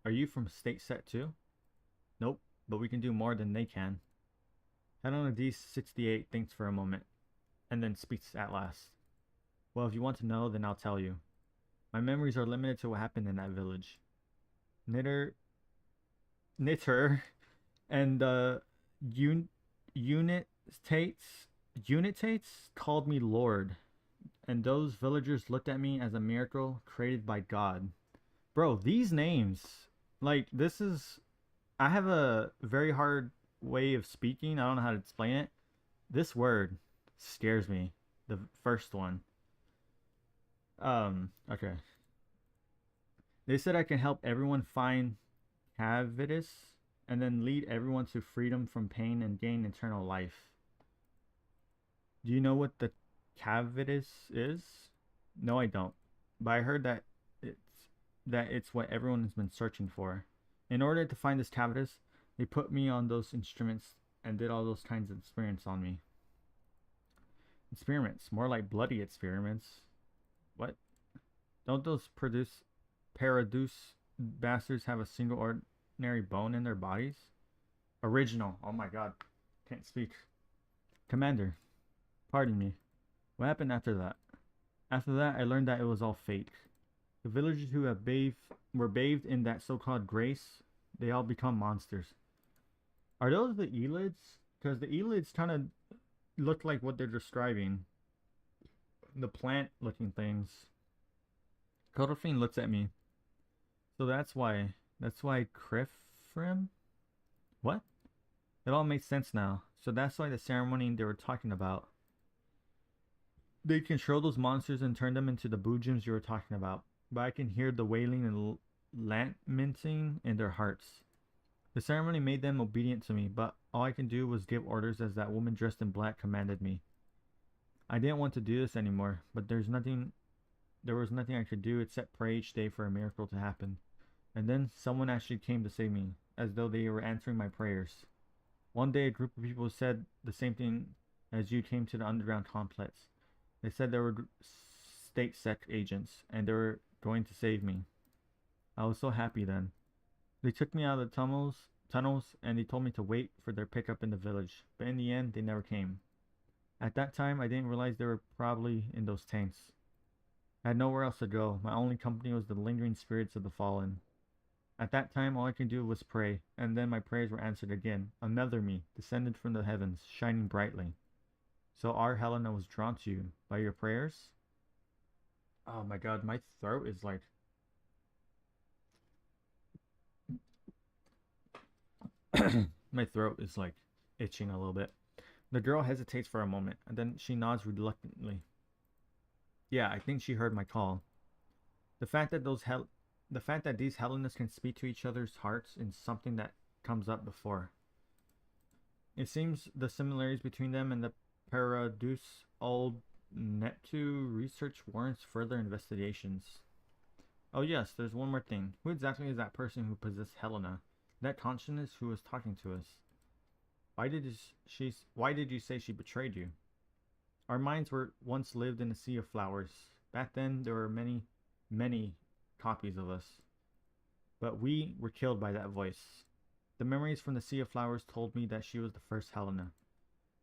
Are you from State Set too? Nope, but we can do more than they can. Helena D68 thinks for a moment, and then speaks at last. Well, if you want to know, then I'll tell you. My memories are limited to what happened in that village. Knitter and Unitates called me Lord. and those villagers looked at me as a miracle created by God. Bro, these names, like, this is. I have a very hard way of speaking. I don't know how to explain it. This word scares me. The first one. Okay. They said I can help everyone find Cavitus and then lead everyone to freedom from pain and gain eternal life. Do you know what the Cavitus is? No, I don't. But I heard it's what everyone has been searching for. In order to find this Cavitus, they put me on those instruments and did all those kinds of experiments on me. Experiments, more like bloody experiments. What? Don't those Paraduce bastards have a single ordinary bone in their bodies? Original. Oh my god. Can't speak. Commander, pardon me. What happened after that? After that, I learned that it was all fake. The villagers who were bathed in that so-called grace, they all become monsters. Are those the Elids? Because the Elids kind of look like what they're describing. The plant-looking things. Codorphine looks at me. So that's why Krifrim? What? It all makes sense now. So that's why the ceremony they were talking about. They control those monsters and turn them into the Bujums you were talking about. But I can hear the wailing and lamenting in their hearts. The ceremony made them obedient to me, but all I can do was give orders as that woman dressed in black commanded me. I didn't want to do this anymore, but there was nothing I could do except pray each day for a miracle to happen. And then someone actually came to save me, as though they were answering my prayers. One day a group of people said the same thing as you came to the underground complex. They said they were state sec agents, and they were going to save me. I was so happy then. They took me out of the tunnels, and they told me to wait for their pickup in the village, but in the end, they never came. At that time, I didn't realize they were probably in those tanks. I had nowhere else to go. My only company was the lingering spirits of the fallen. At that time, all I could do was pray, and then my prayers were answered again. Another me descended from the heavens, shining brightly. So our Helena was drawn to you by your prayers? Oh my god, my throat is like... my throat is like itching a little bit. The girl hesitates for a moment, and then she nods reluctantly. Yeah, I think she heard my call. The fact that these Helenas can speak to each other's hearts is something that comes up before. It seems the similarities between them and the Paraduce old Neptu research warrants further investigations. Oh yes, there's one more thing. Who exactly is that person who possessed Helena? That consciousness who was talking to us? Why did you say she betrayed you? Our minds were once lived in a sea of flowers. Back then there were many copies of us. But we were killed by that voice. The memories from the Sea of Flowers told me that she was the first Helena.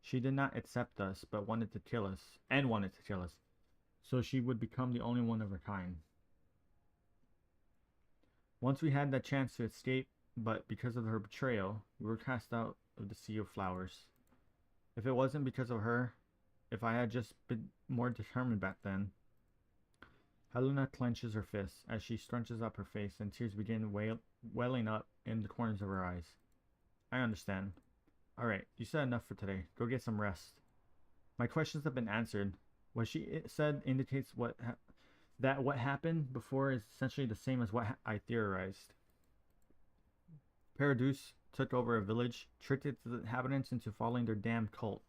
She did not accept us, but wanted to kill us, so she would become the only one of her kind. Once we had that chance to escape, but because of her betrayal, we were cast out of the Sea of Flowers. If it wasn't because of her, if I had just been more determined back then. Helena clenches her fists as she scrunches up her face, and tears begin welling up in the corners of her eyes. I understand. Alright, you said enough for today. Go get some rest. My questions have been answered. What she said indicates what happened before is essentially the same as what I theorized. Paraduce took over a village, tricked its inhabitants into following their damned cult,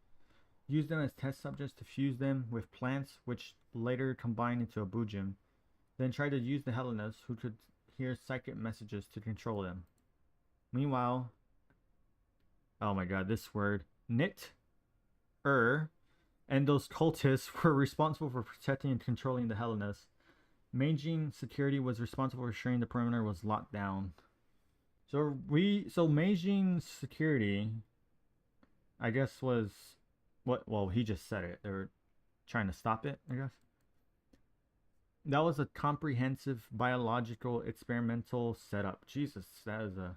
used them as test subjects to fuse them with plants which later combined into a Bujum, then tried to use the Helenas who could hear psychic messages to control them. Meanwhile, oh my god, this word, and those cultists were responsible for protecting and controlling the Helenas. Meijin security was responsible for ensuring the perimeter was locked down. So Meijin security, I guess, was well, he just said it. They were trying to stop it, I guess. That was a comprehensive biological experimental setup. Jesus, that is a...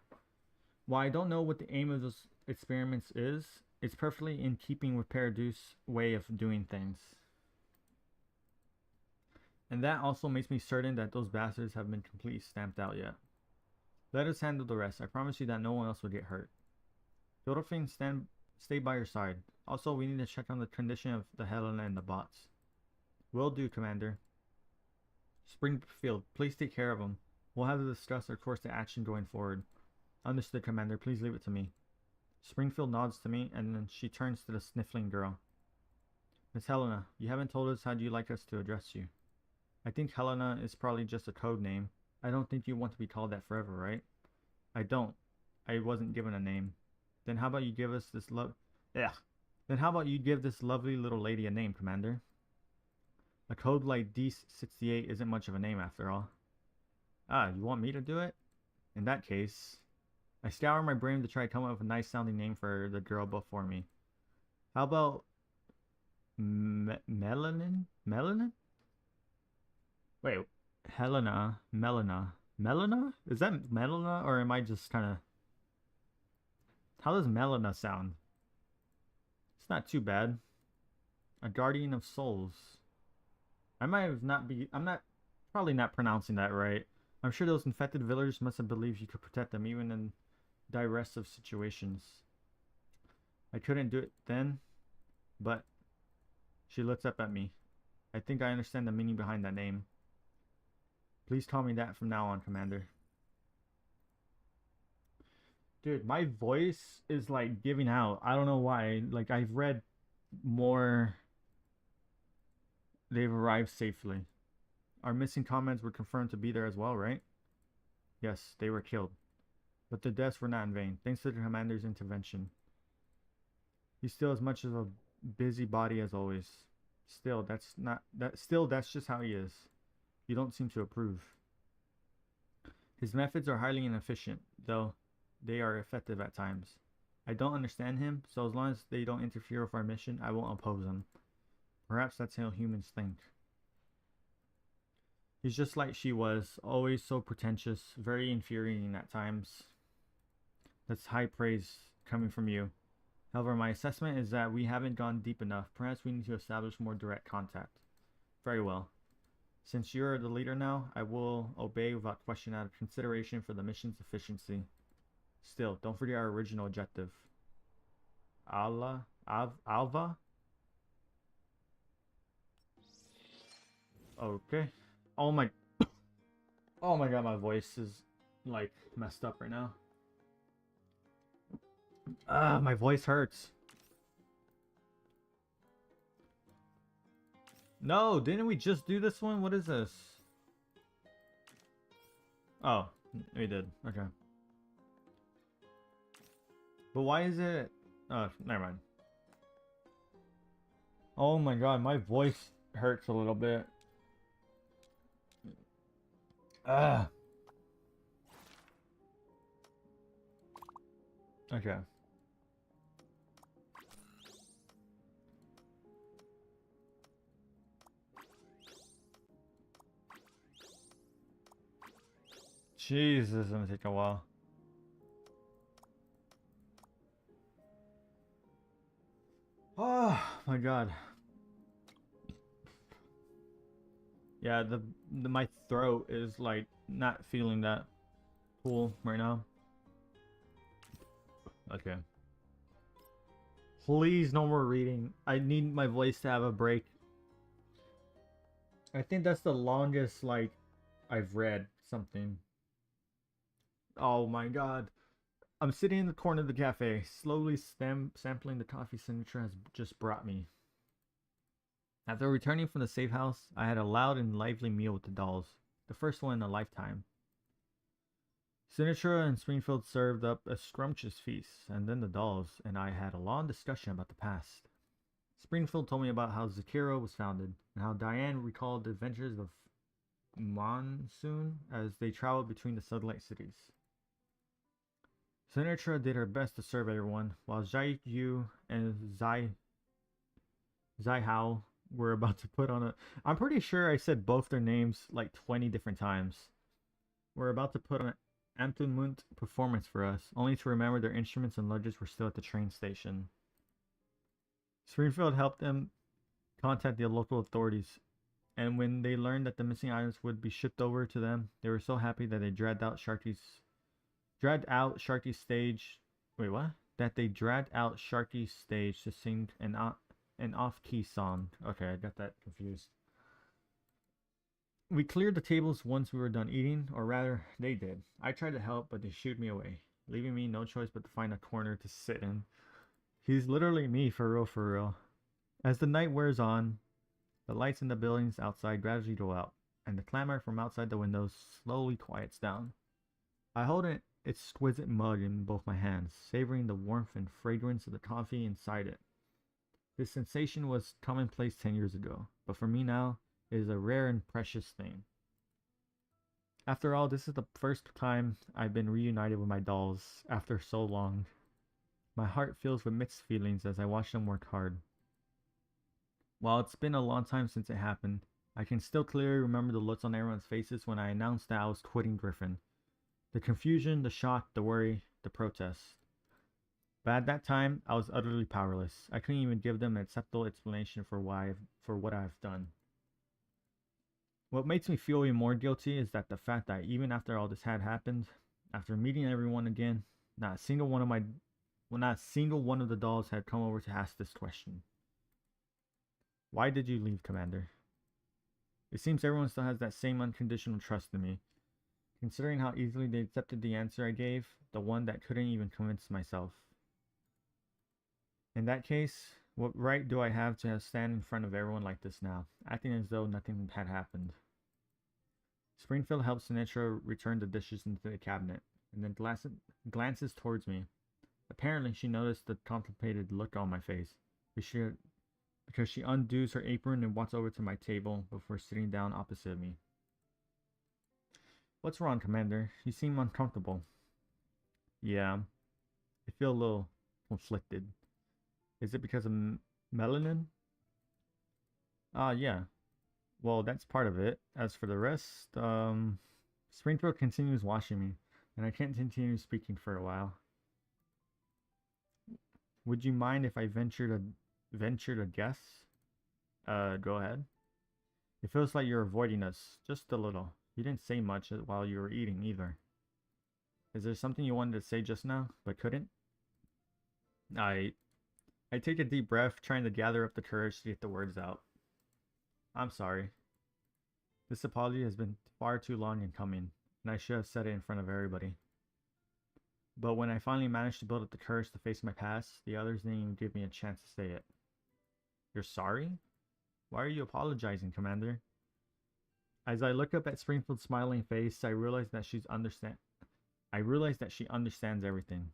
While I don't know what the aim of those experiments is, it's perfectly in keeping with Paraduce's way of doing things. And that also makes me certain that those bastards have been completely stamped out yet. Let us handle the rest. I promise you that no one else will get hurt. Josephine, stay by your side. Also, we need to check on the condition of the Helena and the bots. Will do, Commander. Springfield, please take care of them. We'll have to discuss our course of action going forward. Understood, Commander. Please leave it to me. Springfield nods to me, and then she turns to the sniffling girl. Miss Helena, you haven't told us how you'd like us to address you. I think Helena is probably just a code name. I don't think you want to be called that forever, right? I don't. I wasn't given a name. Then how about you give us this Then how about you give this lovely little lady a name, Commander? A code like D68 isn't much of a name after all. Ah, you want me to do it? In that case, I scour my brain to try to come up with a nice sounding name for the girl before me. How about Melanin? Melanin? Wait, Melina? Is that Melina, or am I just kind of... How does Melina sound? It's not too bad. A guardian of souls. I'm probably not pronouncing that right. I'm sure those infected villagers must have believed you could protect them even in direst of situations. I couldn't do it then, but she looks up at me. I think I understand the meaning behind that name. Please call me that from now on, Commander. Dude, my voice is like giving out. I don't know why. Like, I've read more. They've arrived safely. Our missing comrades were confirmed to be there as well, right? Yes, they were killed. But their deaths were not in vain, thanks to the commander's intervention. He's still as much of a busybody as always. Still, that's just how he is. You don't seem to approve. His methods are highly inefficient, though they are effective at times. I don't understand him, so as long as they don't interfere with our mission, I won't oppose them. Perhaps that's how humans think. He's just like she was, always so pretentious, very infuriating at times. That's high praise coming from you. However, my assessment is that we haven't gone deep enough. Perhaps we need to establish more direct contact. Very well. Since you're the leader now, I will obey without question out of consideration for the mission's efficiency. Still, don't forget our original objective. Alva? Okay. Oh my god, my voice is like messed up right now. My voice hurts. No, didn't we just do this one? What is this? Oh, we did. Okay. But why is it... Oh, never mind. Oh my god, my voice hurts a little bit. Okay. Jesus, it's gonna take a while. Oh my god. Yeah, my throat is like not feeling that cool right now. Okay. Please, no more reading. I need my voice to have a break. I think that's the longest like I've read something. Oh my god. I'm sitting in the corner of the cafe, slowly sampling the coffee signature has just brought me. After returning from the safe house, I had a loud and lively meal with the dolls, the first one in a lifetime. Sinatra and Springfield served up a scrumptious feast, and then the dolls and I had a long discussion about the past. Springfield told me about how Zucchero was founded, and how Diane recalled the adventures of Monsoon as they traveled between the satellite cities. Sinatra did her best to serve everyone, while Zai Yu and Zai Hao were about to put on a... I'm pretty sure I said both their names like 20 different times. We're about to put on an entertainment performance for us, only to remember their instruments and luggage were still at the train station. Springfield helped them contact the local authorities, And when they learned that the missing items would be shipped over to them, they were so happy that they dragged out Sharky's stage. Wait, what? That they dragged out Sharky's stage to sing an off-key song. Okay, I got that confused. We cleared the tables once we were done eating, or rather, they did. I tried to help, but they shooed me away, leaving me no choice but to find a corner to sit in. He's literally me, for real, for real. As the night wears on, the lights in the buildings outside gradually go out, and the clamor from outside the windows slowly quiets down. I hold an exquisite mug in both my hands, savoring the warmth and fragrance of the coffee inside it. This sensation was commonplace 10 years ago, but for me now, it is a rare and precious thing. After all, this is the first time I've been reunited with my dolls after so long. My heart fills with mixed feelings as I watch them work hard. While it's been a long time since it happened, I can still clearly remember the looks on everyone's faces when I announced that I was quitting Griffin. The confusion, the shock, the worry, the protest. But at that time, I was utterly powerless. I couldn't even give them an acceptable explanation for what I've done. What makes me feel even more guilty is that the fact that even after all this had happened, after meeting everyone again, not a single one of the dolls had come over to ask this question. Why did you leave, Commander? It seems everyone still has that same unconditional trust in me. Considering how easily they accepted the answer I gave, the one that couldn't even convince myself. In that case, what right do I have to stand in front of everyone like this now, acting as though nothing had happened? Springfield helps Sinatra return the dishes into the cabinet, and then glances towards me. Apparently, she noticed the contemplated look on my face, because she undoes her apron and walks over to my table before sitting down opposite me. What's wrong, Commander? You seem uncomfortable. Yeah, I feel a little conflicted. Is it because of melanin? Yeah. Well, that's part of it. As for the rest, Springfield continues watching me, and I can't continue speaking for a while. Would you mind if I venture to guess? Go ahead. It feels like you're avoiding us, just a little. You didn't say much while you were eating, either. Is there something you wanted to say just now, but couldn't? I take a deep breath, trying to gather up the courage to get the words out. I'm sorry. This apology has been far too long in coming, and I should have said it in front of everybody. But when I finally managed to build up the courage to face my past, the others didn't even give me a chance to say it. You're sorry? Why are you apologizing, Commander? As I look up at Springfield's smiling face, I realize that she understands everything.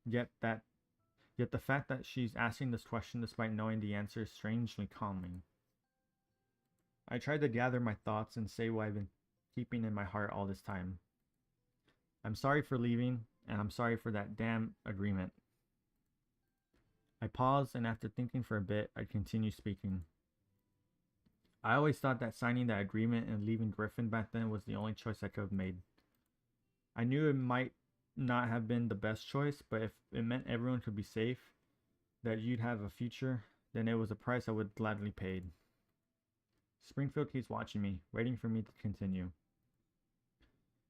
Yet the fact that she's asking this question despite knowing the answer is strangely calming. I tried to gather my thoughts and say what I've been keeping in my heart all this time. I'm sorry for leaving, and I'm sorry for that damn agreement. I paused, and after thinking for a bit, I continued speaking. I always thought that signing that agreement and leaving Griffin back then was the only choice I could have made. I knew it might not have been the best choice, but if it meant everyone could be safe, that you'd have a future, then it was a price I would gladly paid. Springfield keeps watching me, waiting for me to continue.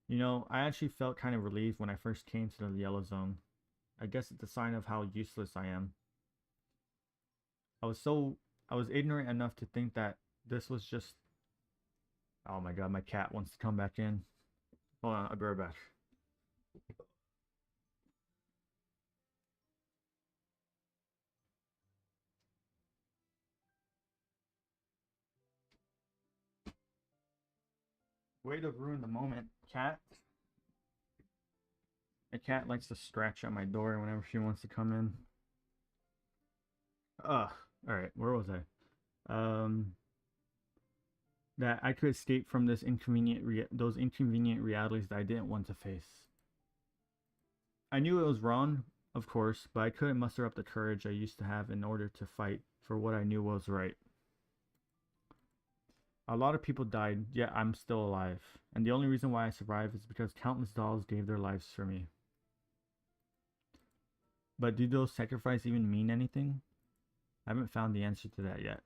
You know, I actually felt kind of relieved when I first came to the yellow zone. I guess it's a sign of how useless I am. I was ignorant enough to think that this was just... Oh my god, my cat wants to come back in. Hold on, I'll be right back. Way to ruin the moment, cat. My cat likes to scratch at my door whenever she wants to come in. Alright, where was I? That I could escape from those inconvenient realities that I didn't want to face. I knew it was wrong, of course, but I couldn't muster up the courage I used to have in order to fight for what I knew was right. A lot of people died, yet I'm still alive, and the only reason why I survived is because countless dolls gave their lives for me. But do those sacrifices even mean anything? I haven't found the answer to that yet.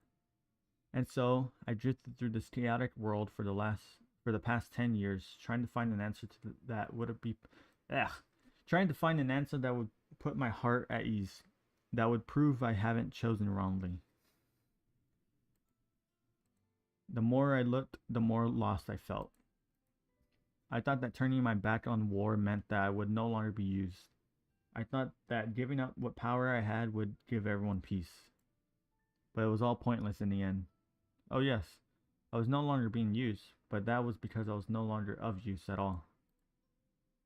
And so I drifted through this chaotic world for the past 10 years, trying to find an answer that would be ugh, trying to find an answer that would put my heart at ease, that would prove I haven't chosen wrongly. The more I looked, the more lost I felt. I thought that turning my back on war meant that I would no longer be used. I thought that giving up what power I had would give everyone peace. But it was all pointless in the end. Oh yes, I was no longer being used, but that was because I was no longer of use at all.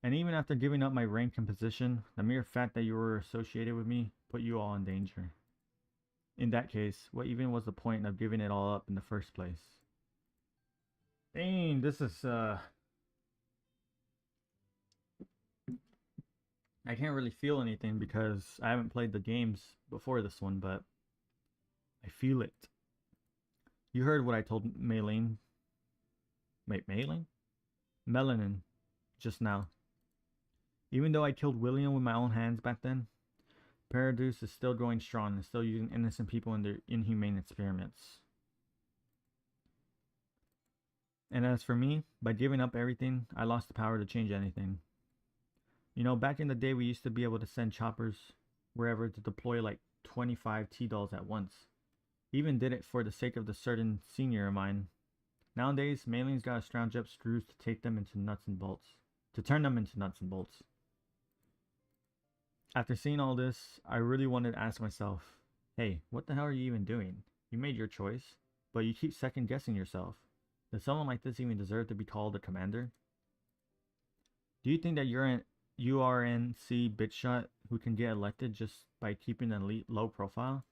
And even after giving up my rank and position, the mere fact that you were associated with me put you all in danger. In that case, what even was the point of giving it all up in the first place? Dang, this is I can't really feel anything because I haven't played the games before this one, but I feel it. You heard what I told Maylene. Wait, Maylene? Melanin just now. Even though I killed William with my own hands back then, Paradise is still going strong and still using innocent people in their inhumane experiments. And as for me, by giving up everything, I lost the power to change anything. You know, back in the day, we used to be able to send choppers wherever to deploy like 25 T-dolls at once. Even did it for the sake of the certain senior of mine. Nowadays, Mayling's gotta scrounge up screws to take them into nuts and bolts. To turn them into nuts and bolts. After seeing all this, I really wanted to ask myself, hey, what the hell are you even doing? You made your choice, but you keep second guessing yourself. Does someone like this even deserve to be called a commander? Do you think that you're an URNC bitchshot who can get elected just by keeping an elite low profile?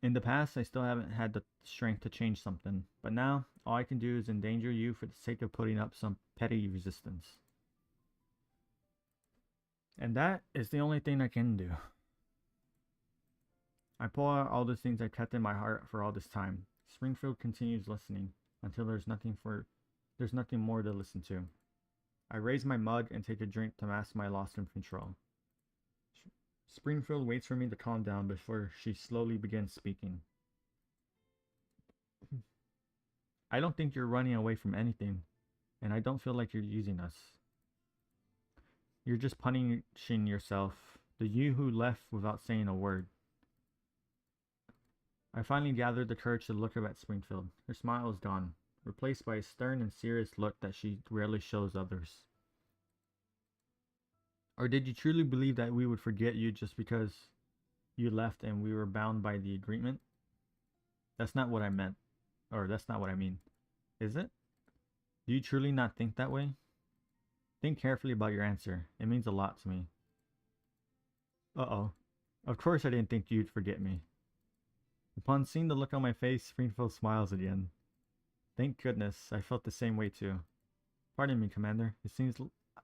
In the past, I still haven't had the strength to change something, but now all I can do is endanger you for the sake of putting up some petty resistance. And that is the only thing I can do. I pull out all the things I kept in my heart for all this time. Springfield continues listening until there's nothing more to listen to. I raise my mug and take a drink to mask my loss in control. Springfield waits for me to calm down before she slowly begins speaking. I don't think you're running away from anything, and I don't feel like you're using us. You're just punishing yourself, the you who left without saying a word. I finally gathered the courage to look up at Springfield. Her smile is gone, replaced by a stern and serious look that she rarely shows others. Or did you truly believe that we would forget you just because you left and we were bound by the agreement? That's not what I meant. Or that's not what I mean. Is it? Do you truly not think that way? Think carefully about your answer. It means a lot to me. Uh-oh. Of course I didn't think you'd forget me. Upon seeing the look on my face, Springfield smiles again. Thank goodness, I felt the same way too. Pardon me, Commander. It seems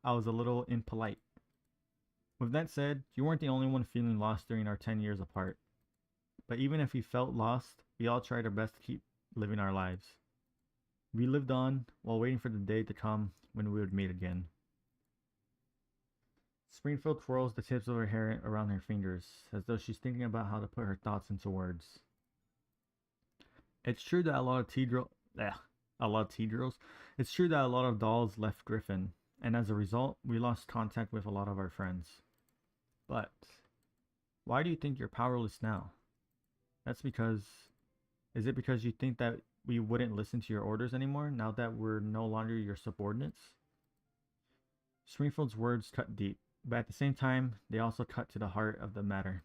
I was a little impolite. With that said, you weren't the only one feeling lost during our 10 years apart. But even if we felt lost, we all tried our best to keep living our lives. We lived on while waiting for the day to come when we would meet again. Springfield twirls the tips of her hair around her fingers, as though she's thinking about how to put her thoughts into words. It's true that a lot of T-girls, it's true that a lot of dolls left Griffin, and as a result, we lost contact with a lot of our friends. But why do you think you're powerless now? Is it because you think that we wouldn't listen to your orders anymore now that we're no longer your subordinates? Springfield's words cut deep, but at the same time, they also cut to the heart of the matter.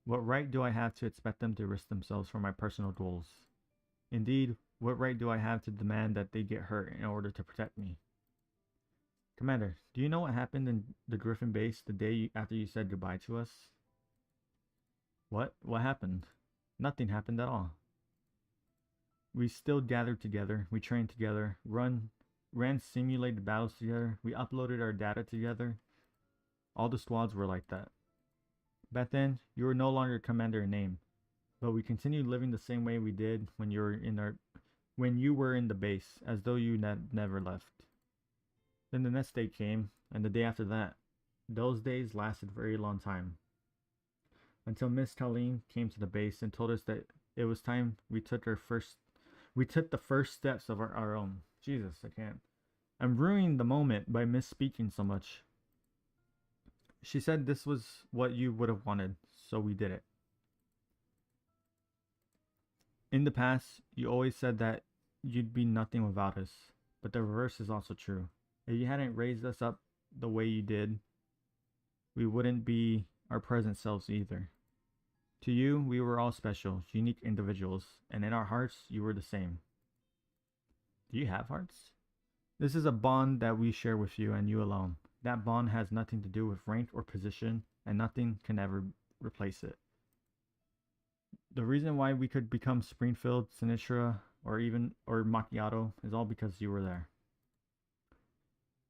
What right do I have to expect them to risk themselves for my personal goals? Indeed, what right do I have to demand that they get hurt in order to protect me? Commander, do you know what happened in the Griffin base the day after you said goodbye to us? What? What happened? Nothing happened at all. We still gathered together, we trained together, ran simulated battles together, we uploaded our data together. All the squads were like that. Back then, you were no longer commander in name, but we continued living the same way we did when you were in the base, as though you never left. Then the next day came, and the day after that. Those days lasted a very long time. Until Miss Colleen came to the base and told us that It was time we took the first steps of our own. Jesus, I can't. I'm ruining the moment by misspeaking so much. She said this was what you would have wanted, so we did it. In the past, you always said that you'd be nothing without us, but the reverse is also true. If you hadn't raised us up the way you did, we wouldn't be our present selves either. To you, we were all special, unique individuals, and in our hearts, you were the same. Do you have hearts? This is a bond that we share with you and you alone. That bond has nothing to do with rank or position, and nothing can ever replace it. The reason why we could become Springfield, Sinistra, or Macchiato is all because you were there.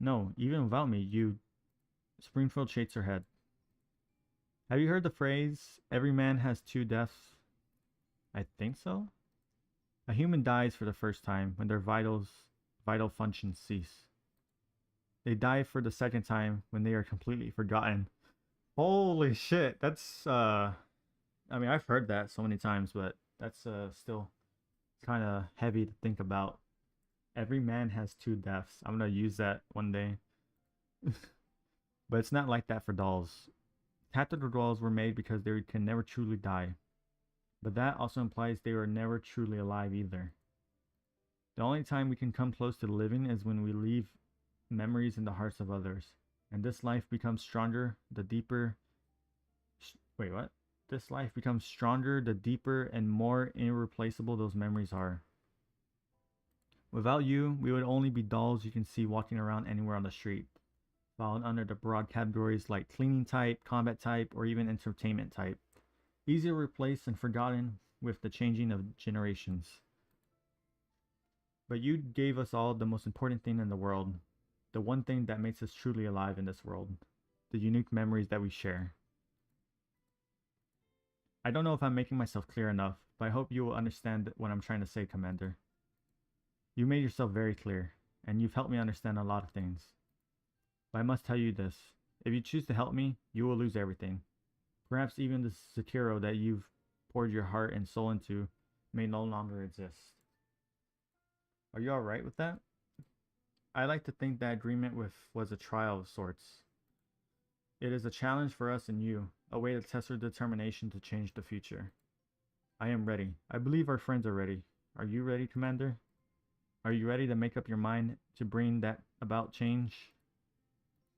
No, even without me, Springfield shakes her head. Have you heard the phrase, every man has two deaths? I think so. A human dies for the first time when their vital functions cease. They die for the second time when they are completely forgotten. Holy shit, that's I mean, I've heard that so many times, but that's still kind of heavy to think about. Every man has two deaths. I'm gonna use that one day. But it's not like that for dolls. Tactical dolls were made because they can never truly die. But that also implies they were never truly alive either. The only time we can come close to living is when we leave memories in the hearts of others. And this life becomes stronger the deeper... Wait, what? This life becomes stronger the deeper and more irreplaceable those memories are. Without you, we would only be dolls you can see walking around anywhere on the street, found under the broad categories like cleaning type, combat type, or even entertainment type. Easy to replace and forgotten with the changing of generations. But you gave us all the most important thing in the world, the one thing that makes us truly alive in this world, the unique memories that we share. I don't know if I'm making myself clear enough, but I hope you will understand what I'm trying to say, Commander. You made yourself very clear, and you've helped me understand a lot of things. But I must tell you this, if you choose to help me, you will lose everything. Perhaps even the Zucchero that you've poured your heart and soul into may no longer exist. Are you alright with that? I like to think that agreement was a trial of sorts. It is a challenge for us and you, a way to test our determination to change the future. I am ready. I believe our friends are ready. Are you ready, Commander? Are you ready to make up your mind to bring that about change?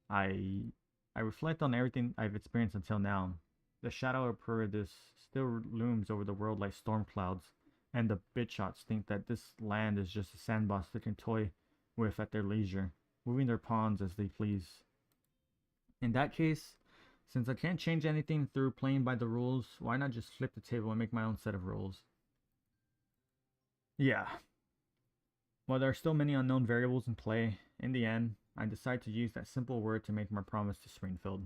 I reflect on everything I've experienced until now. The shadow of Paradis still looms over the world like storm clouds, and the bitchshots think that this land is just a sandbox they can toy with at their leisure, moving their pawns as they please. In that case, since I can't change anything through playing by the rules, why not just flip the table and make my own set of rules? Yeah. While there are still many unknown variables in play, in the end, I decide to use that simple word to make my promise to Springfield.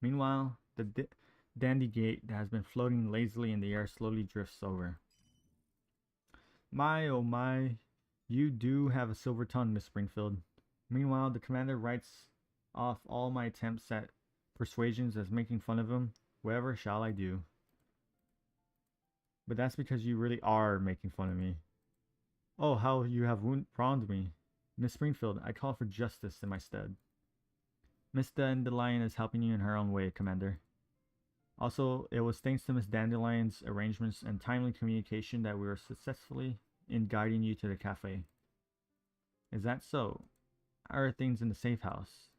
Meanwhile, the dandy gate that has been floating lazily in the air slowly drifts over. My, oh my, you do have a silver tongue, Miss Springfield. Meanwhile, the commander writes off all my attempts at persuasions as making fun of him. Whatever shall I do? But that's because you really are making fun of me. Oh, how you have wronged me. Miss Springfield, I call for justice in my stead. Miss Dandelion is helping you in her own way, Commander. Also, it was thanks to Miss Dandelion's arrangements and timely communication that we were successfully in guiding you to the cafe. Is that so? How are things in the safe house?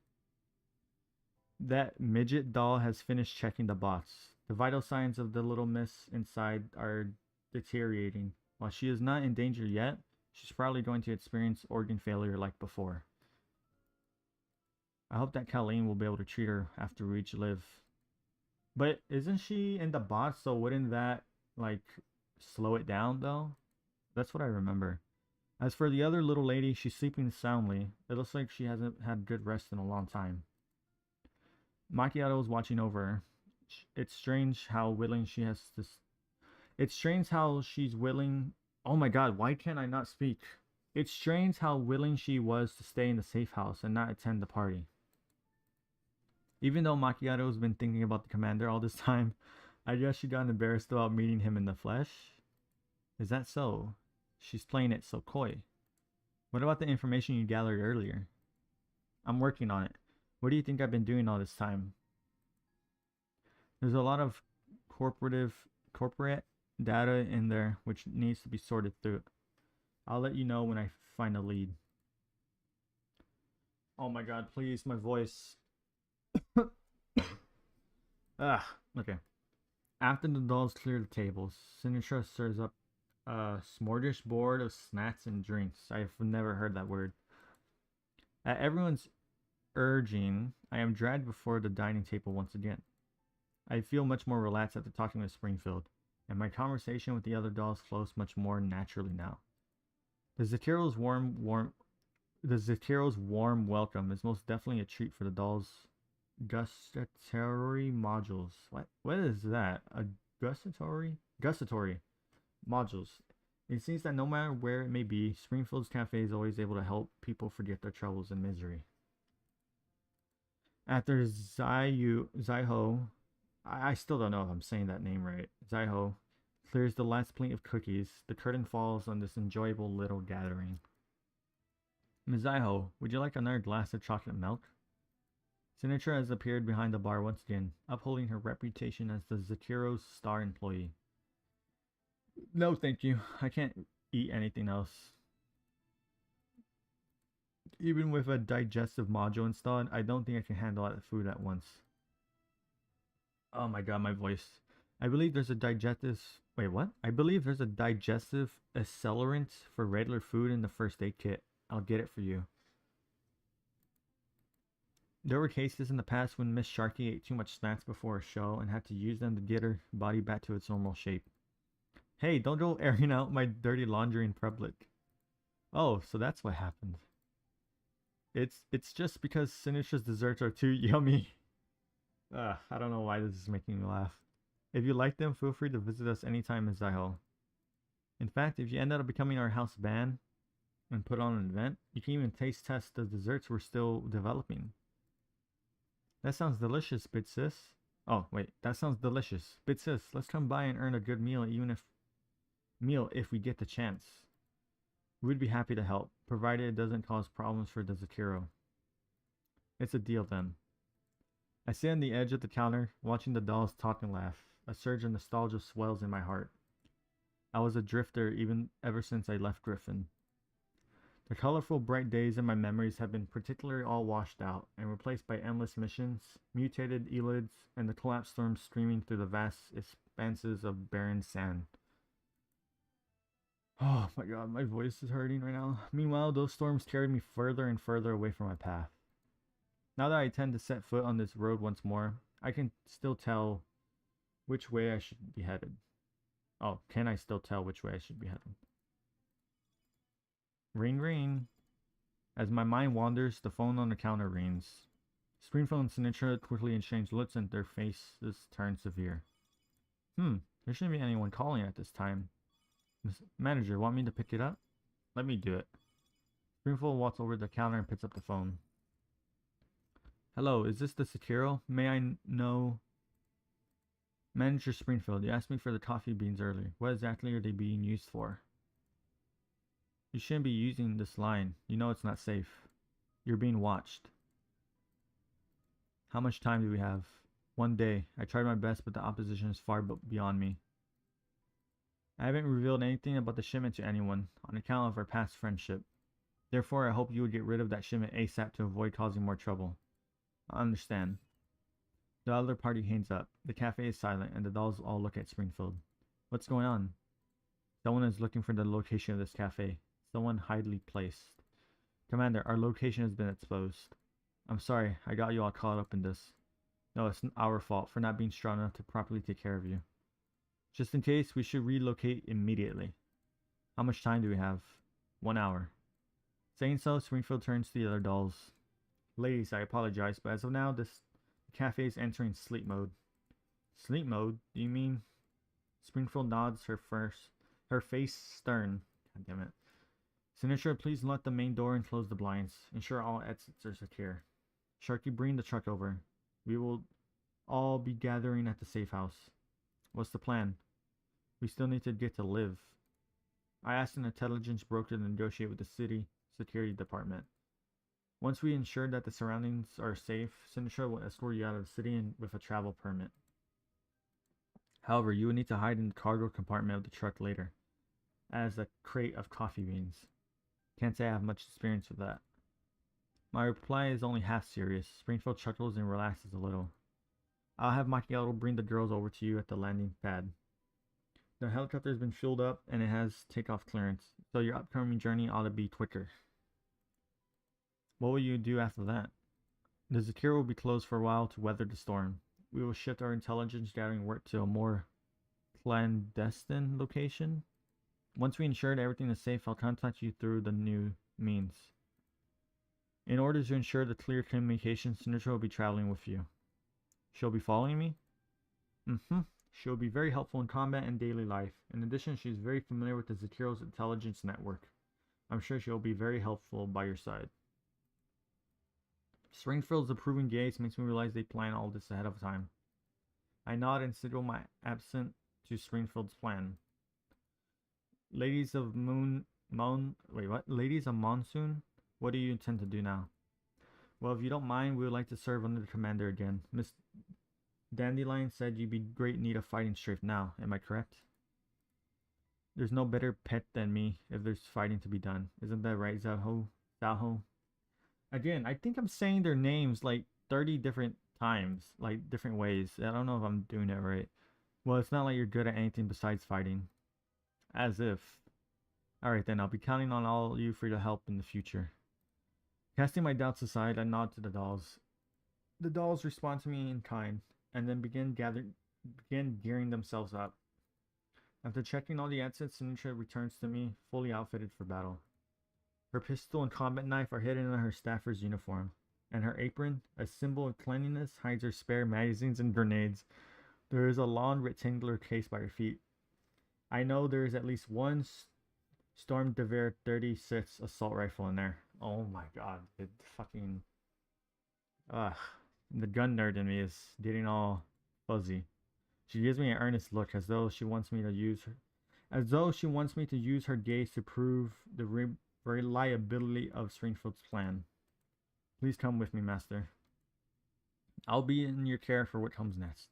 That midget doll has finished checking the box. The vital signs of the little miss inside are deteriorating. While she is not in danger yet, she's probably going to experience organ failure like before. I hope that Colleen will be able to treat her after we each live. But isn't she in the box, so wouldn't that, like, slow it down, though? That's what I remember. As for the other little lady, she's sleeping soundly. It looks like she hasn't had good rest in a long time. Macchiato is watching over her. It's strange how willing she has to... It's strange how she's willing... Oh my god, why can't I not speak? It's strange how willing she was to stay in the safe house and not attend the party. Even though Macchiato's been thinking about the commander all this time, I guess she got embarrassed about meeting him in the flesh. Is that so? She's playing it so coy. What about the information you gathered earlier? I'm working on it. What do you think I've been doing all this time? There's a lot of corporate data in there which needs to be sorted through. I'll let you know when I find a lead. Oh my god, please, my voice. Okay. After the dolls clear the tables, Sinatra serves up a smorgasbord of snacks and drinks. I've never heard that word. At everyone's urging, I am dragged before the dining table once again. I feel much more relaxed after talking with Springfield, and my conversation with the other dolls flows much more naturally now. The Zucchero's warm welcome is most definitely a treat for the dolls' gustatory modules. What is that? A gustatory modules. It seems that no matter where it may be, Springfield's cafe is always able to help people forget their troubles and misery. After Zaiho, I still don't know if I'm saying that name right. Zaiho clears the last plate of cookies. The curtain falls on this enjoyable little gathering. Ms. Zaiho, would you like another glass of chocolate milk? Sinatra has appeared behind the bar once again, upholding her reputation as the Zucchero's star employee. No, thank you. I can't eat anything else. Even with a digestive module installed, I don't think I can handle that food at once. Oh my god, my voice. I believe there's a digestive... Wait, what? I believe there's a digestive accelerant for regular food in the first aid kit. I'll get it for you. There were cases in the past when Miss Sharkey ate too much snacks before a show and had to use them to get her body back to its normal shape. Hey, don't go airing out my dirty laundry in public. Oh, so that's what happened. It's just because Sinistra's desserts are too yummy. I don't know why this is making me laugh. If you like them, feel free to visit us anytime in Zaiho. In fact, if you end up becoming our house band and put on an event, you can even taste test the desserts we're still developing. That sounds delicious, Bit Sis. Oh, wait, that sounds delicious. Bit Sis, let's come by and earn a good meal if we get the chance. We'd be happy to help, provided it doesn't cause problems for the Zucchero. It's a deal then. I sit on the edge of the counter, watching the dolls talk and laugh. A surge of nostalgia swells in my heart. I was a drifter ever since I left Griffin. The colorful, bright days in my memories have been particularly all washed out and replaced by endless missions, mutated elids, and the collapsed storm streaming through the vast expanses of barren sand. Oh my god, my voice is hurting right now. Meanwhile, those storms carried me further and further away from my path. Now that I tend to set foot on this road once more, I can still tell which way I should be headed. Oh, can I still tell which way I should be headed? Ring ring. As my mind wanders, the phone on the counter rings. Springfield and Sinatra quickly exchange looks and their faces turn severe. There shouldn't be anyone calling at this time. Manager, want me to pick it up? Let me do it. Springfield walks over to the counter and picks up the phone. Hello, is this the Zucchero? May I know... Manager Springfield, you asked me for the coffee beans earlier. What exactly are they being used for? You shouldn't be using this line. You know it's not safe. You're being watched. How much time do we have? 1 day. I tried my best, but the opposition is far beyond me. I haven't revealed anything about the shipment to anyone, on account of our past friendship. Therefore, I hope you would get rid of that shipment ASAP to avoid causing more trouble. I understand. The other party hangs up. The cafe is silent, and the dolls all look at Springfield. What's going on? Someone is looking for the location of this cafe. Someone highly placed. Commander, our location has been exposed. I'm sorry, I got you all caught up in this. No, it's our fault for not being strong enough to properly take care of you. Just in case, we should relocate immediately. How much time do we have? 1 hour. Saying so, Springfield turns to the other dolls. Ladies, I apologize, but as of now, this cafe is entering sleep mode. Sleep mode? Do you mean? Springfield nods, her face stern. God damn it. Sinatra, please lock the main door and close the blinds. Ensure all exits are secure. Sharky, bring the truck over. We will all be gathering at the safe house. What's the plan? We still need to get to live. I asked an intelligence broker to negotiate with the city security department. Once we ensure that the surroundings are safe, Sinatra will escort you out of the city with a travel permit. However, you will need to hide in the cargo compartment of the truck later, as a crate of coffee beans. Can't say I have much experience with that. My reply is only half serious. Springfield chuckles and relaxes a little. I'll have Macchiato bring the girls over to you at the landing pad. The helicopter has been fueled up and it has takeoff clearance, so your upcoming journey ought to be quicker. What will you do after that? The Zucchero will be closed for a while to weather the storm. We will shift our intelligence gathering work to a more clandestine location. Once we ensure that everything is safe, I'll contact you through the new means. In order to ensure the clear communication, Sinatra will be traveling with you. She'll be following me? She'll be very helpful in combat and daily life. In addition, she's very familiar with the Zucchero's intelligence network. I'm sure she'll be very helpful by your side. Springfield's approving gaze makes me realize they plan all this ahead of time. I nod and signal my assent to Springfield's plan. Ladies of Ladies of Monsoon, what do you intend to do now? Well, if you don't mind, we would like to serve under the commander again. Miss Dandelion said you'd be great need of fighting strength now. Am I correct? There's no better pet than me if there's fighting to be done. Isn't that right, Zaho? Again, I think I'm saying their names like 30 different times, like different ways. I don't know if I'm doing it right. Well, it's not like you're good at anything besides fighting. As if. Alright then, I'll be counting on all you for your help in the future. Casting my doubts aside, I nod to the dolls. The dolls respond to me in kind, and then begin gearing themselves up. After checking all the assets, Sinatra returns to me, fully outfitted for battle. Her pistol and combat knife are hidden in her staffer's uniform, and her apron, a symbol of cleanliness, hides her spare magazines and grenades. There is a long rectangular case by her feet. I know there is at least one Stormgewehr 36 assault rifle in there. Oh my god, it fucking... the gun nerd in me is getting all fuzzy. She gives me an earnest look as though she wants me to use her gaze to prove the reliability of Springfield's plan. Please come with me, master. I'll be in your care for what comes next.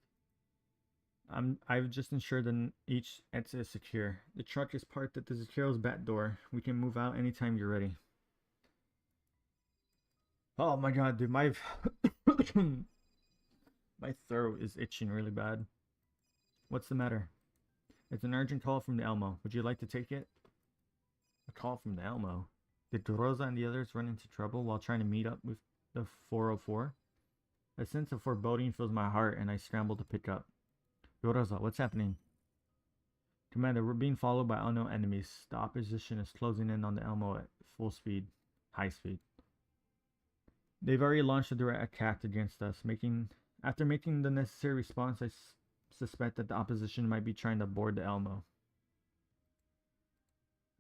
I've just ensured that each exit is secure. The truck is parked at the Zucchero's back door. We can move out anytime you're ready. Oh my god, dude, my throat is itching really bad. What's the matter? It's an urgent call from the Elmo. Would you like to take it? A call from the Elmo? Did Rosa and the others run into trouble while trying to meet up with the 404? A sense of foreboding fills my heart and I scramble to pick up. Rosa, what's happening? Commander, we're being followed by unknown enemies. The opposition is closing in on the Elmo at full speed. High speed. They've already launched a direct attack against us. After making the necessary response, I suspect that the opposition might be trying to board the Elmo.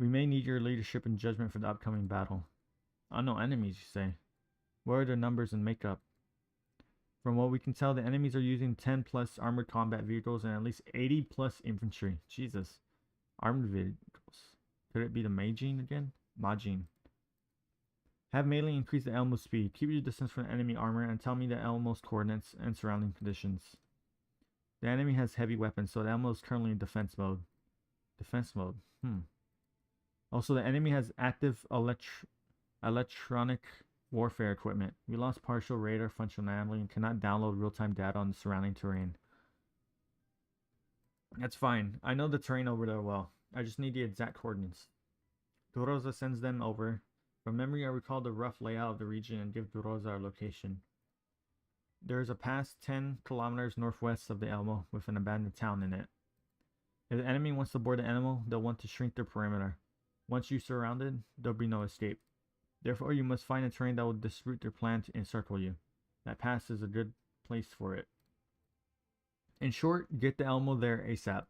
We may need your leadership and judgment for the upcoming battle. Unknown enemies, you say? What are their numbers and makeup? From what we can tell, the enemies are using 10 plus armored combat vehicles and at least 80 plus infantry. Jesus. Armored vehicles. Could it be the Majin again? Majin. Have melee increase the Elmo's speed. Keep your distance from the enemy armor and tell me the Elmo's coordinates and surrounding conditions. The enemy has heavy weapons, so the Elmo is currently in defense mode. Defense mode. Also, the enemy has active electronic warfare equipment. We lost partial radar functionality and cannot download real-time data on the surrounding terrain. That's fine. I know the terrain over there well. I just need the exact coordinates. Doroza sends them over. From memory, I recall the rough layout of the region and give Doroza our location. There is a pass 10 kilometers northwest of the Elmo with an abandoned town in it. If the enemy wants to board the Elmo, they'll want to shrink their perimeter. Once you're surrounded, there'll be no escape. Therefore, you must find a terrain that will disrupt their plan to encircle you. That pass is a good place for it. In short, get the Elmo there ASAP.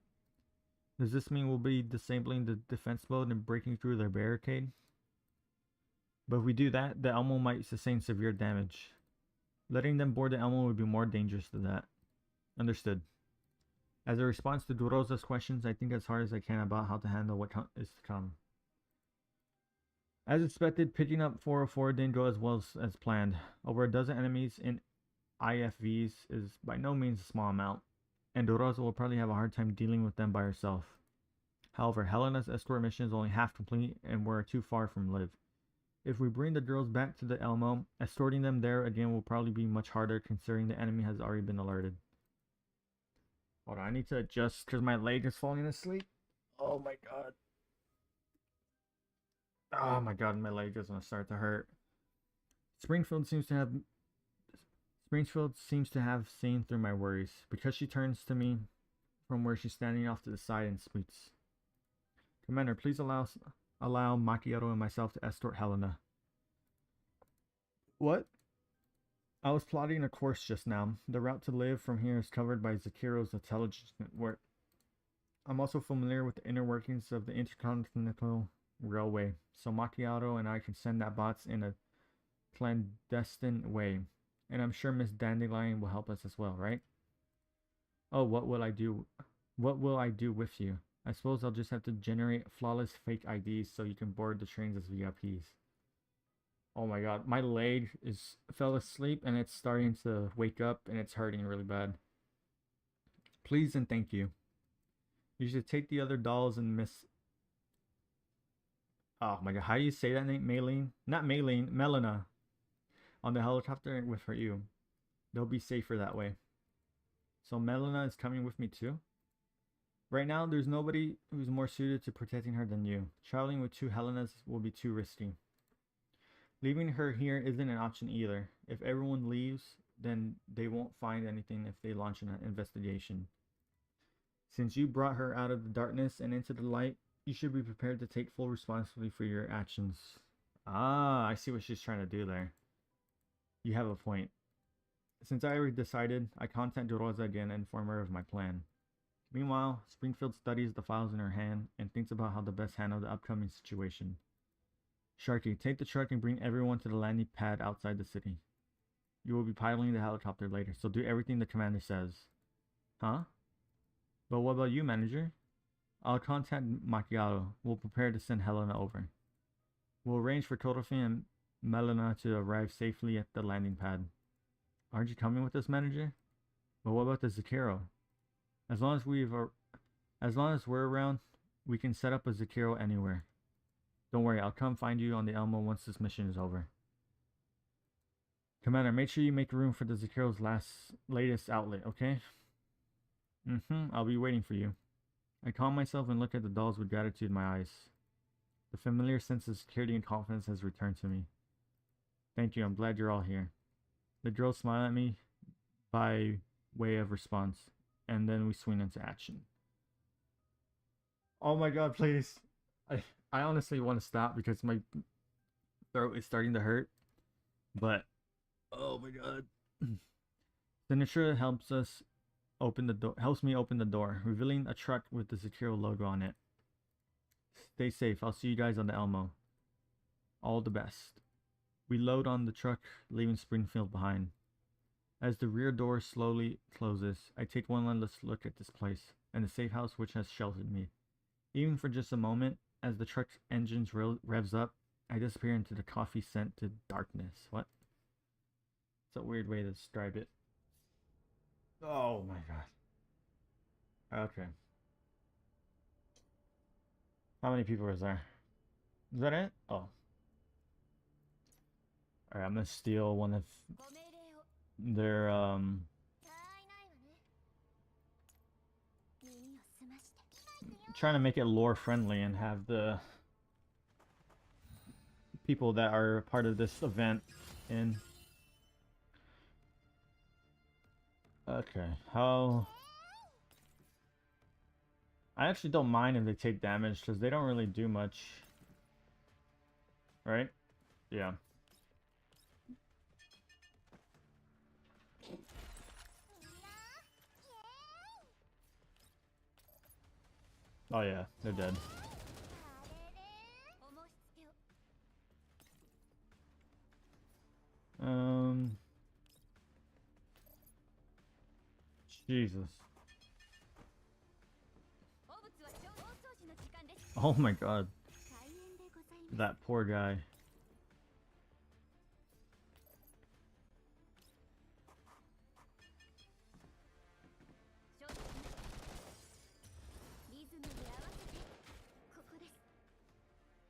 Does this mean we'll be disabling the defense mode and breaking through their barricade? But if we do that, the Elmo might sustain severe damage. Letting them board the Elmo would be more dangerous than that. Understood. As a response to Durosa's questions, I think as hard as I can about how to handle what is to come. As expected, picking up 404 didn't go as well as planned. Over a dozen enemies in IFVs is by no means a small amount, and Durosa will probably have a hard time dealing with them by herself. However, Helena's escort mission is only half complete, and we're too far from Liv. If we bring the girls back to the Elmo, escorting them there again will probably be much harder considering the enemy has already been alerted. Hold on, I need to adjust because my leg is falling asleep. Oh my god. Oh my god, my leg is gonna start to hurt. Springfield seems to have seen through my worries because she turns to me from where she's standing off to the side and speaks. Commander, please allow Macchiato and myself to escort Helena. What? I was plotting a course just now. The route to Liv from here is covered by Zucchero's intelligence network. I'm also familiar with the inner workings of the Intercontinental Railway, so Macchiato and I can send that bots in a clandestine way. And I'm sure Miss Dandelion will help us as well, right? Oh, what will I do? What will I do with you? I suppose I'll just have to generate flawless fake IDs so you can board the trains as VIPs. Oh my god, my leg fell asleep and it's starting to wake up and it's hurting really bad. Please and thank you. You should take the other dolls and Miss... Oh my god, how do you say that name? Maylene? Not Maylene, Melina. On the helicopter with you. They'll be safer that way. So Melina is coming with me too? Right now, there's nobody who's more suited to protecting her than you. Traveling with two Helenas will be too risky. Leaving her here isn't an option either. If everyone leaves, then they won't find anything if they launch an investigation. Since you brought her out of the darkness and into the light, you should be prepared to take full responsibility for your actions. Ah, I see what she's trying to do there. You have a point. Since I already decided, I contact Rosa again and inform her of my plan. Meanwhile, Springfield studies the files in her hand and thinks about how to best handle the upcoming situation. Sharky, take the truck and bring everyone to the landing pad outside the city. You will be piloting the helicopter later, so do everything the commander says. Huh? But what about you, manager? I'll contact Macchiato. We'll prepare to send Helena over. We'll arrange for Totofi and Melina to arrive safely at the landing pad. Aren't you coming with us, manager? But what about the Zucchero? As long as we're around, we can set up a Zucchero anywhere. Don't worry, I'll come find you on the Elmo once this mission is over. Commander, make sure you make room for the Zucchero's latest outlet, okay? I'll be waiting for you. I calm myself and look at the dolls with gratitude in my eyes. The familiar sense of security and confidence has returned to me. Thank you, I'm glad you're all here. The girls smile at me by way of response, and then we swing into action. Oh my god, please. I honestly want to stop because my throat is starting to hurt. But oh my god. Signature helps me open the door, revealing a truck with the Zucchero logo on it. Stay safe. I'll see you guys on the Elmo. All the best. We load on the truck, leaving Springfield behind. As the rear door slowly closes, I take one last look at this place and the safe house which has sheltered me. Even for just a moment, as the truck's engines revs up, I disappear into the coffee-scented darkness. What? It's a weird way to describe it. Oh my god. Okay. How many people is there? Is that it? Oh. Alright, I'm gonna steal one of their, trying to make it lore friendly and have the people that are part of this event in. Okay, how... I actually don't mind if they take damage because they don't really do much. Right? Yeah. Oh yeah, they're dead. Jesus. Oh my god. That poor guy.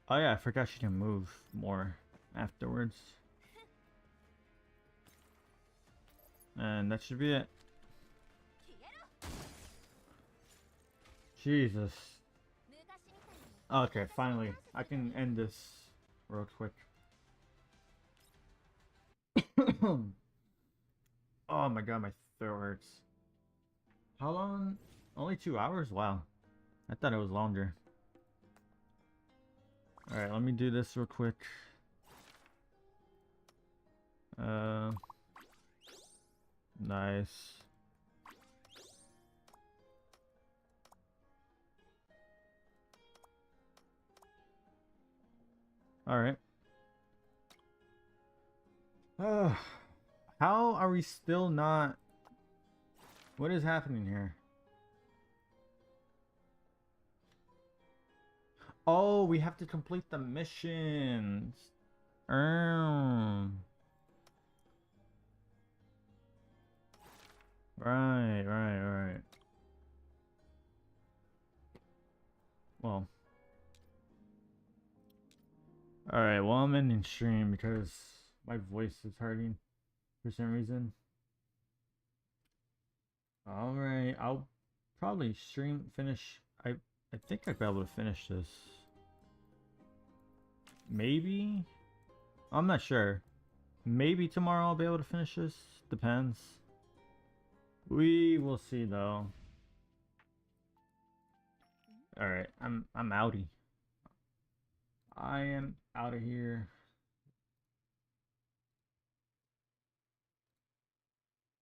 Oh yeah, I forgot she can move more afterwards. And that should be it. Jesus. Okay, finally. I can end this real quick. Oh my god, my throat hurts. How long? Only 2 hours? Wow. I thought it was longer. Alright, let me do this real quick. Nice. Alright. How are we still not... What is happening here? Oh, we have to complete the missions. Right. Well. Alright, well I'm ending stream because my voice is hurting for some reason. Alright, I'll probably finish. I think I'd be able to finish this. Maybe? I'm not sure. Maybe tomorrow I'll be able to finish this. Depends. We will see though. Alright, I'm outie. I am out of here.